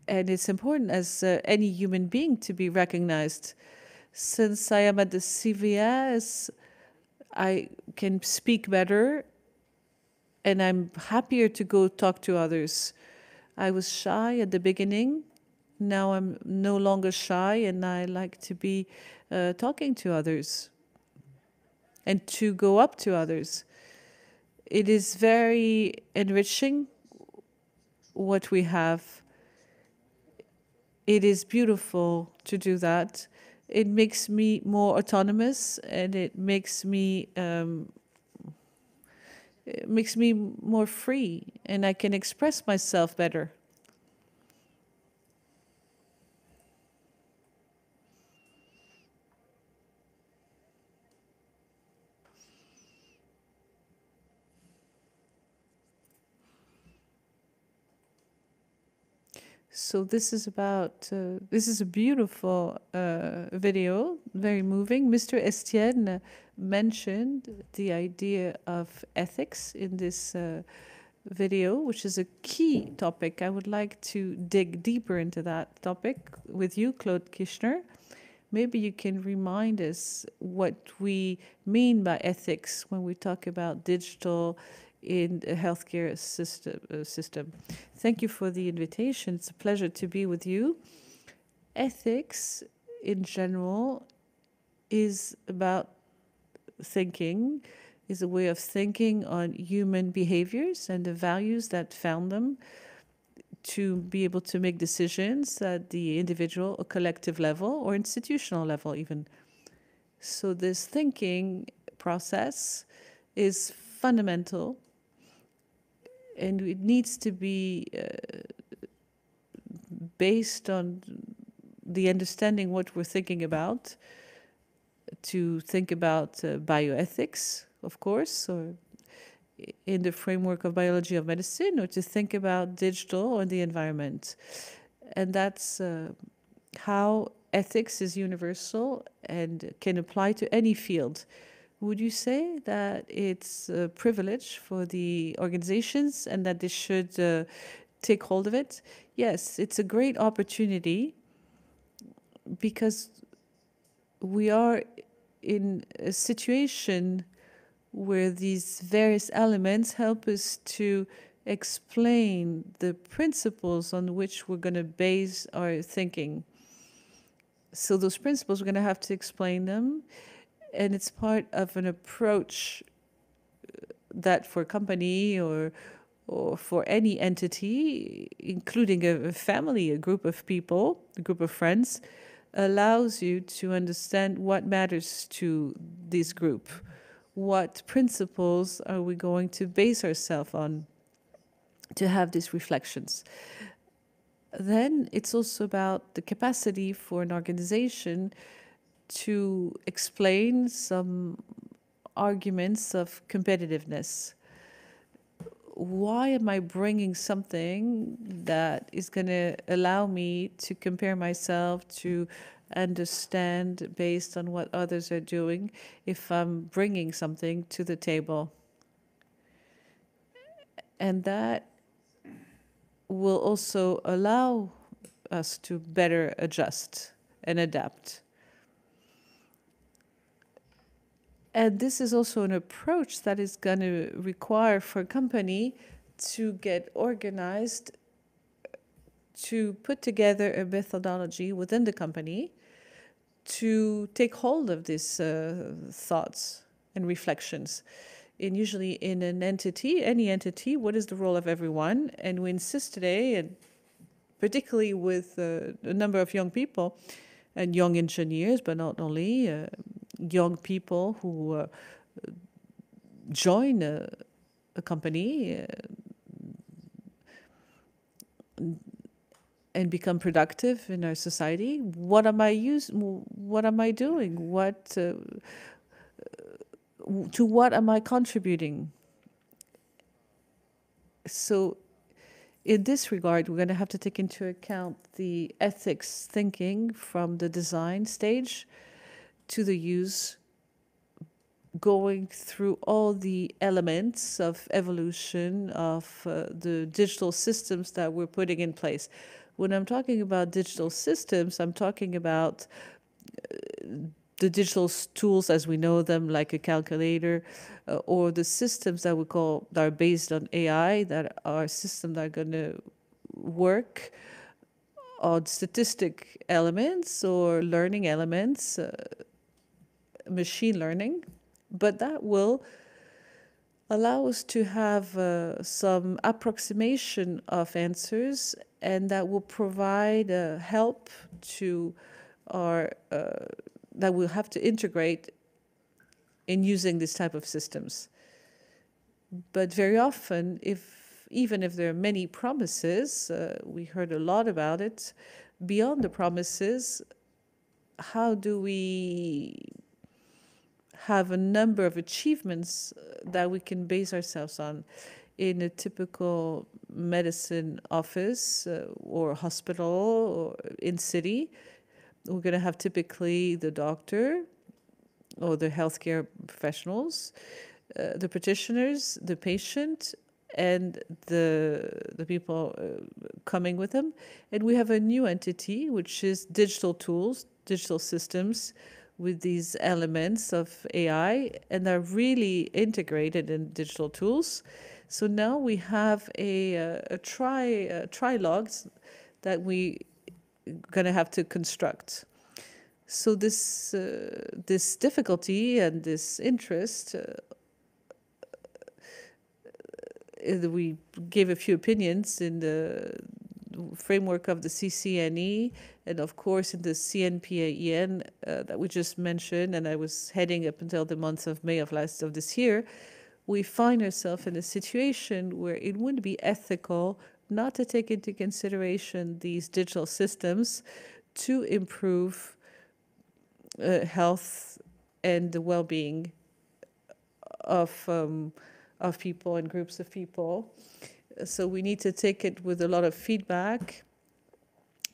and it's important as any human being to be recognized. Since I am at the CVS, I can speak better, and I'm happier to go talk to others. I was shy at the beginning. Now I'm no longer shy, and I like to be talking to others and to go up to others. It is very enriching what we have. It is beautiful to do that. It makes me more autonomous, and it makes me more free, and I can express myself better. So this is about, this is a beautiful video, very moving. Mr. Estienne mentioned the idea of ethics in this video, which is a key topic. I would like to dig deeper into that topic with you, Claude Kirchner. Maybe you can remind us what we mean by ethics when we talk about digital in a healthcare system. Thank you for the invitation. It's a pleasure to be with you. Ethics, in general, is about thinking, is a way of thinking on human behaviors and the values that found them to be able to make decisions at the individual or collective level or institutional level even. So this thinking process is fundamental, and it needs to be based on the understanding what we're thinking about, to think about bioethics, of course, or in the framework of biology of medicine, or to think about digital or the environment. And that's how ethics is universal and can apply to any field. Would you say that it's a privilege for the organizations and that they should take hold of it? Yes, it's a great opportunity because we are in a situation where these various elements help us to explain the principles on which we're going to base our thinking. So those principles, we're going to have to explain them, and it's part of an approach that for a company or for any entity, including a family, a group of people, a group of friends, allows you to understand what matters to this group. What principles are we going to base ourselves on to have these reflections? Then it's also about the capacity for an organization to explain some arguments of competitiveness. Why am I bringing something that is going to allow me to compare myself, to understand based on what others are doing, if I'm bringing something to the table? And that will also allow us to better adjust and adapt. And this is also an approach that is going to require for a company to get organized, to put together a methodology within the company to take hold of these thoughts and reflections. And usually in an entity, any entity, what is the role of everyone? And we insist today, and particularly with a number of young people and young engineers, but not only, young people who join a company and become productive in our society. What am I doing? To what am I contributing? So in this regard, we're going to have to take into account the ethics thinking from the design stage to the use, going through all the elements of evolution of the digital systems that we're putting in place. When I'm talking about digital systems, I'm talking about the digital tools as we know them, like a calculator, or the systems that we call, that are based on AI, that are systems that are going to work on statistic elements or learning elements, machine learning, but that will allow us to have some approximation of answers, and that will provide help to our, that we'll have to integrate in using this type of systems. But very often, even if there are many promises, we heard a lot about it, beyond the promises, how do we have a number of achievements that we can base ourselves on? In a typical medicine office or hospital or in city, we're going to have typically the doctor or the healthcare professionals, the practitioners, the patient, and the people coming with them. And we have a new entity, which is digital tools, digital systems, with these elements of AI, and are really integrated in digital tools So now we have a trilogues that we going to have to construct. So this difficulty and this interest, we gave a few opinions in the framework of the CCNE and of course in the CNPAEN that we just mentioned, and I was heading up until the month of May of this year. We find ourselves in a situation where it wouldn't be ethical not to take into consideration these digital systems to improve health and the well-being of people and groups of people. So we need to take it with a lot of feedback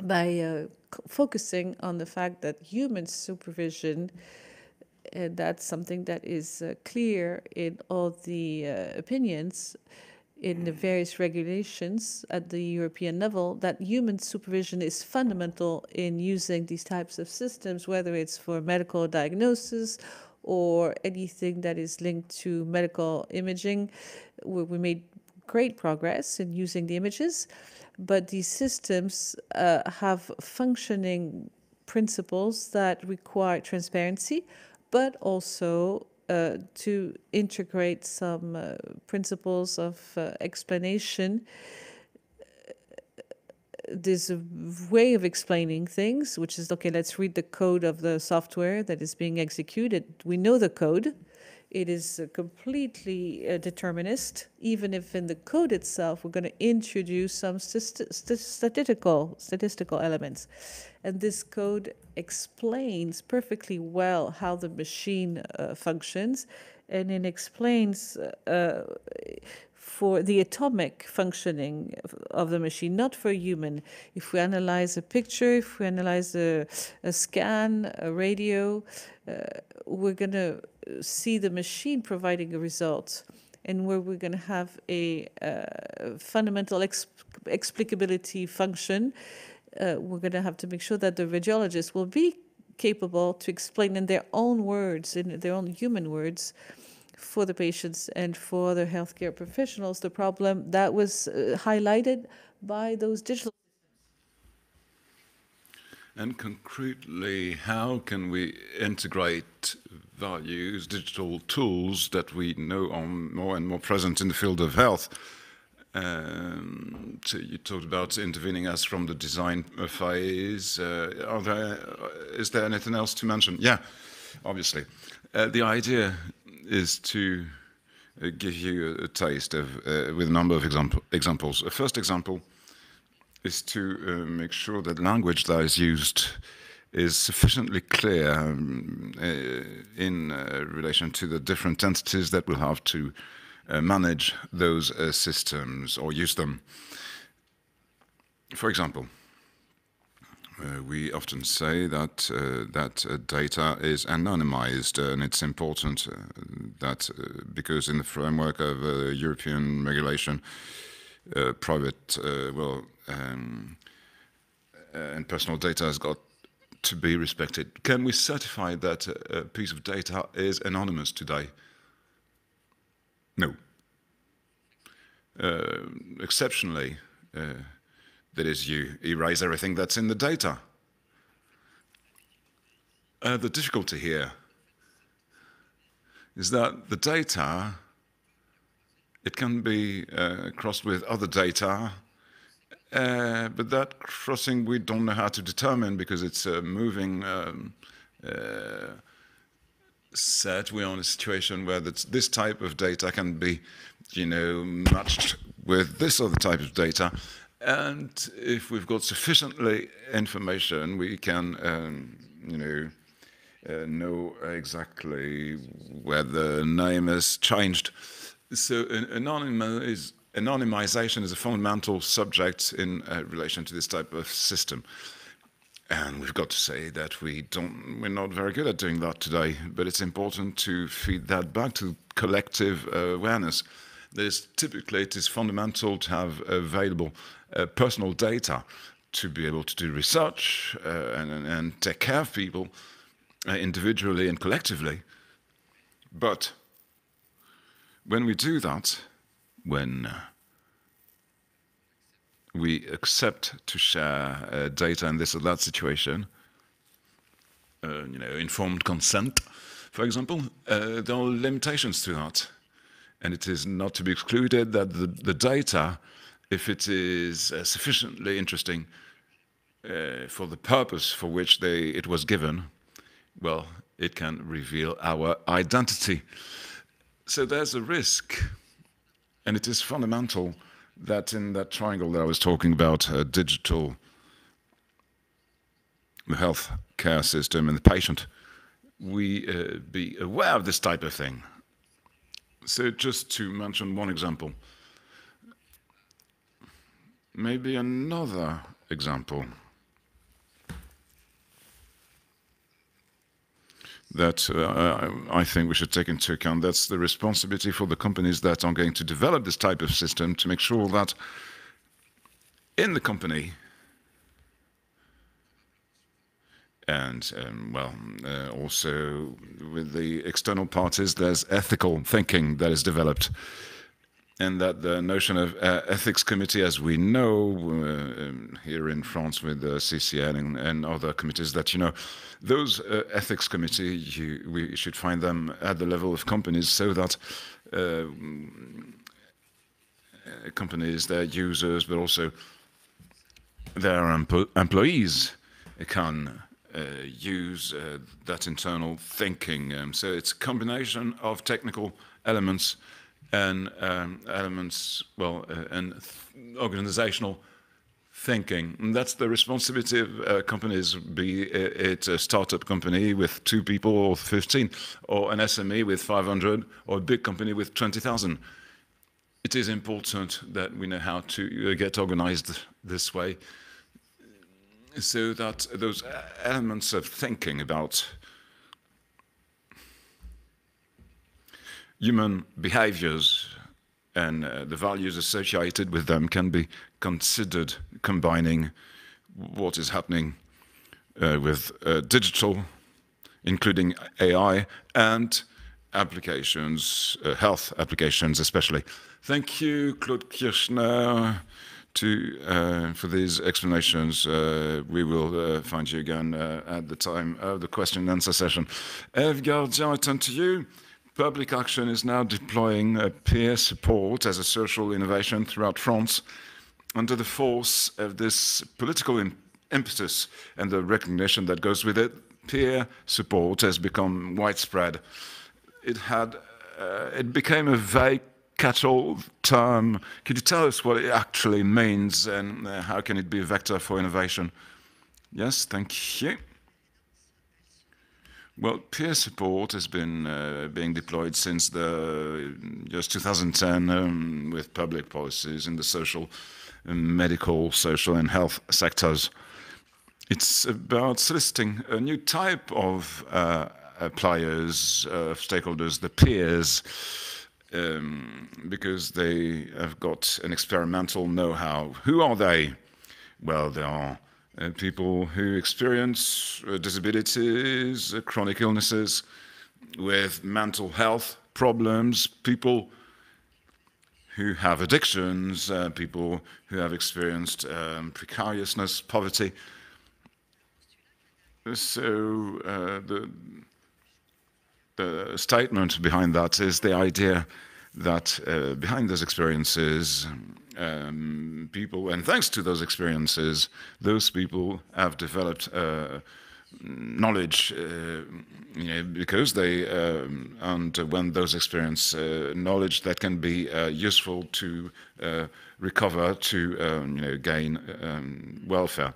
by focusing on the fact that human supervision, and that's something that is clear in all the opinions in the various regulations at the European level, that human supervision is fundamental in using these types of systems, whether it's for medical diagnosis or anything that is linked to medical imaging. We made great progress in using the images, but these systems have functioning principles that require transparency, but also to integrate some principles of explanation. There's a way of explaining things, which is, okay, let's read the code of the software that is being executed. We know the code. It is completely determinist, even if in the code itself, we're going to introduce some statistical elements. And this code explains perfectly well how the machine functions, and it explains for the atomic functioning of the machine, not for human. If we analyze a picture, if we analyze a scan, a radio, we're going to see the machine providing a result, and where we're going to have a fundamental explicability function. We're going to have to make sure that the radiologist will be capable to explain in their own words, in their own human words, for the patients and for the healthcare professionals, the problem that was highlighted by those digital. And concretely, how can we integrate values, digital tools that we know are more and more present in the field of health? So you talked about intervening as from the design phase. Is there anything else to mention? Yeah, obviously. The idea is to give you a taste of, with a number of examples. A first example is to make sure that language that is used is sufficiently clear in relation to the different entities that will have to manage those systems or use them. For example, we often say that data is anonymized, and it's important that because in the framework of European regulation, private and personal data has got to be respected. Can we certify that a piece of data is anonymous today? No. Exceptionally, that is, you erase everything that's in the data. The difficulty here is that the data, it can be crossed with other data, but that crossing we don't know how to determine because it's a moving set. We're in a situation where this type of data can be, matched with this other type of data. And if we've got sufficiently information, we can, know exactly where the name has changed. So anonymization is a fundamental subject in relation to this type of system. And we've got to say that we're not very good at doing that today, but it's important to feed that back to collective awareness. Typically, it is fundamental to have available personal data to be able to do research and take care of people individually and collectively. But when we do that, when we accept to share data in this or that situation, informed consent, for example, there are limitations to that. And it is not to be excluded that the data, if it is sufficiently interesting for the purpose for which it was given, well, it can reveal our identity. So there's a risk, and it is fundamental that in that triangle that I was talking about, digital, the health care system and the patient, we be aware of this type of thing. So just to mention one example, maybe another example that I think we should take into account. That's the responsibility for the companies that are going to develop this type of system to make sure that in the company and also with the external parties, there's ethical thinking that is developed, and that the notion of ethics committee, as we know here in France with the CCN and other committees, that those ethics committee, we should find them at the level of companies, so that companies, their users, but also their employees can use that internal thinking. So it's a combination of technical elements and and organizational thinking. And that's the responsibility of companies, be it a startup company with 2 people or 15, or an SME with 500, or a big company with 20,000. It is important that we know how to get organized this way, so that those elements of thinking about human behaviors and the values associated with them can be considered, combining what is happening with digital, including AI, and applications, health applications especially. Thank you, Claude Kirchner, for these explanations. We will find you again at the time of the question and answer session. Eve Gardien, I turn to you. Public Action is now deploying peer support as a social innovation throughout France under the force of this political impetus and the recognition that goes with it. Peer support has become widespread. It became a vague catch-all term. Could you tell us what it actually means, and how can it be a vector for innovation? Yes, thank you. Well, peer support has been being deployed since the years 2010 with public policies in the social, medical, social and health sectors. It's about soliciting a new type of players, stakeholders, the peers, because they have got an experimental know-how. Who are they? Well, they are people who experience disabilities, chronic illnesses, with mental health problems, people who have addictions, people who have experienced precariousness, poverty. So the statement behind that is the idea that behind those experiences, people, and thanks to those experiences, those people have developed knowledge, because they underwent those experiences, knowledge that can be useful to recover, to gain welfare.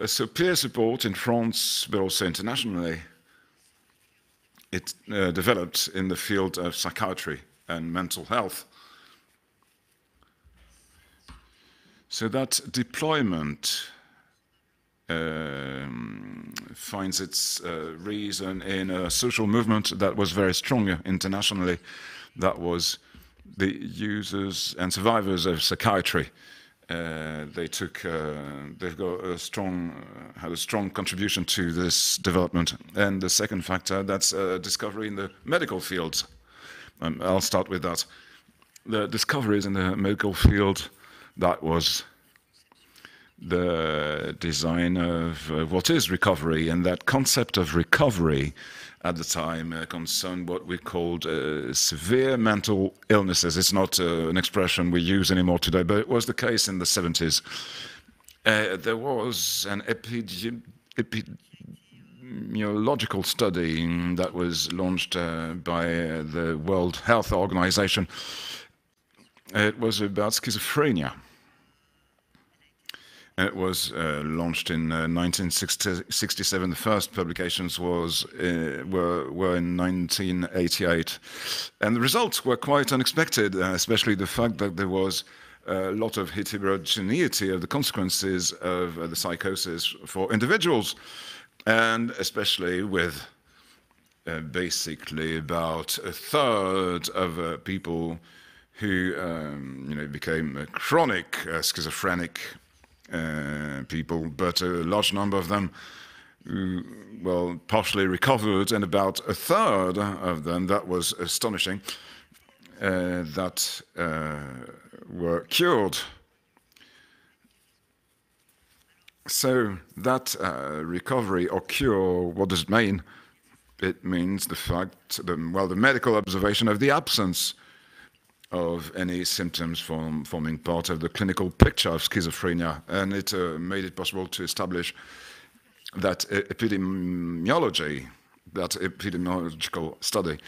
So peer support in France, but also internationally, it developed in the field of psychiatry and mental health. So that deployment finds its reason in a social movement that was very strong internationally. That was the users and survivors of psychiatry. They've got a had a strong contribution to this development. And the second factor, that's discovery in the medical field. I'll start with that. the discoveries in the medical field, that was the design of what is recovery, and that concept of recovery at the time concerned what we called severe mental illnesses. It's not an expression we use anymore today, but it was the case in the 70s. There was an epidemiological study that was launched by the World Health Organization. It was about schizophrenia. It was launched in 1967. The first publications were in 1988, and the results were quite unexpected, especially the fact that there was a lot of heterogeneity of the consequences of the psychosis for individuals, and especially with basically about a third of people who became chronic schizophrenic people, but a large number of them who, well, partially recovered, and about a third of them, that was astonishing, that were cured. So that recovery or cure, what does it mean? It means the fact, the medical observation of the absence of any symptoms forming part of the clinical picture of schizophrenia, and it made it possible to establish that epidemiology, that epidemiological study,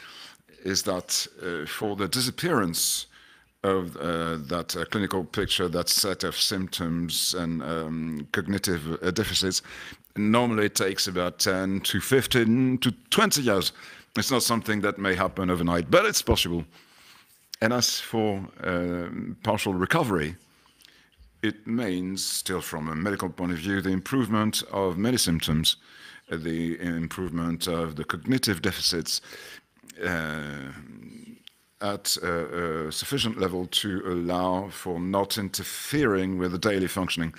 is that for the disappearance of that clinical picture, that set of symptoms and cognitive deficits, normally it takes about 10 to 15 to 20 years. It's not something that may happen overnight, but it's possible. And as for partial recovery, it means, still from a medical point of view, the improvement of many symptoms, the improvement of the cognitive deficits at a sufficient level to allow for not interfering with the daily functioning.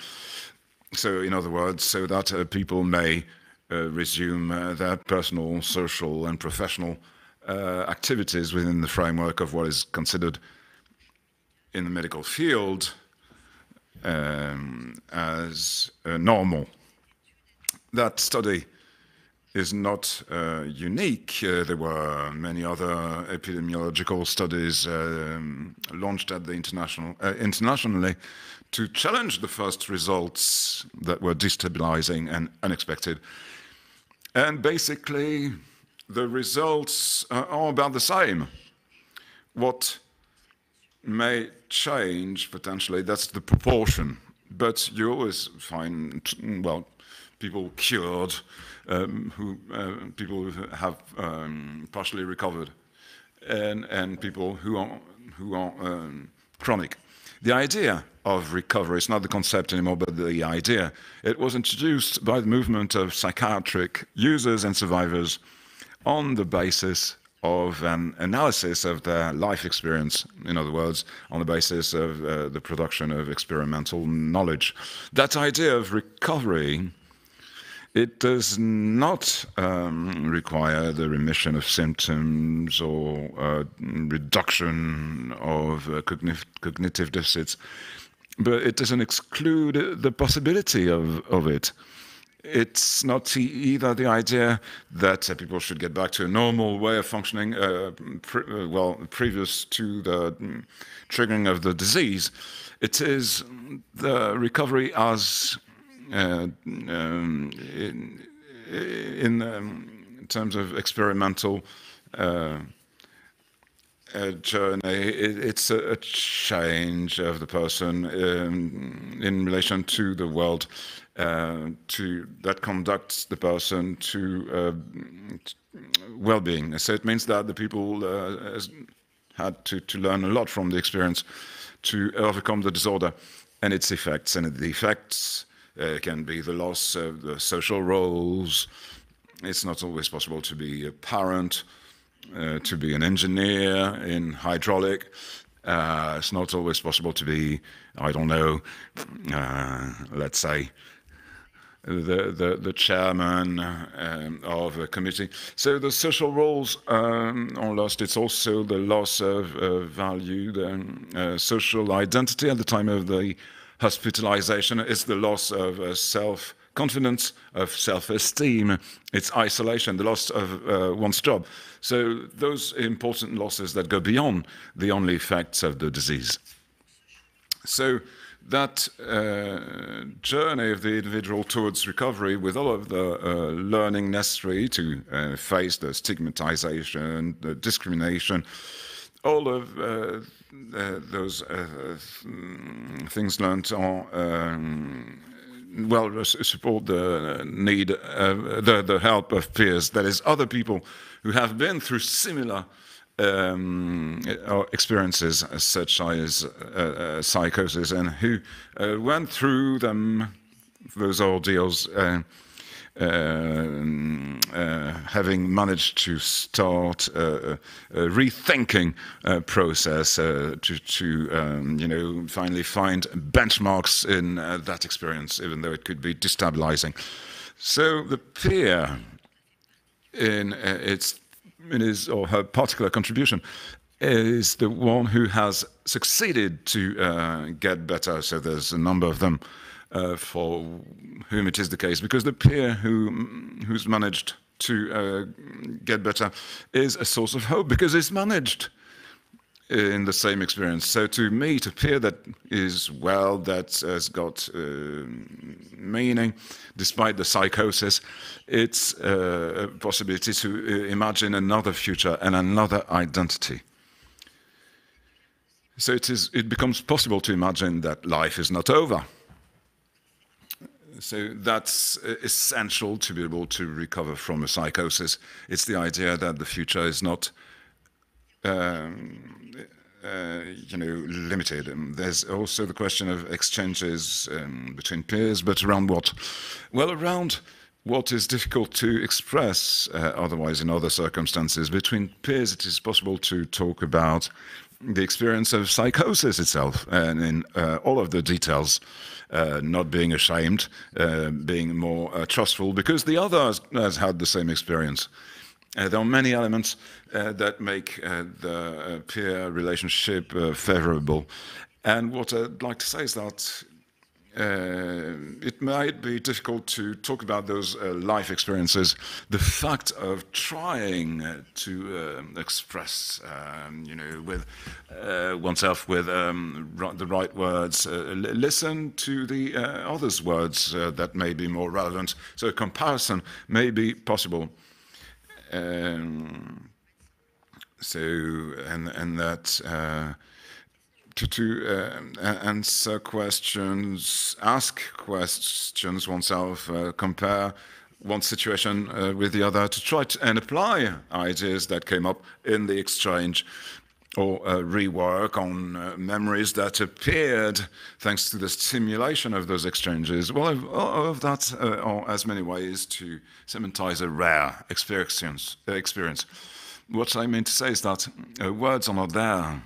So, in other words, so that people may resume their personal, social, and professional activities within the framework of what is considered in the medical field as normal. That study is not unique. There were many other epidemiological studies launched at the internationally to challenge the first results that were destabilizing and unexpected. And basically, the results are about the same. What may change potentially, that's the proportion. But you always find, well, people cured, people who have partially recovered, and people who are chronic. The idea of recovery, it's not the concept anymore, but the idea, it was introduced by the movement of psychiatric users and survivors on the basis of an analysis of their life experience, in other words, on the basis of the production of experimental knowledge. That idea of recovery, it does not require the remission of symptoms or reduction of cognitive deficits, but it doesn't exclude the possibility of it. It's not either the idea that people should get back to a normal way of functioning, previous to the triggering of the disease. It is the recovery as in terms of experimental journey. It's a change of the person in relation to the world, that conducts the person to well-being. So it means that the people had to learn a lot from the experience to overcome the disorder and its effects. And the effects can be the loss of the social roles. It's not always possible to be a parent, to be an engineer in hydraulic. It's not always possible to be, I don't know, let's say, the chairman of a committee. So the social roles are lost. It's also the loss of value, the social identity at the time of the hospitalization. It's the loss of self-confidence, of self-esteem. It's isolation, the loss of one's job. So those important losses that go beyond the only effects of the disease. So that journey of the individual towards recovery, with all of the learning necessary to face the stigmatization, the discrimination, all of those things learned on support the need, the help of peers, that is, other people who have been through similar experiences such as psychosis, and who went through them, those ordeals, having managed to start a rethinking process to finally find benchmarks in that experience, even though it could be destabilizing. So the peer, in his or her particular contribution, is the one who has succeeded to get better. So there's a number of them for whom it is the case, because the peer who's managed to get better is a source of hope, because it's managed in the same experience. So to meet a peer that is well, that has got meaning, despite the psychosis, it's a possibility to imagine another future and another identity. So it becomes possible to imagine that life is not over. So that's essential to be able to recover from a psychosis. It's the idea that the future is not limited. There's also the question of exchanges between peers, but around what? Well, around what is difficult to express otherwise in other circumstances. Between peers, it is possible to talk about the experience of psychosis itself, and in all of the details, not being ashamed, being more trustful, because the other has had the same experience. There are many elements that make the peer relationship favorable. And what I'd like to say is that it might be difficult to talk about those life experiences. The fact of trying to express, with oneself with the right words, listen to the others' words that may be more relevant. So a comparison may be possible. And that to answer questions, ask questions oneself, compare one situation with the other, to try and apply ideas that came up in the exchange, or rework on memories that appeared thanks to the stimulation of those exchanges. Well, all of that are as many ways to cementize a rare experience. What I mean to say is that words are not there.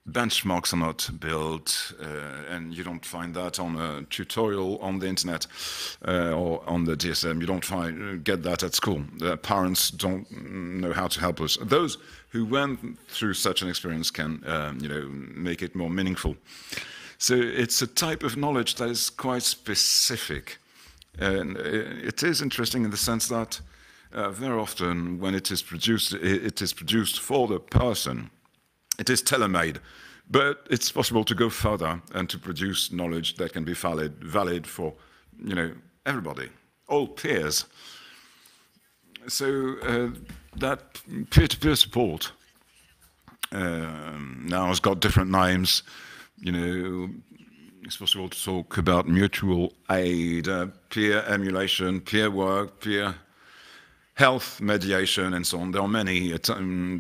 Benchmarks are not built, and you don't find that on a tutorial on the internet or on the DSM. You don't get that at school. The parents don't know how to help us. Those who went through such an experience can, make it more meaningful. So it's a type of knowledge that is quite specific, and it is interesting in the sense that very often when it is produced for the person. It is tailor-made, but it's possible to go further and to produce knowledge that can be valid for, everybody, all peers. So that peer-to-peer support now has got different names. It's possible to talk about mutual aid, peer emulation, peer work, peer health mediation, and so on. There are many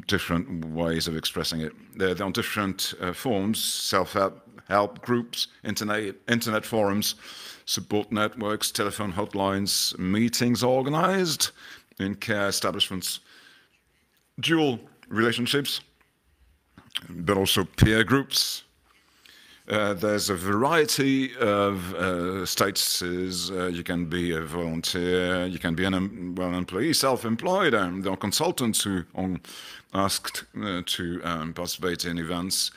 different ways of expressing it. There are different forms: self-help groups, internet forums, support networks, telephone hotlines, meetings organized in care establishments, dual relationships, but also peer groups, There's a variety of statuses. You can be a volunteer, you can be an employee, self-employed, there are consultants who are asked to participate in events.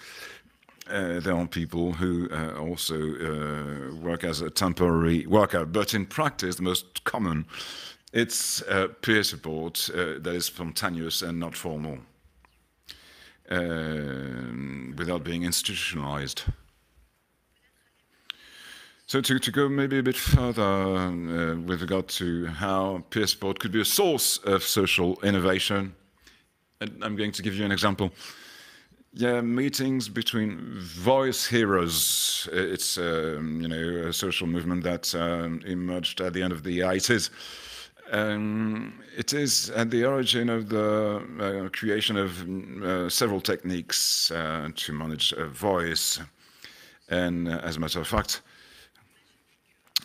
There are people who also work as a temporary worker, but in practice, the most common, it's peer support that is spontaneous and not formal, without being institutionalized. So to go maybe a bit further with regard to how peer support could be a source of social innovation, and I'm going to give you an example. Yeah, meetings between voice heroes. It's a social movement that emerged at the end of the 80s. It is at the origin of the creation of several techniques to manage a voice. And as a matter of fact,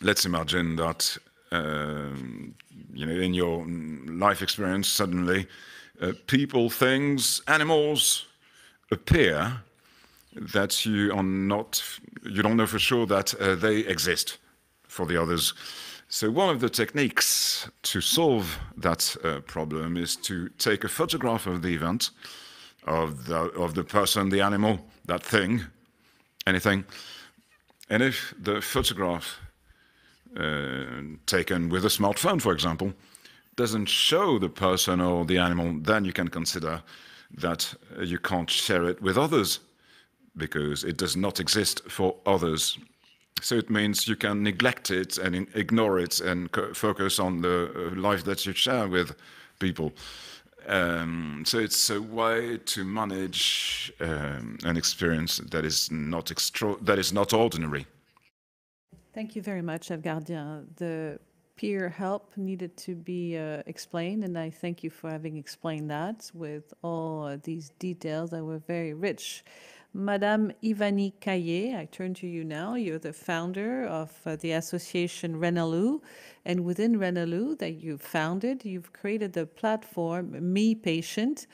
let's imagine that in your life experience, suddenly people, things, animals appear that you don't know for sure that they exist for the others. So one of the techniques to solve that problem is to take a photograph of the event, of the person, the animal, that thing, anything, and if the photograph taken with a smartphone, for example, doesn't show the person or the animal, then you can consider that you can't share it with others because it does not exist for others. So it means you can neglect it and ignore it and focus on the life that you share with people. So it's a way to manage an experience that is not ordinary. Thank you very much, Evgardien. The peer help needed to be explained, and I thank you for having explained that with all these details that were very rich. Madame Ivani Caillé, I turn to you now. You're the founder of the association Renalou, and within Renalou that you've founded, you've created the platform Me Patient,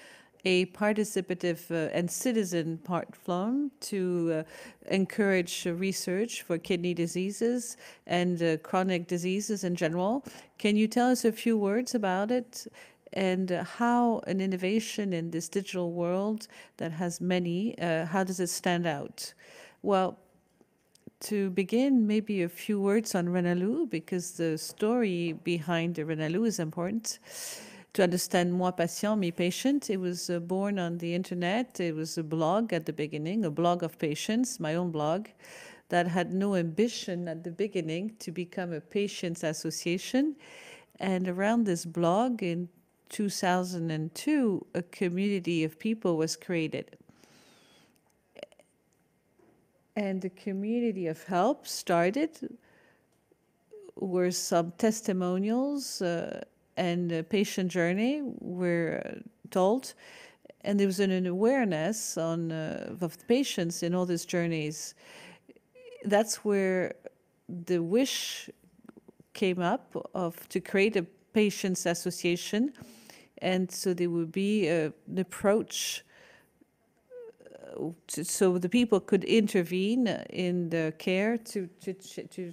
a participative and citizen platform to encourage research for kidney diseases and chronic diseases in general. Can you tell us a few words about it and how an innovation in this digital world that has many, how does it stand out? Well, to begin, maybe a few words on Renalou, because the story behind the Renalou is important. To understand Moi Patient, Me Patient, it was born on the internet. It was a blog at the beginning, a blog of patients, my own blog, that had no ambition at the beginning to become a patients association. And around this blog in 2002, a community of people was created. And the community of help started, where some testimonials and patient journey were told, and there was an awareness of the patients in all these journeys. That's where the wish came up to create a patients association, and so there would be an approach so the people could intervene in the care to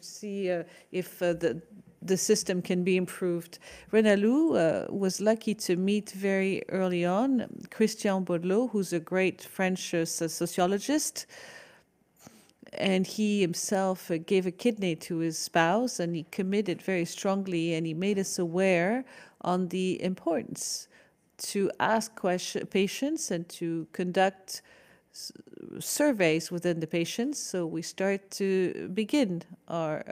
see if the system can be improved. Renalou was lucky to meet very early on Christian Baudelot, who's a great French sociologist, and he himself gave a kidney to his spouse, and he committed very strongly, and he made us aware on the importance to ask patients and to conduct surveys within the patients. So we start to begin our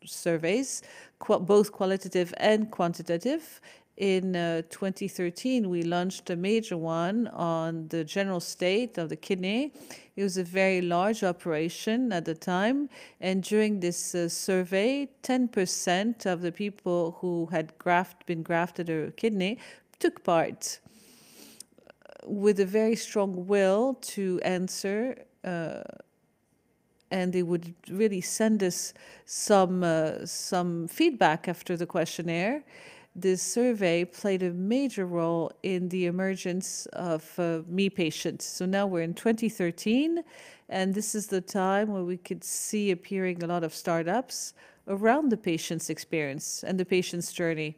surveys, both qualitative and quantitative. In 2013, we launched a major one on the general state of the kidney. It was a very large operation at the time. And during this survey, 10% of the people who had been grafted a kidney took part with a very strong will to answer, and they would really send us some feedback after the questionnaire. this survey played a major role in the emergence of Me Patients. So now we're in 2013, and this is the time where we could see appearing a lot of startups around the patient's experience and the patient's journey.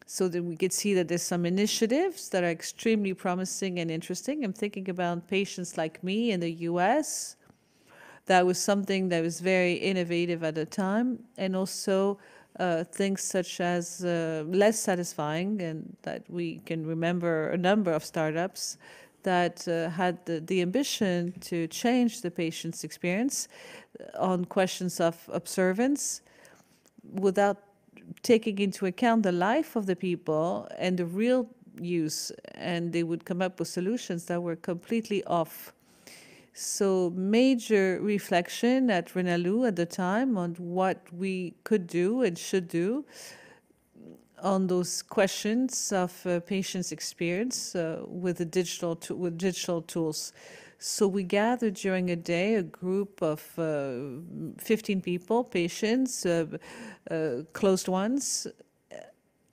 So that we could see that there's some initiatives that are extremely promising and interesting. I'm thinking about Patients Like Me in the US. That was something that was very innovative at the time, and also things such as less satisfying, and that we can remember a number of startups that had the ambition to change the patient's experience on questions of observance without taking into account the life of the people and the real use, and they would come up with solutions that were completely off. So major reflection at Renalou at the time on what we could do and should do on those questions of patients' experience with the digital tools. So we gathered during a day a group of 15 people, patients, closed ones,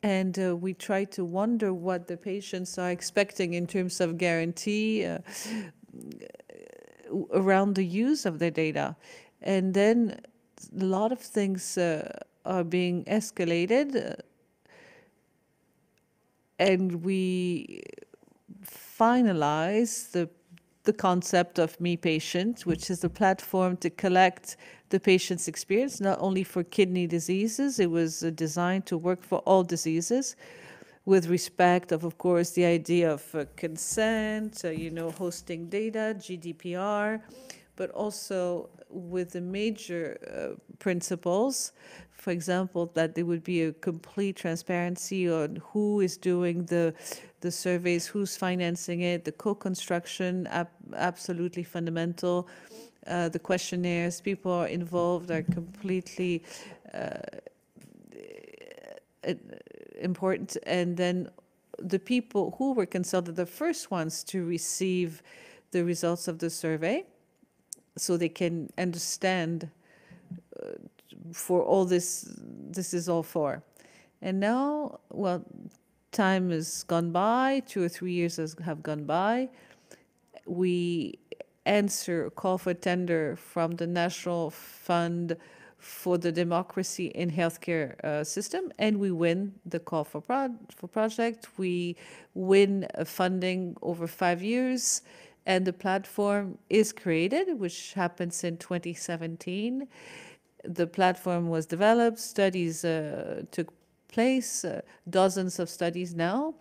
and we tried to wonder what the patients are expecting in terms of guarantee around the use of their data. And then a lot of things are being escalated, and we finalize the concept of Me Patient, which is a platform to collect the patient's experience, not only for kidney diseases. It was designed to work for all diseases, with respect of course, the idea of consent, hosting data, GDPR, but also with the major principles. For example, that there would be a complete transparency on who is doing the surveys, who's financing it, the co-construction, absolutely fundamental. The questionnaires, people are involved are completely important. And then the people who were consulted, the first ones to receive the results of the survey, so they can understand for all this is all for. And now, well, time has gone by, 2 or 3 years have gone by. We answer a call for tender from the National Fund for the Democracy in Healthcare System, and we win the call for project. We win funding over 5 years, and the platform is created, which happens in 2017. The platform was developed, studies took place, dozens of studies now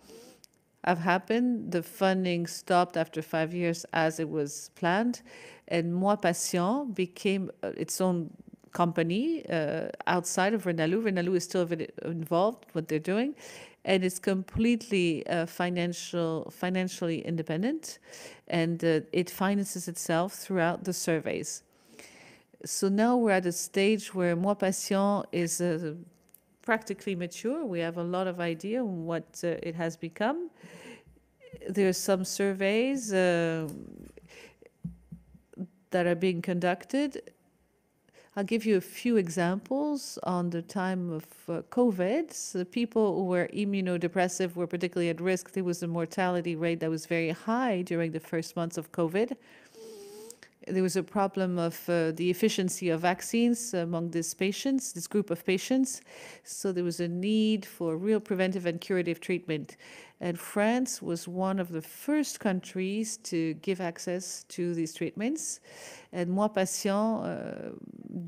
have happened. The funding stopped after 5 years as it was planned, and Moi Patient became its own company outside of Renalou. Renalou is still involved what they're doing, and it's completely financially independent, and it finances itself throughout the surveys. So now we're at a stage where Moi Patient is practically mature. We have a lot of idea on what it has become. There are some surveys that are being conducted. I'll give you a few examples. On the time of COVID, so people who were immunodepressive were particularly at risk. There was a mortality rate that was very high during the first months of COVID. There was a problem of the efficiency of vaccines among these patients, this group of patients. So there was a need for real preventive and curative treatment. And France was one of the first countries to give access to these treatments. And Moi Patient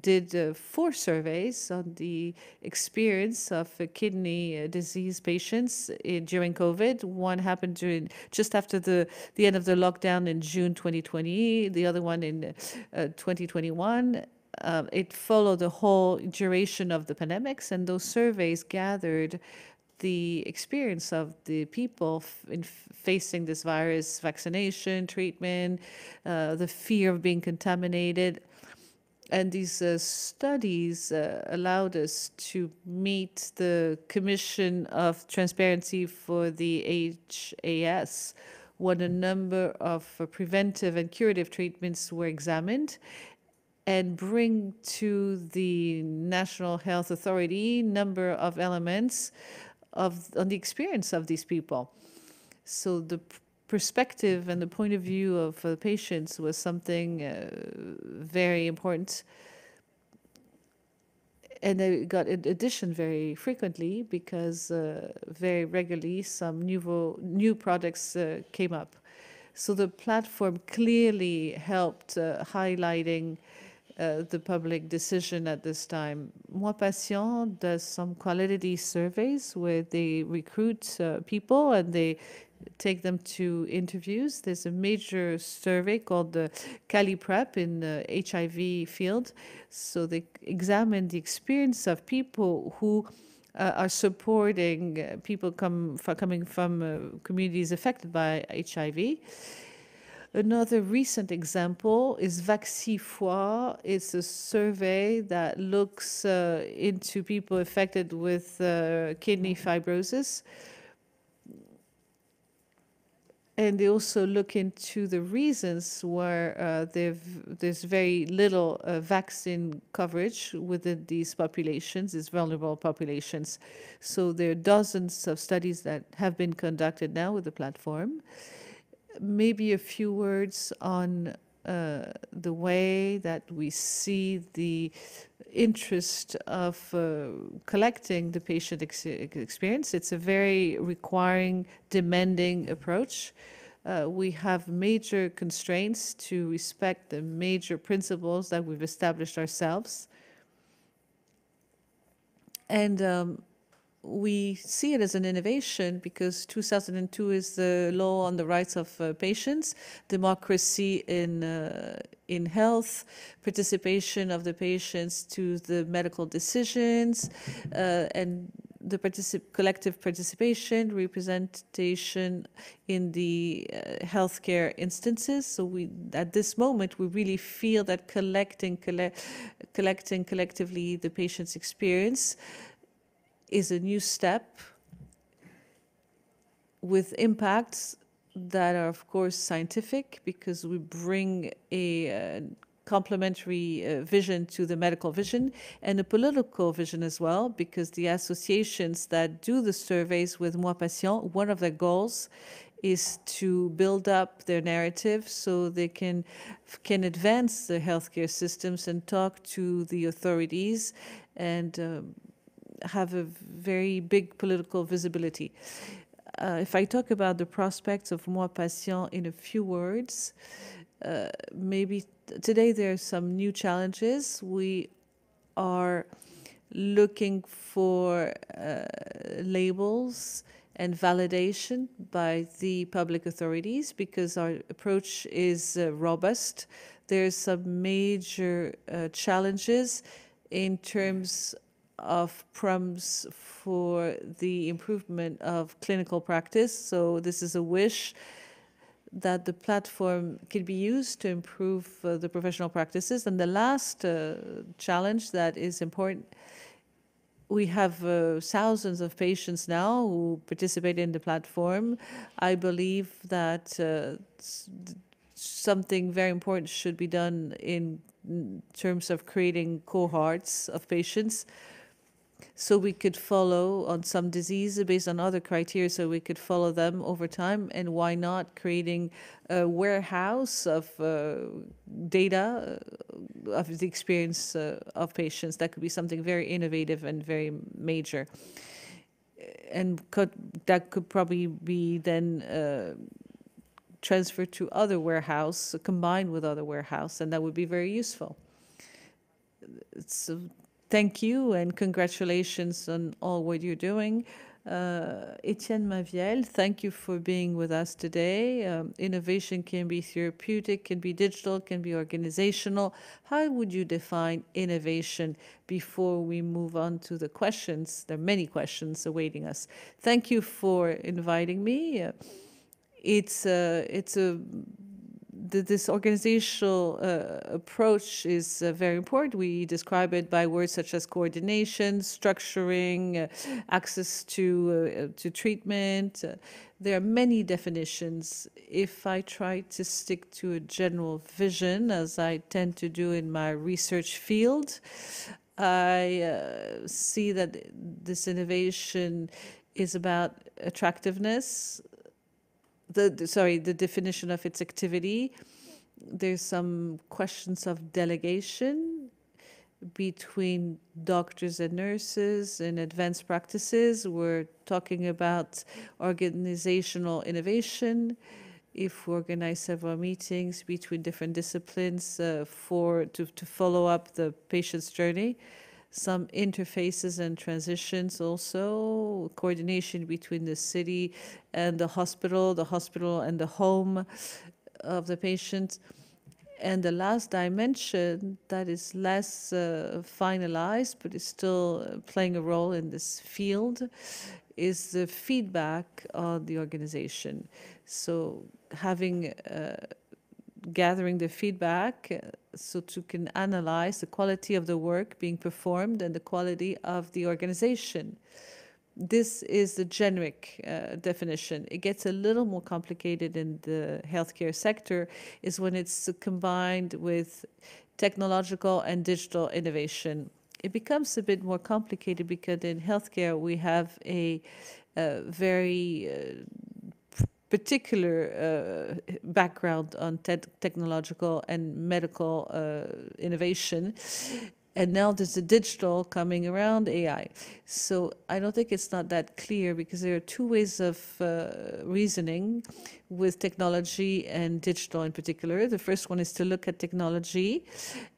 did 4 surveys on the experience of kidney disease patients during COVID. One happened just after the end of the lockdown in June 2020, the other one in 2021. It followed the whole duration of the pandemics, and those surveys gathered the experience of the people in facing this virus, vaccination, treatment, the fear of being contaminated. And these studies allowed us to meet the Commission of Transparency for the HAS, when a number of preventive and curative treatments were examined, and bring to the National Health Authority number of elements on the experience of these people. So the perspective and the point of view of patients was something very important. And they got addition very frequently because very regularly some new products came up. So the platform clearly helped highlighting the public decision at this time. Moi Patient does some quality surveys where they recruit people and they take them to interviews. There's a major survey called the Cali Prep in the HIV field. So they examine the experience of people who are supporting people coming from communities affected by HIV. Another recent example is Vaxi4. It's a survey that looks into people affected with kidney fibrosis. And they also look into the reasons where there's very little vaccine coverage within these populations, these vulnerable populations. So there are dozens of studies that have been conducted now with the platform. Maybe a few words on the way that we see the interest of collecting the patient experience. It's a very requiring, demanding approach. We have major constraints to respect the major principles that we've established ourselves. And we see it as an innovation because 2002 is the law on the rights of patients, democracy in health, participation of the patients to the medical decisions, and the collective participation, representation in the healthcare instances. So at this moment, we really feel that collecting collectively the patient's experience is a new step with impacts that are, of course, scientific, because we bring a complementary vision to the medical vision, and a political vision as well, because the associations that do the surveys with Moi Patient, one of their goals is to build up their narrative so they can advance the healthcare systems and talk to the authorities and have a very big political visibility. If I talk about the prospects of Moi Patient in a few words, maybe today there are some new challenges. We are looking for labels and validation by the public authorities because our approach is robust. There's some major challenges in terms of prompts for the improvement of clinical practice. So this is a wish that the platform can be used to improve the professional practices. And the last challenge that is important, we have thousands of patients now who participate in the platform. I believe that something very important should be done in terms of creating cohorts of patients, so we could follow on some disease based on other criteria, so we could follow them over time. And why not creating a warehouse of data of the experience of patients? That could be something very innovative and very major. And that could probably be then transferred to other warehouse, combined with other warehouse, and that would be very useful. So thank you and congratulations on all what you're doing. Etienne Maviel, thank you for being with us today. Innovation can be therapeutic, can be digital, can be organizational. How would you define innovation before we move on to the questions? There are many questions awaiting us. Thank you for inviting me. This organizational approach is very important. We describe it by words such as coordination, structuring, access to treatment. There are many definitions. If I try to stick to a general vision, as I tend to do in my research field, I see that this innovation is about attractiveness, the definition of its activity. There's some questions of delegation between doctors and nurses in advanced practices. We're talking about organizational innovation. If we organize several meetings between different disciplines to follow up the patient's journey, some interfaces and transitions also, coordination between the city and the hospital and the home of the patient. And the last dimension that is less finalized, but is still playing a role in this field, is the feedback on the organization. So gathering the feedback so to can analyze the quality of the work being performed and the quality of the organization. This is the generic definition. It gets a little more complicated in the healthcare sector is when it's combined with technological and digital innovation. It becomes a bit more complicated because in healthcare we have a very particular background on technological and medical innovation. And now there's the digital coming around AI. So I don't think it's not that clear because there are two ways of reasoning with technology and digital in particular. The first one is to look at technology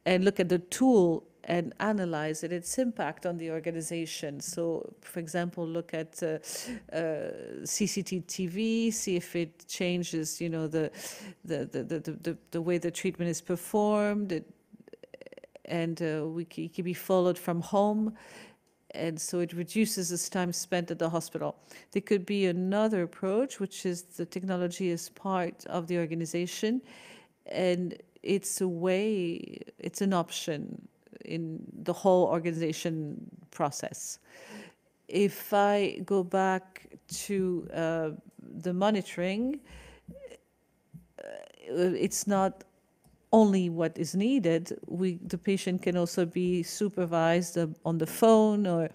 and look at the tool and analyze it, its impact on the organization. So, for example, look at CCTV, see if it changes, the way the treatment is performed, and it can be followed from home, and so it reduces the time spent at the hospital. There could be another approach, which is the technology is part of the organization, and it's an option in the whole organization process. If I go back to the monitoring, it's not only what is needed. The patient can also be supervised on the phone or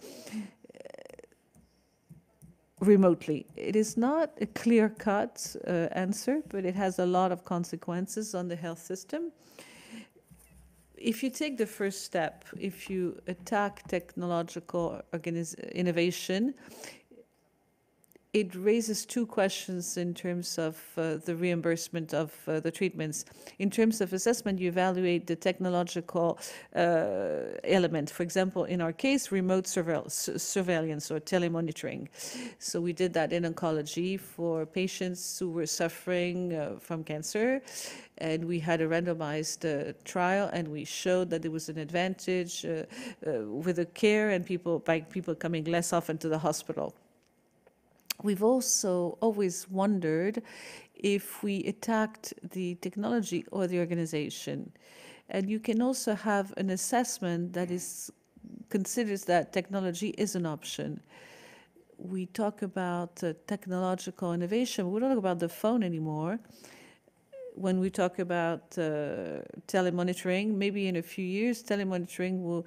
remotely. It is not a clear-cut answer, but it has a lot of consequences on the health system. If you take the first step, if you attack technological innovation, it raises two questions in terms of the reimbursement of the treatments. In terms of assessment, you evaluate the technological element. For example, in our case, remote surveillance or telemonitoring. So we did that in oncology for patients who were suffering from cancer. And we had a randomized trial, and we showed that there was an advantage with the care and by people coming less often to the hospital. We've also always wondered if we attacked the technology or the organization. And you can also have an assessment that considers that technology is an option. We talk about technological innovation. We don't talk about the phone anymore. When we talk about telemonitoring, maybe in a few years, telemonitoring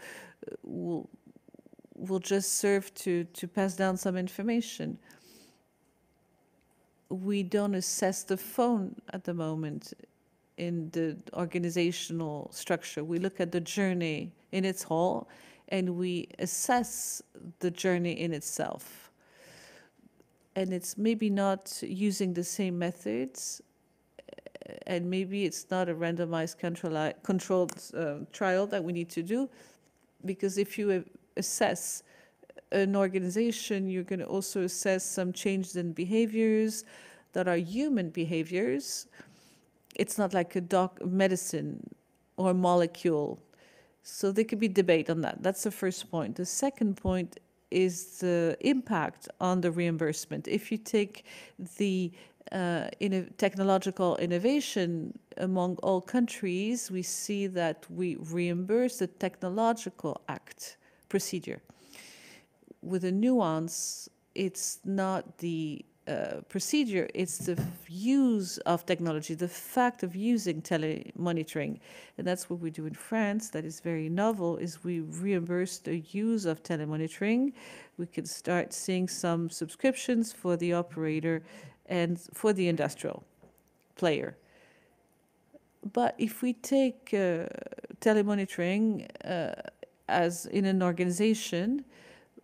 will just serve to pass down some information. We don't assess the phone at the moment in the organizational structure. We look at the journey in its whole, and we assess the journey in itself. And it's maybe not using the same methods, and maybe it's not a randomized controlled trial that we need to do, because if you assess an organization, you're going to also assess some changes in behaviors that are human behaviors. It's not like a medicine or molecule. So there could be debate on that. That's the first point. The second point is the impact on the reimbursement. If you take the technological innovation among all countries, we see that we reimburse the technological procedure. With a nuance, it's not the procedure, it's the use of technology, the fact of using telemonitoring. And that's what we do in France. That is very novel, is we reimburse the use of telemonitoring. We can start seeing some subscriptions for the operator and for the industrial player. But if we take telemonitoring as in an organization,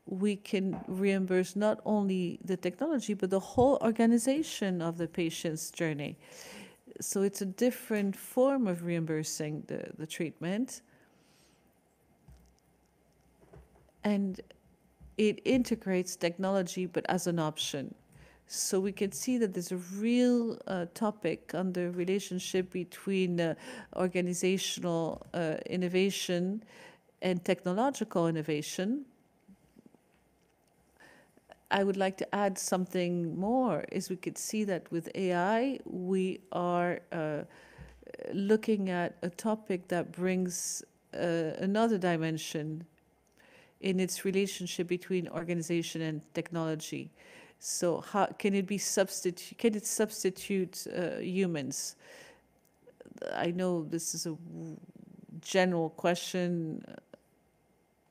we can reimburse not only the technology, but the whole organization of the patient's journey. So it's a different form of reimbursing the treatment. And it integrates technology, but as an option. So we can see that there's a real topic on the relationship between organizational innovation and technological innovation. I would like to add something more, is we could see that with AI, we are looking at a topic that brings another dimension in its relationship between organization and technology. So how can it be substitute humans? I know this is a general question,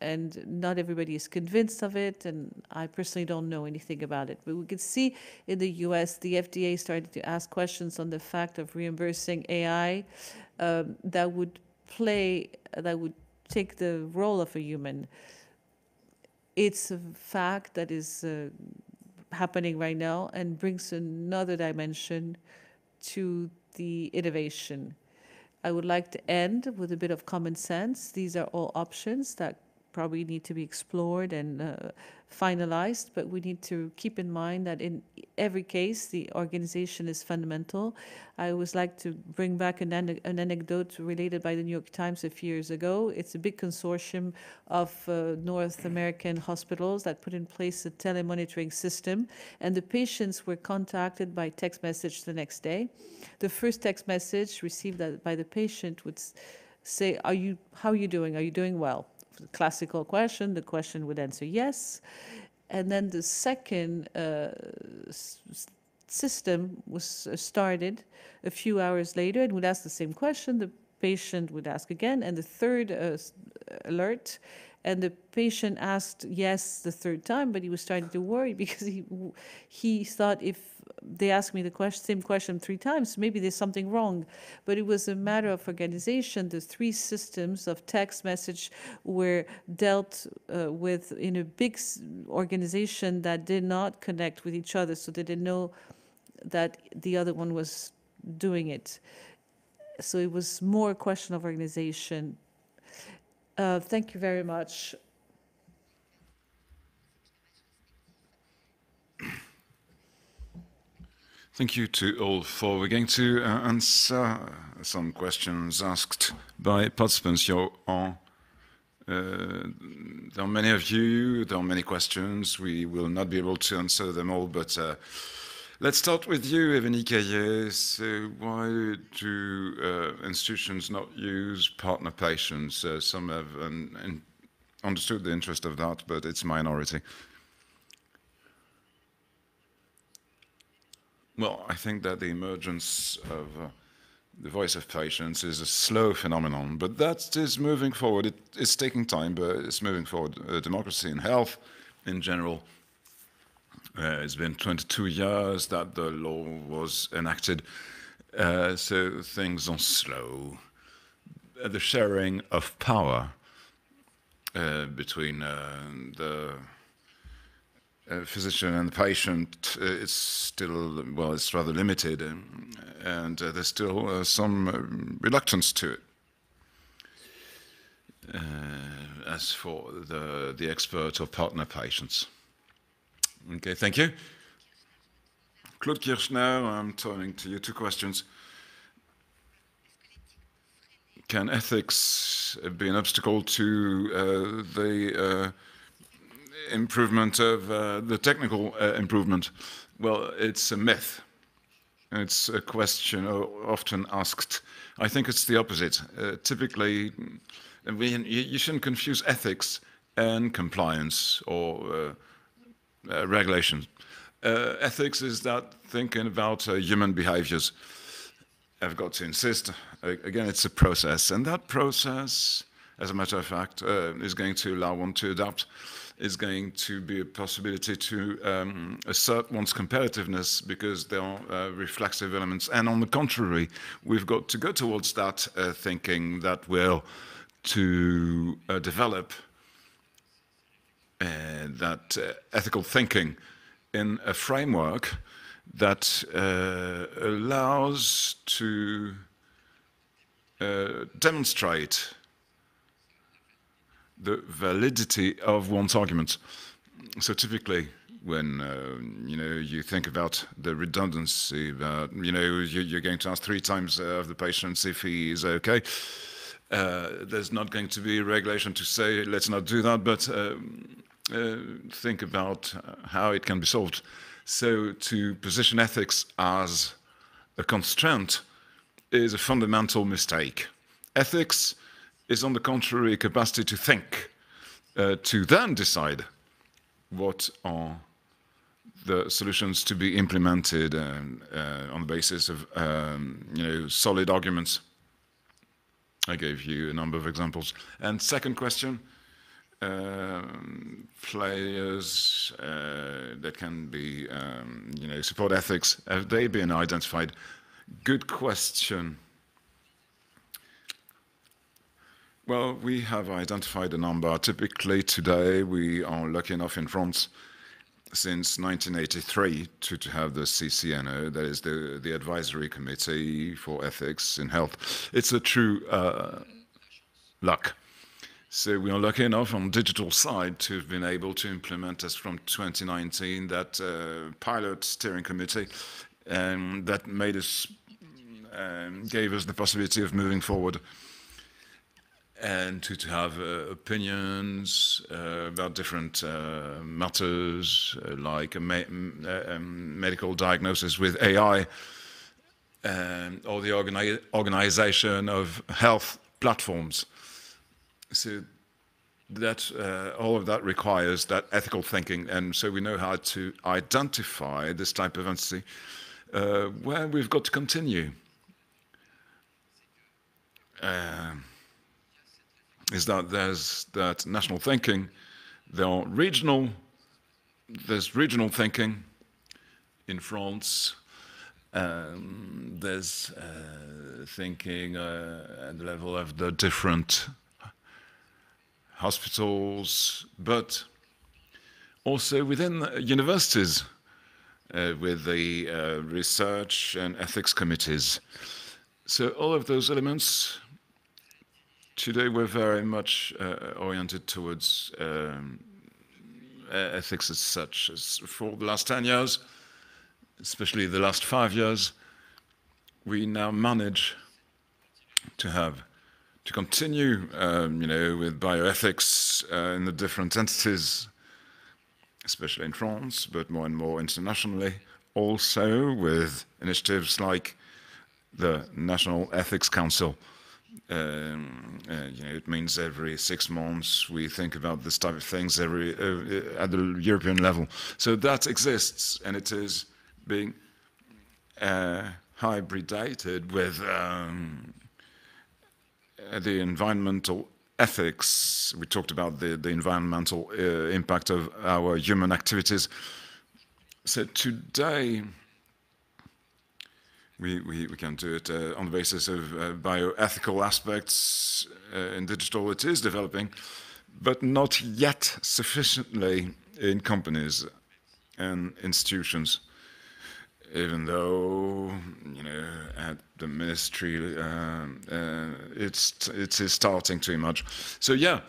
and not everybody is convinced of it, and I personally don't know anything about it. But we could see in the US, the FDA started to ask questions on the fact of reimbursing AI that would take the role of a human. It's a fact that is happening right now and brings another dimension to the innovation. I would like to end with a bit of common sense. These are all options that probably need to be explored and finalized, but we need to keep in mind that in every case, the organization is fundamental. I always like to bring back an anecdote related by the New York Times a few years ago. It's a big consortium of North American hospitals that put in place a telemonitoring system, and the patients were contacted by text message the next day. The first text message received by the patient would say, how are you doing? Are you doing well? Classical question. The question would answer yes. And then the second system was started a few hours later and would ask the same question. The patient would ask again, and the third alert. And the patient asked yes the third time, but he was starting to worry because he thought, if they ask me the same question 3 times, maybe there's something wrong. But it was a matter of organization. The 3 systems of text message were dealt with in a big organization that did not connect with each other, so they didn't know that the other one was doing it. So it was more a question of organization. Thank you very much. Thank you to all 4. We're going to answer some questions asked by participants. There are many of you, there are many questions. We will not be able to answer them all, but let's start with you, Evening Caillet. So why do institutions not use partner patients? Some have understood the interest of that, but it's minority. Well, I think that the emergence of the voice of patients is a slow phenomenon, but that is moving forward. It's taking time, but it's moving forward. Democracy in health, in general, it's been 22 years that the law was enacted, so things are slow. The sharing of power between the physician and the patient is still, well, it's rather limited, and there's still some reluctance to it. As for the expert or partner patients. Okay, thank you. Claude Kirchner, I'm turning to you. 2 questions. Can ethics be an obstacle to the improvement of the technical improvement? Well, it's a myth. It's a question often asked. I think it's the opposite. Typically, you shouldn't confuse ethics and compliance or regulation. Ethics is that thinking about human behaviors. I've got to insist, again, it's a process. And that process, as a matter of fact, is going to allow one to adapt. Is going to be a possibility to assert one's competitiveness because there are reflexive elements. And on the contrary, we've got to go towards that thinking that will to develop that ethical thinking in a framework that allows to demonstrate the validity of one's arguments. So typically, when you think about the redundancy, about you're going to ask 3 times of the patient if he is okay. There's not going to be a regulation to say let's not do that, but think about how it can be solved. So to position ethics as a constraint is a fundamental mistake. Ethics is, on the contrary, a capacity to think, to then decide what are the solutions to be implemented on the basis of solid arguments. I gave you a number of examples. And second question, players that can be, support ethics, have they been identified? Good question. Well, we have identified a number. Typically today we are lucky enough in France since 1983 to have the CCNO, that is the Advisory Committee for Ethics in Health. It's a true luck. So we are lucky enough on the digital side to have been able to implement as from 2019 that pilot steering committee that made us, gave us the possibility of moving forward and to have opinions about different matters like a medical diagnosis with AI or the organization of health platforms. So that all of that requires that ethical thinking, and so we know how to identify this type of entity. Where we've got to continue is that there's that national thinking, there's regional thinking in France, there's thinking at the level of the different hospitals, but also within universities with the research and ethics committees. So all of those elements, today we're very much oriented towards ethics as such. As for the last 10 years, especially the last 5 years, we now manage to continue, with bioethics in the different entities, especially in France, but more and more internationally, also with initiatives like the National Ethics Council. It means every 6 months we think about this type of things at the European level. So that exists, and it is being hybridated with the environmental ethics. We talked about the environmental impact of our human activities. So today, we can do it on the basis of bioethical aspects in digital. It is developing, but not yet sufficiently in companies and institutions. Even though, at the ministry, it is starting to emerge. So yeah,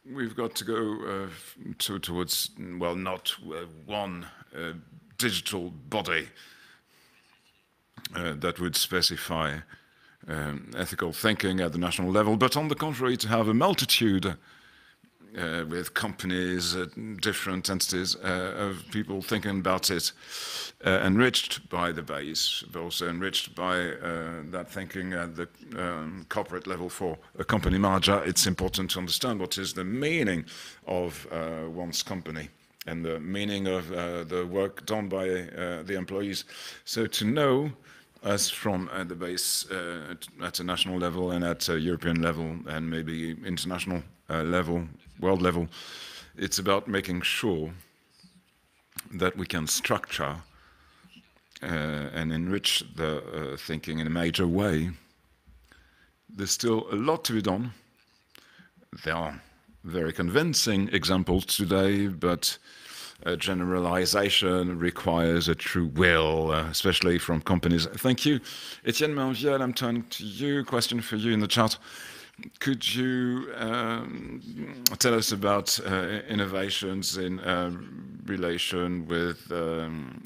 we've got to go towards, well, not one digital body that would specify ethical thinking at the national level, but on the contrary, to have a multitude with companies, different entities of people thinking about it, enriched by the base, but also enriched by that thinking at the corporate level. For a company manager, it's important to understand what is the meaning of one's company and the meaning of the work done by the employees. So to know us from the base at a national level and at a European level and maybe international level, world level, it's about making sure that we can structure and enrich the thinking in a major way. There's still a lot to be done. There are very convincing examples today, but generalization requires a true will, especially from companies. Thank you. Etienne Manviel, I'm turning to you. Question for you in the chat. Could you tell us about innovations in relation with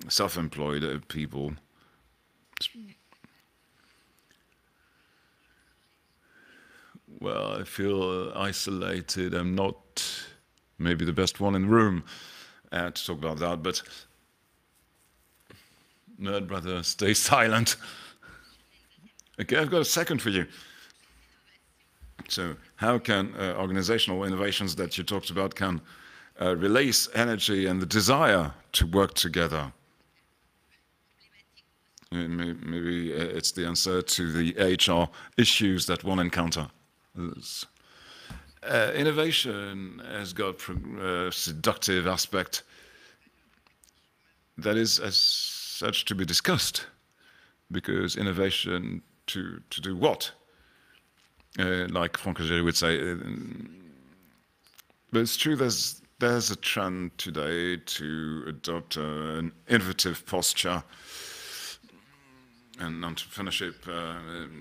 self-employed people? Well, I feel isolated. I'm not maybe the best one in the room to talk about that, but I'd rather stay silent. Okay, I've got a second for you. So how can organizational innovations that you talked about can release energy and the desire to work together? Maybe it's the answer to the HR issues that one encounters. Innovation has got a seductive aspect that is as such to be discussed, because innovation to do what? Like Franck Roger would say. But it's true, there's a trend today to adopt an innovative posture, and entrepreneurship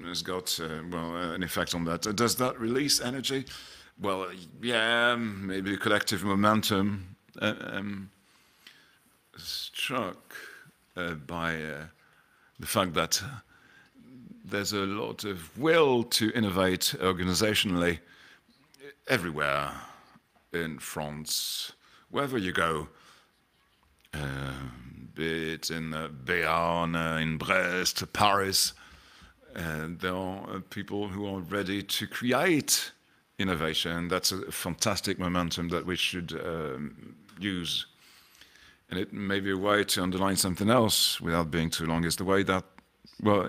has got an effect on that. Does that release energy? Well, yeah, maybe collective momentum. Struck by the fact that there's a lot of will to innovate organizationally everywhere in France, wherever you go, be it in Béarn, in Brest, Paris. There are people who are ready to create innovation. That's a fantastic momentum that we should use. And it may be a way to underline something else without being too long, is the way that, well,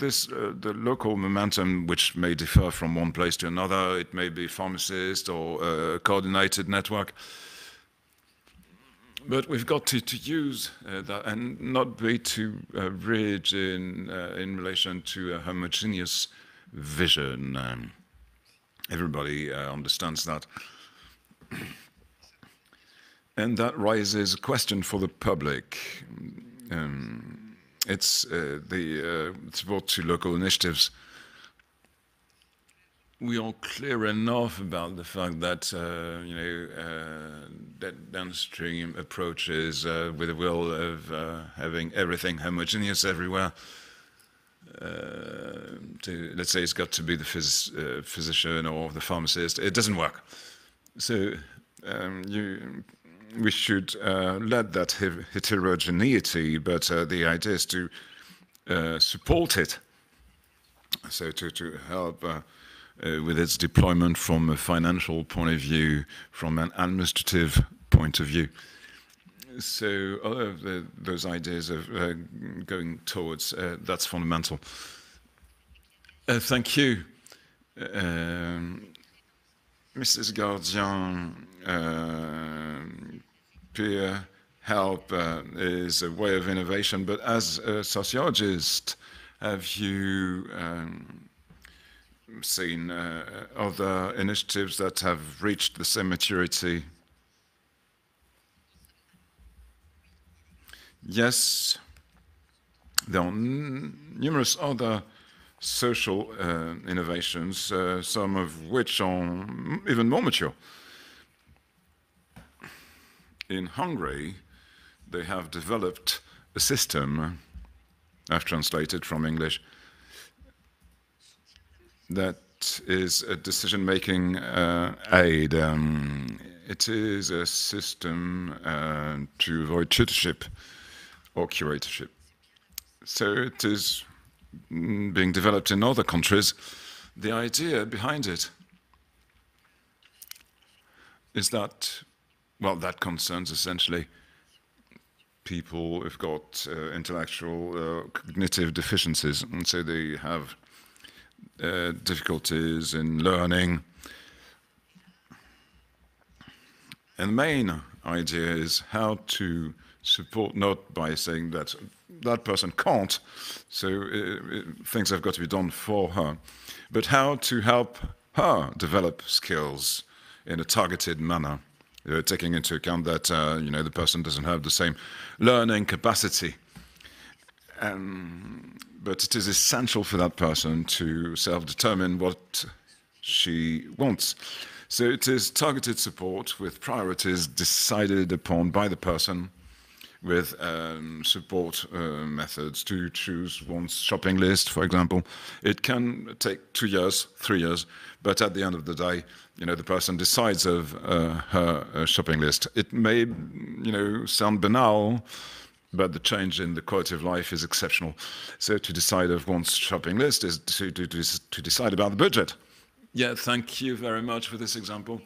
the local momentum, which may differ from one place to another, it may be pharmacist or a coordinated network, but we've got to use that and not be too rigid in relation to a homogeneous vision. Everybody understands that. And that raises a question for the public. It's the support to local initiatives. We are clear enough about the fact that that downstream approaches with the will of having everything homogeneous everywhere. Let's say it's got to be the physician or the pharmacist. It doesn't work. So we should let that heterogeneity, but the idea is to support it. So to help with its deployment from a financial point of view, from an administrative point of view. So all of those ideas of going towards, that's fundamental. Thank you. Mrs. Gardien, peer help is a way of innovation, but as a sociologist, have you seen other initiatives that have reached the same maturity? Yes, there are numerous other social innovations, some of which are even more mature. In Hungary, they have developed a system, I've translated from English, that is a decision-making aid. It is a system to avoid tutorship or curatorship. So it is being developed in other countries. The idea behind it is that well, that concerns essentially people who've got intellectual cognitive deficiencies, and so they have difficulties in learning. And the main idea is how to support, not by saying that that person can't, so things have got to be done for her, but how to help her develop skills in a targeted manner, taking into account that the person doesn't have the same learning capacity. But it is essential for that person to self-determine what she wants. So it is targeted support with priorities decided upon by the person, with support methods to choose one's shopping list, for example. It can take 2 years, 3 years, but at the end of the day, the person decides of her shopping list. It may, sound banal, but the change in the quality of life is exceptional. So to decide of one's shopping list is to decide about the budget. Yeah, thank you very much for this example.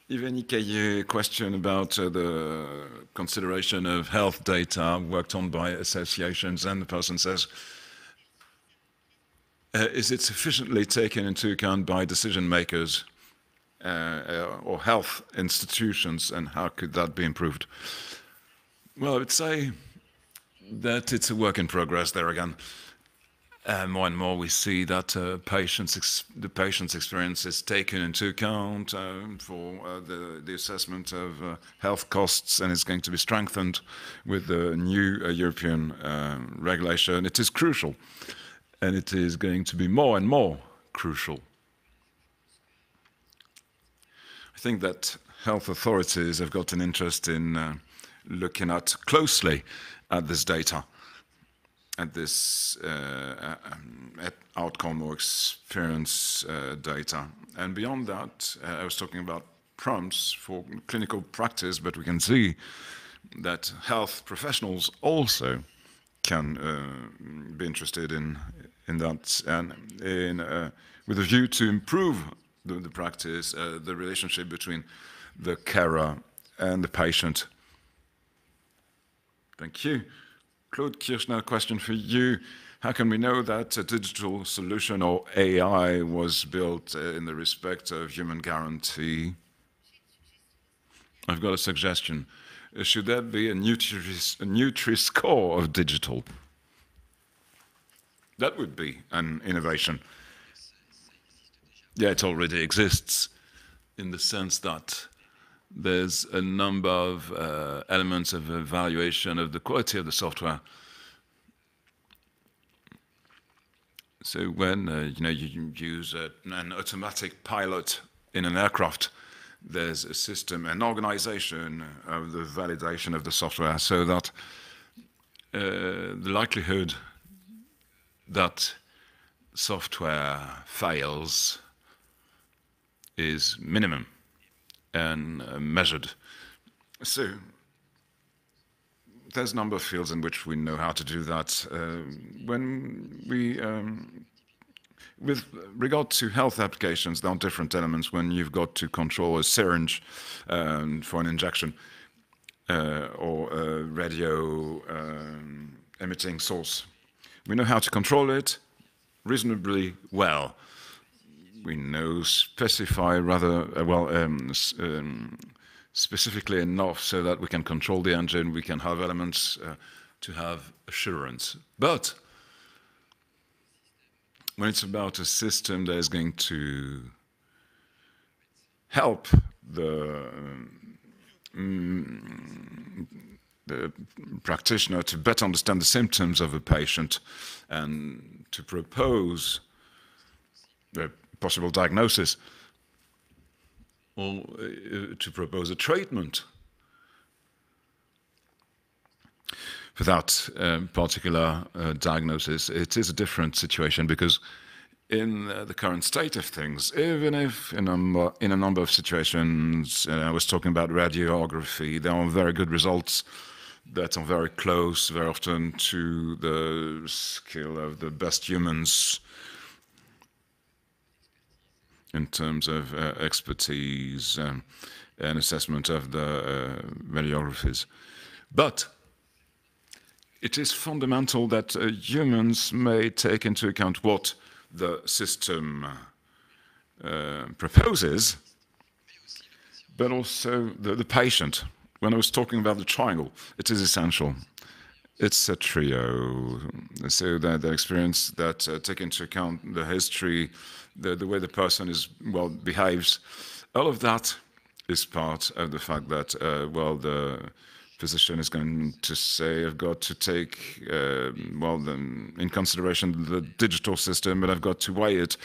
Even a question about the consideration of health data worked on by associations, and the person says, is it sufficiently taken into account by decision makers or health institutions, and how could that be improved? Well, I would say that it's a work in progress there again. More and more we see that the patient's experience is taken into account for the assessment of health costs, and is going to be strengthened with the new European regulation. It is crucial, and it is going to be more and more crucial. I think that health authorities have got an interest in looking closely at this data, at this outcome or experience data. And beyond that, I was talking about prompts for clinical practice, but we can see that health professionals also can be interested in that, and with a view to improve the practice, the relationship between the carer and the patient. Thank you. Claude Kirchner, question for you. How can we know that a digital solution or AI was built in the respect of human guarantee? I've got a suggestion. Should there be a Nutri-Score of digital? That would be an innovation. Yeah, it already exists, in the sense that there's a number of elements of evaluation of the quality of the software. So when you use an automatic pilot in an aircraft, there's a system, an organization of the validation of the software, so that the likelihood that software fails is minimum and measured. So there's a number of fields in which we know how to do that. When we, with regard to health applications, there are different elements when you've got to control a syringe for an injection or a radio emitting source. We know how to control it reasonably well. We know specify rather specifically enough so that we can control the engine, we can have elements to have assurance. But when it's about a system that is going to help the practitioner to better understand the symptoms of a patient and to propose a possible diagnosis, or to propose a treatment for that particular diagnosis, it is a different situation, because in the current state of things, even if in a number of situations, I was talking about radiography, there are very good results that are very close, very often, to the skill of the best humans in terms of expertise. an assessment of the radiographies. But it is fundamental that humans may take into account what the system proposes, but also the patient. When I was talking about the triangle, it is essential. It's a trio, so that the experience that take into account the history, the way the person is behaves, all of that is part of the fact that the physician is going to say, I've got to take in consideration the digital system, but I've got to weigh it.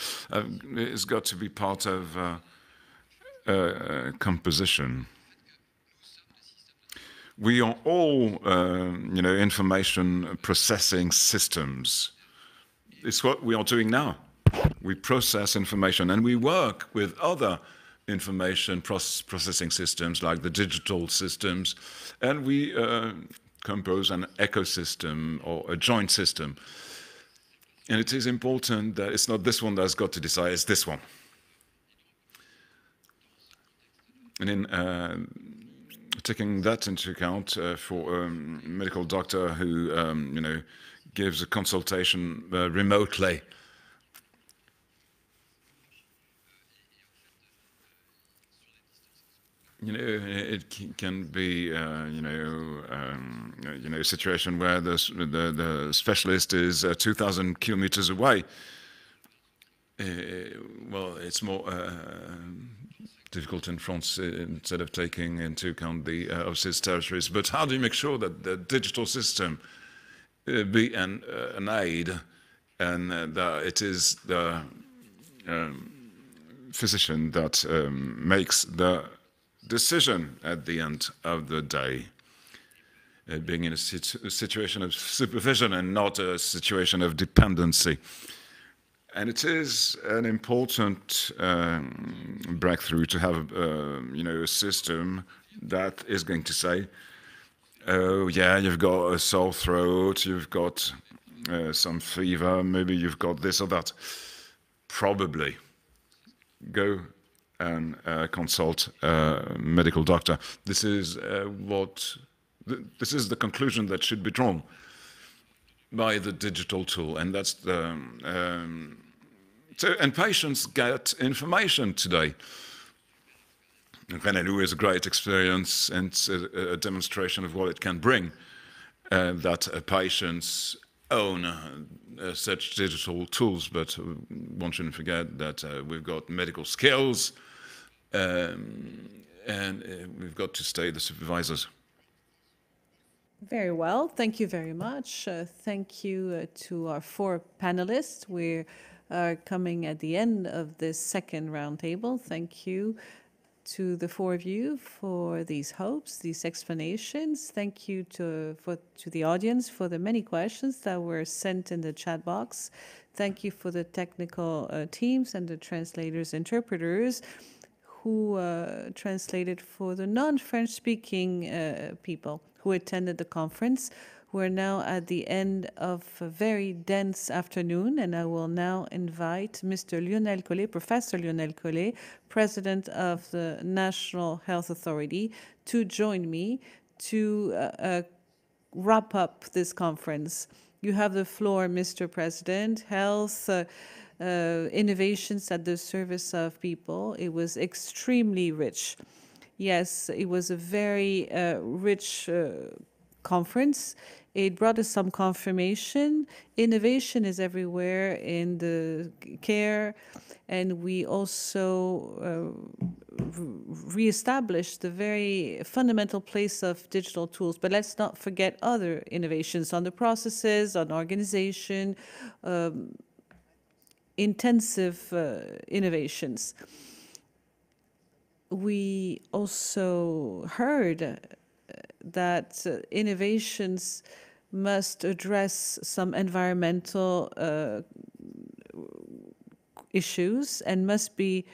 It's got to be part of composition. We are all, information processing systems. It's what we are doing now. We process information, and we work with other information processing systems like the digital systems, and we compose an ecosystem or a joint system. And it is important that it's not this one that's got to decide, it's this one. And in taking that into account for a medical doctor who, gives a consultation remotely, it can be, a situation where the specialist is 2,000 kilometers away. It's more difficult in France instead of taking into account the overseas territories. But how do you make sure that the digital system be an aid, and that it is the physician that makes the decision at the end of the day, being in a situation of supervision and not a situation of dependency. And it is an important breakthrough to have, a system that is going to say, oh yeah, you've got a sore throat, you've got some fever, maybe you've got this or that. Probably go and consult a medical doctor. This is this is the conclusion that should be drawn by the digital tool, and that's the and patients get information today. Renelou is a great experience and a demonstration of what it can bring, that patients own such digital tools, but one shouldn't forget that we've got medical skills, and we've got to stay the supervisors. Very well. Thank you very much. Thank you to our 4 panelists. We are coming at the end of this second roundtable. Thank you to the 4 of you for these hopes, these explanations. Thank you to the audience for the many questions that were sent in the chat box. Thank you for the technical teams and the translators, interpreters who translated for the non-French speaking people who attended the conference. We're now at the end of a very dense afternoon, and I will now invite Mr. Lionel Collet, Professor Lionel Collet, President of the National Health Authority, to join me to wrap up this conference. You have the floor, Mr. President. Health, innovations at the service of people. It was extremely rich. Yes, it was a very rich conference. It brought us some confirmation. Innovation is everywhere in the care, and we also reestablished the very fundamental place of digital tools. But let's not forget other innovations on the processes, on organization, intensive innovations. We also heard that innovations must address some environmental issues and must be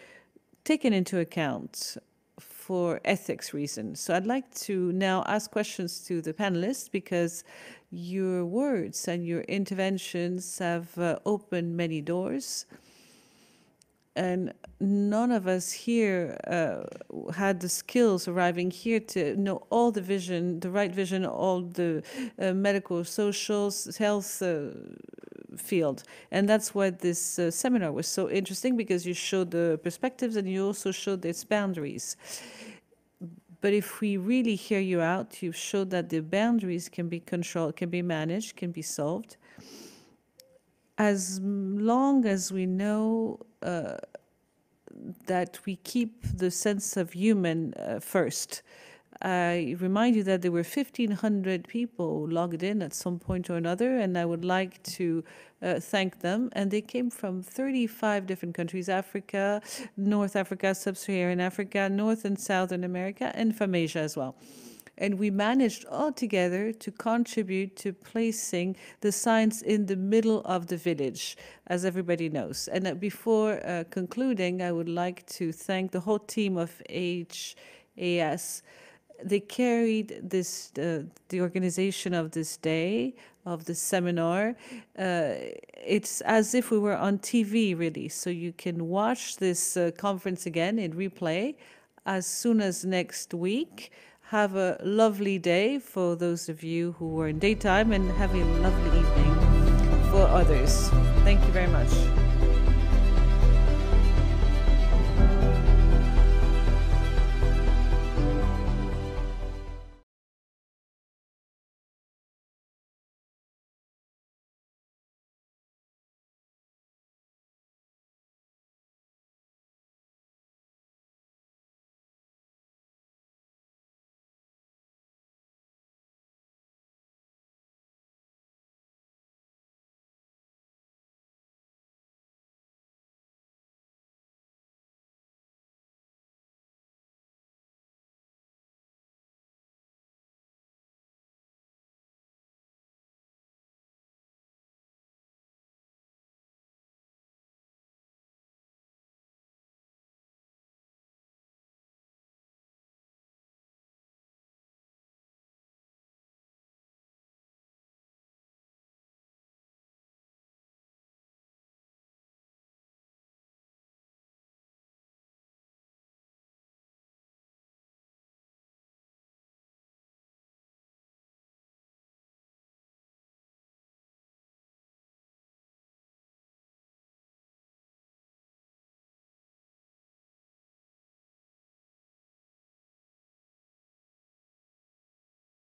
taken into account for ethics reasons. So I'd like to now ask questions to the panelists, because your words and your interventions have opened many doors. and none of us here had the skills arriving here to know all the vision, the right vision, all the medical, social, health field. And that's why this seminar was so interesting, because you showed the perspectives and you also showed its boundaries. But if we really hear you out, you've showed that the boundaries can be controlled, can be managed, can be solved, as long as we know that we keep the sense of human first. I remind you that there were 1,500 people logged in at some point or another, and I would like to thank them. And they came from 35 different countries: Africa, North Africa, Sub-Saharan Africa, North and Southern America, and from Asia as well. And we managed all together to contribute to placing the science in the middle of the village, as everybody knows. And before concluding, I would like to thank the whole team of HAS. They carried this, the organization of this day, of the seminar. It's as if we were on TV, really. So you can watch this conference again in replay as soon as next week. Have a lovely day for those of you who were in daytime, and have a lovely evening for others. Thank you very much.